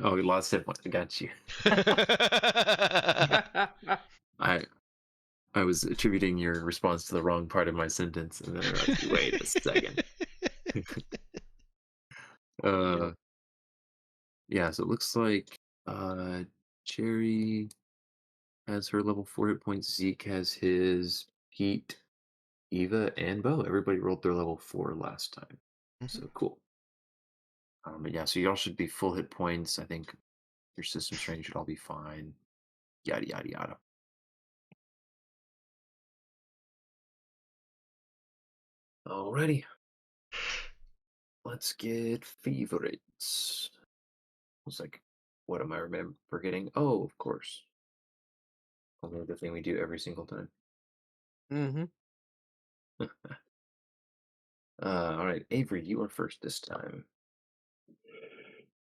Oh, we lost hit points. I got you. I was attributing your response to the wrong part of my sentence, and then I realized, wait a second. Yeah, so it looks like Cherry has her level 4 hit points. Zeke has his. Pete, Eva, and Bo. Everybody rolled their level 4 last time. So cool. But yeah, so y'all should be full hit points. I think your system strength should all be fine. Yada, yada, yada. Alrighty. Let's get favorites. It's like, what am I forgetting? Oh, of course. Only the thing we do every single time. Mm-hmm. All right, Avery, you are first this time.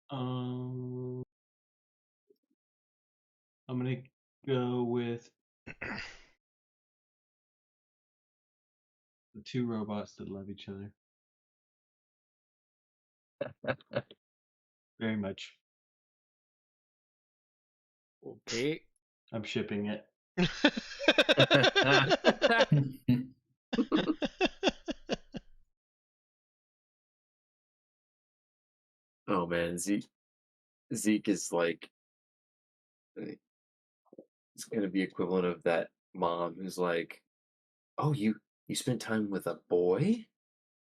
I'm gonna go with the two robots that love each other very much. Okay. I'm shipping it. Oh man, Zeke is like, it's gonna be equivalent of that mom who's like, "Oh, you spent time with a boy?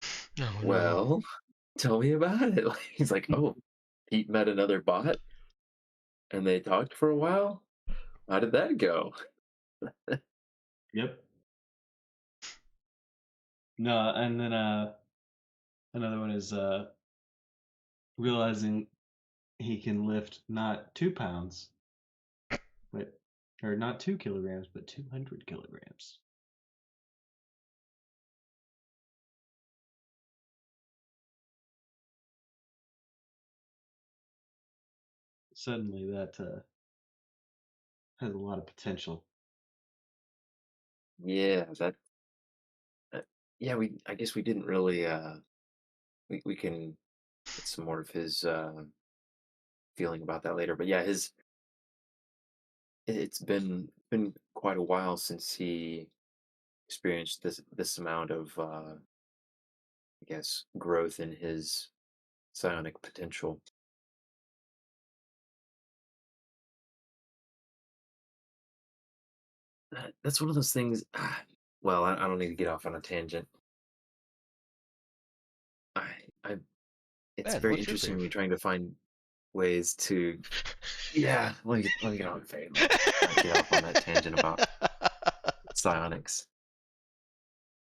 Oh no. Well, tell me about it." Like, he's like, "Oh, Pete met another bot, and they talked for a while. How did that go?" Yep. No, and then another one is realizing he can lift not 2 pounds, but or not 2 kilograms, but 200 kilograms. Suddenly, that has a lot of potential. Yeah, yeah. I guess we didn't really. We can get some more of his feeling about that later. But yeah, it's been quite a while since he experienced this amount of I guess growth in his psionic potential. That's one of those things. Well, I don't need to get off on a tangent. I it's Ben, very what's your interesting when fave? you're trying to find ways to. Yeah, let me get on get off on that tangent about psionics.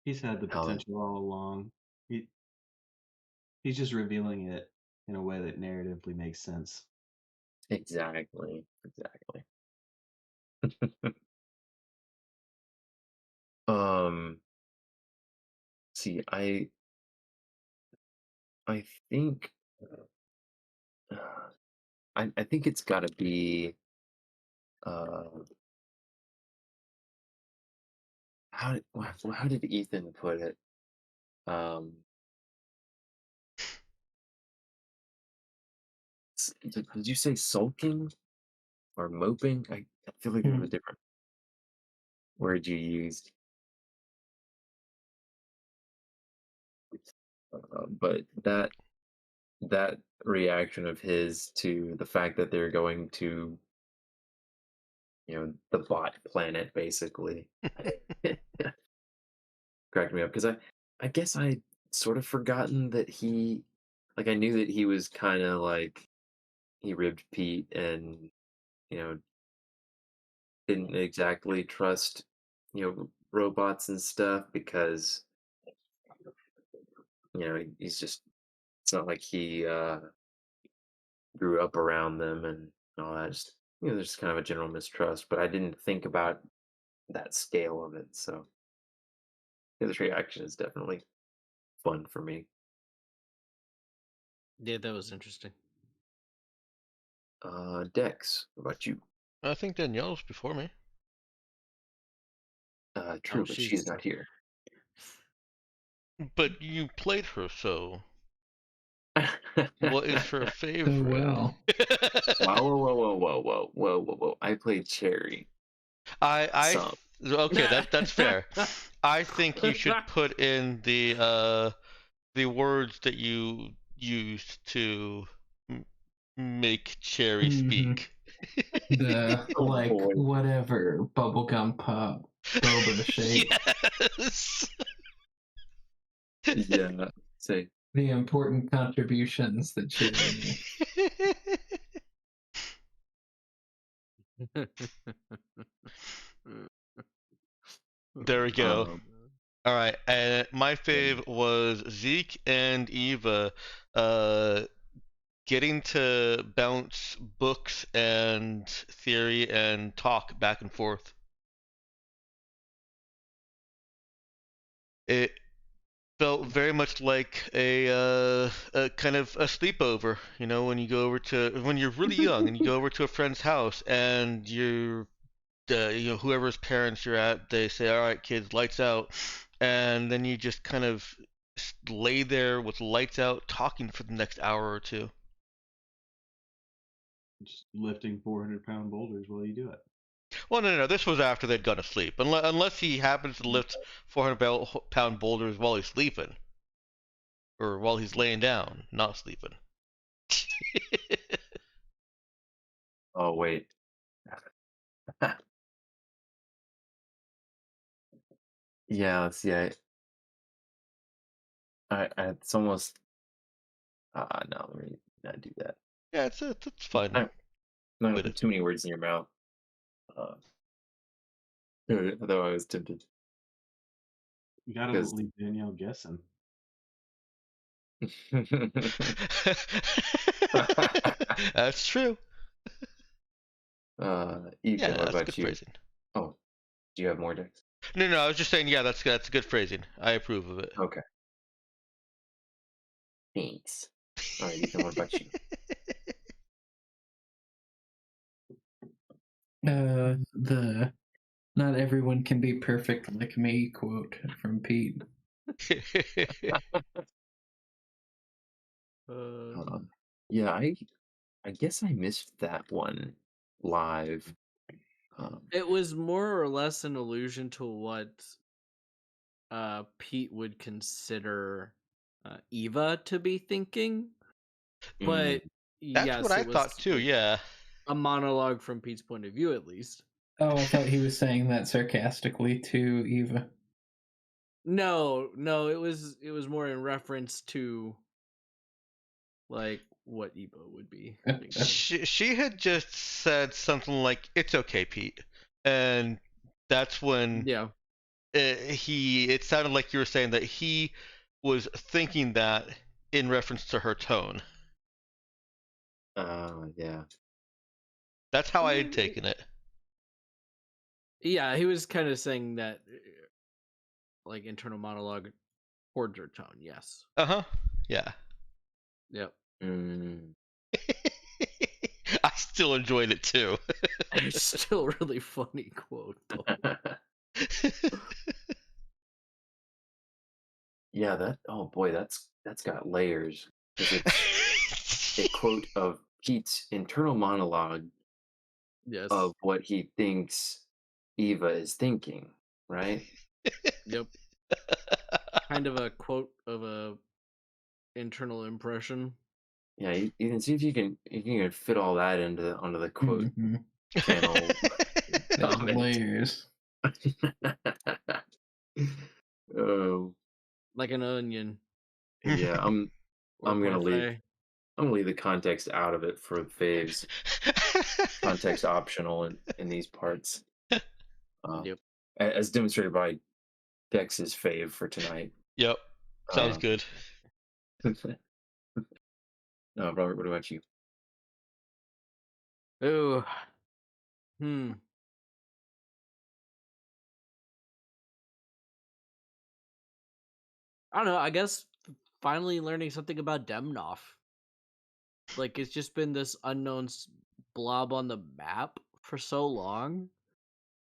He's had the How potential all along. He's just revealing it in a way that narratively makes sense. exactly. Um, see, I think I think it's got to be uh how did Ethan put it? Um, did you say sulking or moping? I feel like there was a different word you used. But that reaction of his to the fact that they're going to, the bot planet basically cracked me up because I guess I sort of forgotten that I knew that he was kind of like he ribbed Pete and you know didn't exactly trust robots and stuff because he's just it's not like he grew up around them and all that. Just there's kind of a general mistrust, but I didn't think about that scale of it. So his reaction is definitely fun for me. Yeah, that was interesting. Dex, what about you? I think Danielle's before me. True, Oh, but she's she's not here. But you played her, so what is her So favorite? well. Whoa. I played Cherry. Some. Okay, that's fair. I think you should put in the words that you used to make Cherry Mhm. speak. The Oh, like boy. whatever bubblegum pop boba shake. Yes. Yeah. Say. The important contributions that Cherry makes. There we go. Um, All right, and my fave was Zeke and Eva, uh, getting to bounce books and theory and talk back and forth. It felt very much like a kind of a sleepover. You know, when you go over to when you're really young and you go over to a friend's house and you're whoever's parents you're at, they say, "All right, kids, lights out," and then you just kind of lay there with lights out, talking for the next hour or two. Just lifting 400-pound boulders while you do it. Well, no, this was after they'd gone to sleep. Unless he happens to lift 400-pound boulders while he's sleeping, or while he's laying down, not sleeping. oh wait. Yeah. Let's see. It's almost. No. Let me not do that. Yeah, it's fine. I'm not gonna With put it. too many words in your mouth. Though I was tempted. You gotta Because leave Danielle guessing. That's true. Ika, Yeah, what that's about good you? phrasing. Oh, do you have more decks? No, I was just saying, yeah, that's good phrasing. I approve of it. Okay. Thanks. All right, Ethan, what about you? The "not everyone can be perfect like me" quote from Pete. Yeah, I guess I missed that one live. It was more or less an allusion to what Pete would consider Eva to be thinking, but That's what yes, I it thought was too. like Yeah. a monologue from Pete's point of view, at least. Oh, I thought he was saying that sarcastically to Eva. No, it was more in reference to like what Eva would be thinking. She had just said something like, "It's okay, Pete," and that's when Yeah. it sounded like you were saying that he was thinking that in reference to her tone. Yeah. That's how I had taken it. Yeah, he was kind of saying that like internal monologue towards her tone, yes. Uh-huh. Yeah. Yep. I still enjoyed it too. It's still a really funny quote though. Yeah, oh boy, that's got layers. Because it's a quote of Pete's internal monologue Yes. of what he thinks Eva is thinking, right? Yep. Kind of a quote of a internal impression. Yeah, you can see if you can fit all that onto the quote channel There's comment. layers. Oh, Like an onion. yeah, I'm Or gonna leave parfait. I'm gonna leave the context out of it for faves. Context optional in these parts. Yep. As demonstrated by Dex's fave for tonight. Yep. Sounds good. No, Robert, what about you? Ooh. I don't know. I guess finally learning something about Demnoph. Like it's just been this unknown blob on the map for so long,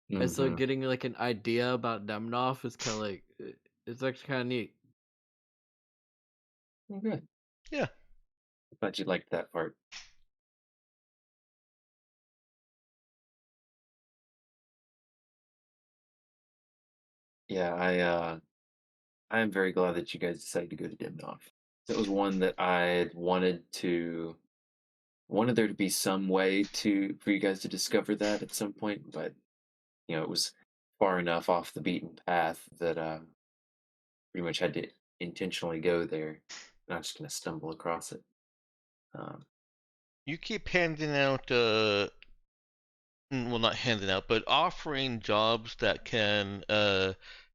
and so Mhm. getting like an idea about Demnoph is kind of like it's actually kind of neat. Oh, good. Yeah. Glad you liked that part. Yeah, I am very glad that you guys decided to go to Demnoph. That was one that I had wanted to wanted there to be some way for you guys to discover that at some point, but it was far enough off the beaten path that pretty much had to intentionally go there. Not just gonna stumble across it. Um, You keep handing out, well, not handing out, but offering jobs that can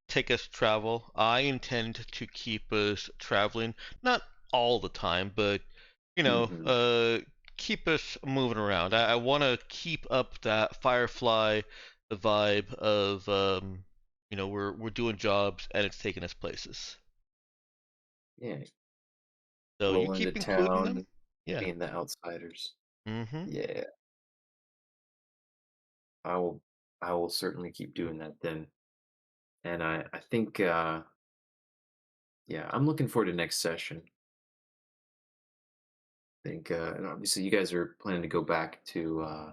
take us travel. I intend to keep us traveling, not all the time, but mhm. keep us moving around. I want to keep up that Firefly vibe of we're doing jobs and it's taking us places. Yeah, So you roll into keep including them. town, Yeah. being the outsiders. Mm-hmm. Yeah, I will. I will certainly keep doing that then. And I think yeah, I'm looking forward to next session. I think and obviously you guys are planning to go back to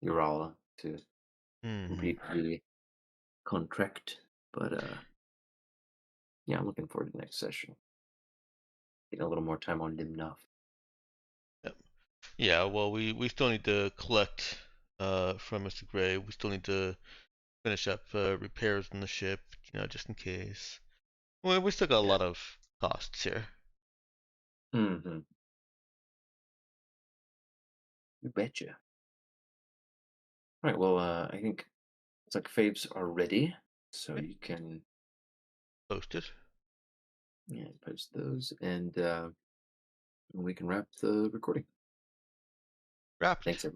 Urala to Mm-hmm. complete the contract, but yeah, I'm looking forward to next session. Getting a little more time on Demnoph. Yep. Yeah. Well, we still need to collect from Mr. Gray. We still need to finish up repairs on the ship, just in case. Well, we still got a Yeah. lot of costs here. Mm-hmm. You betcha. All right. Well, I think it's like faves are ready, so Okay. you can Posted. post those, and we can wrap the recording. Wrapped. Thanks, everyone.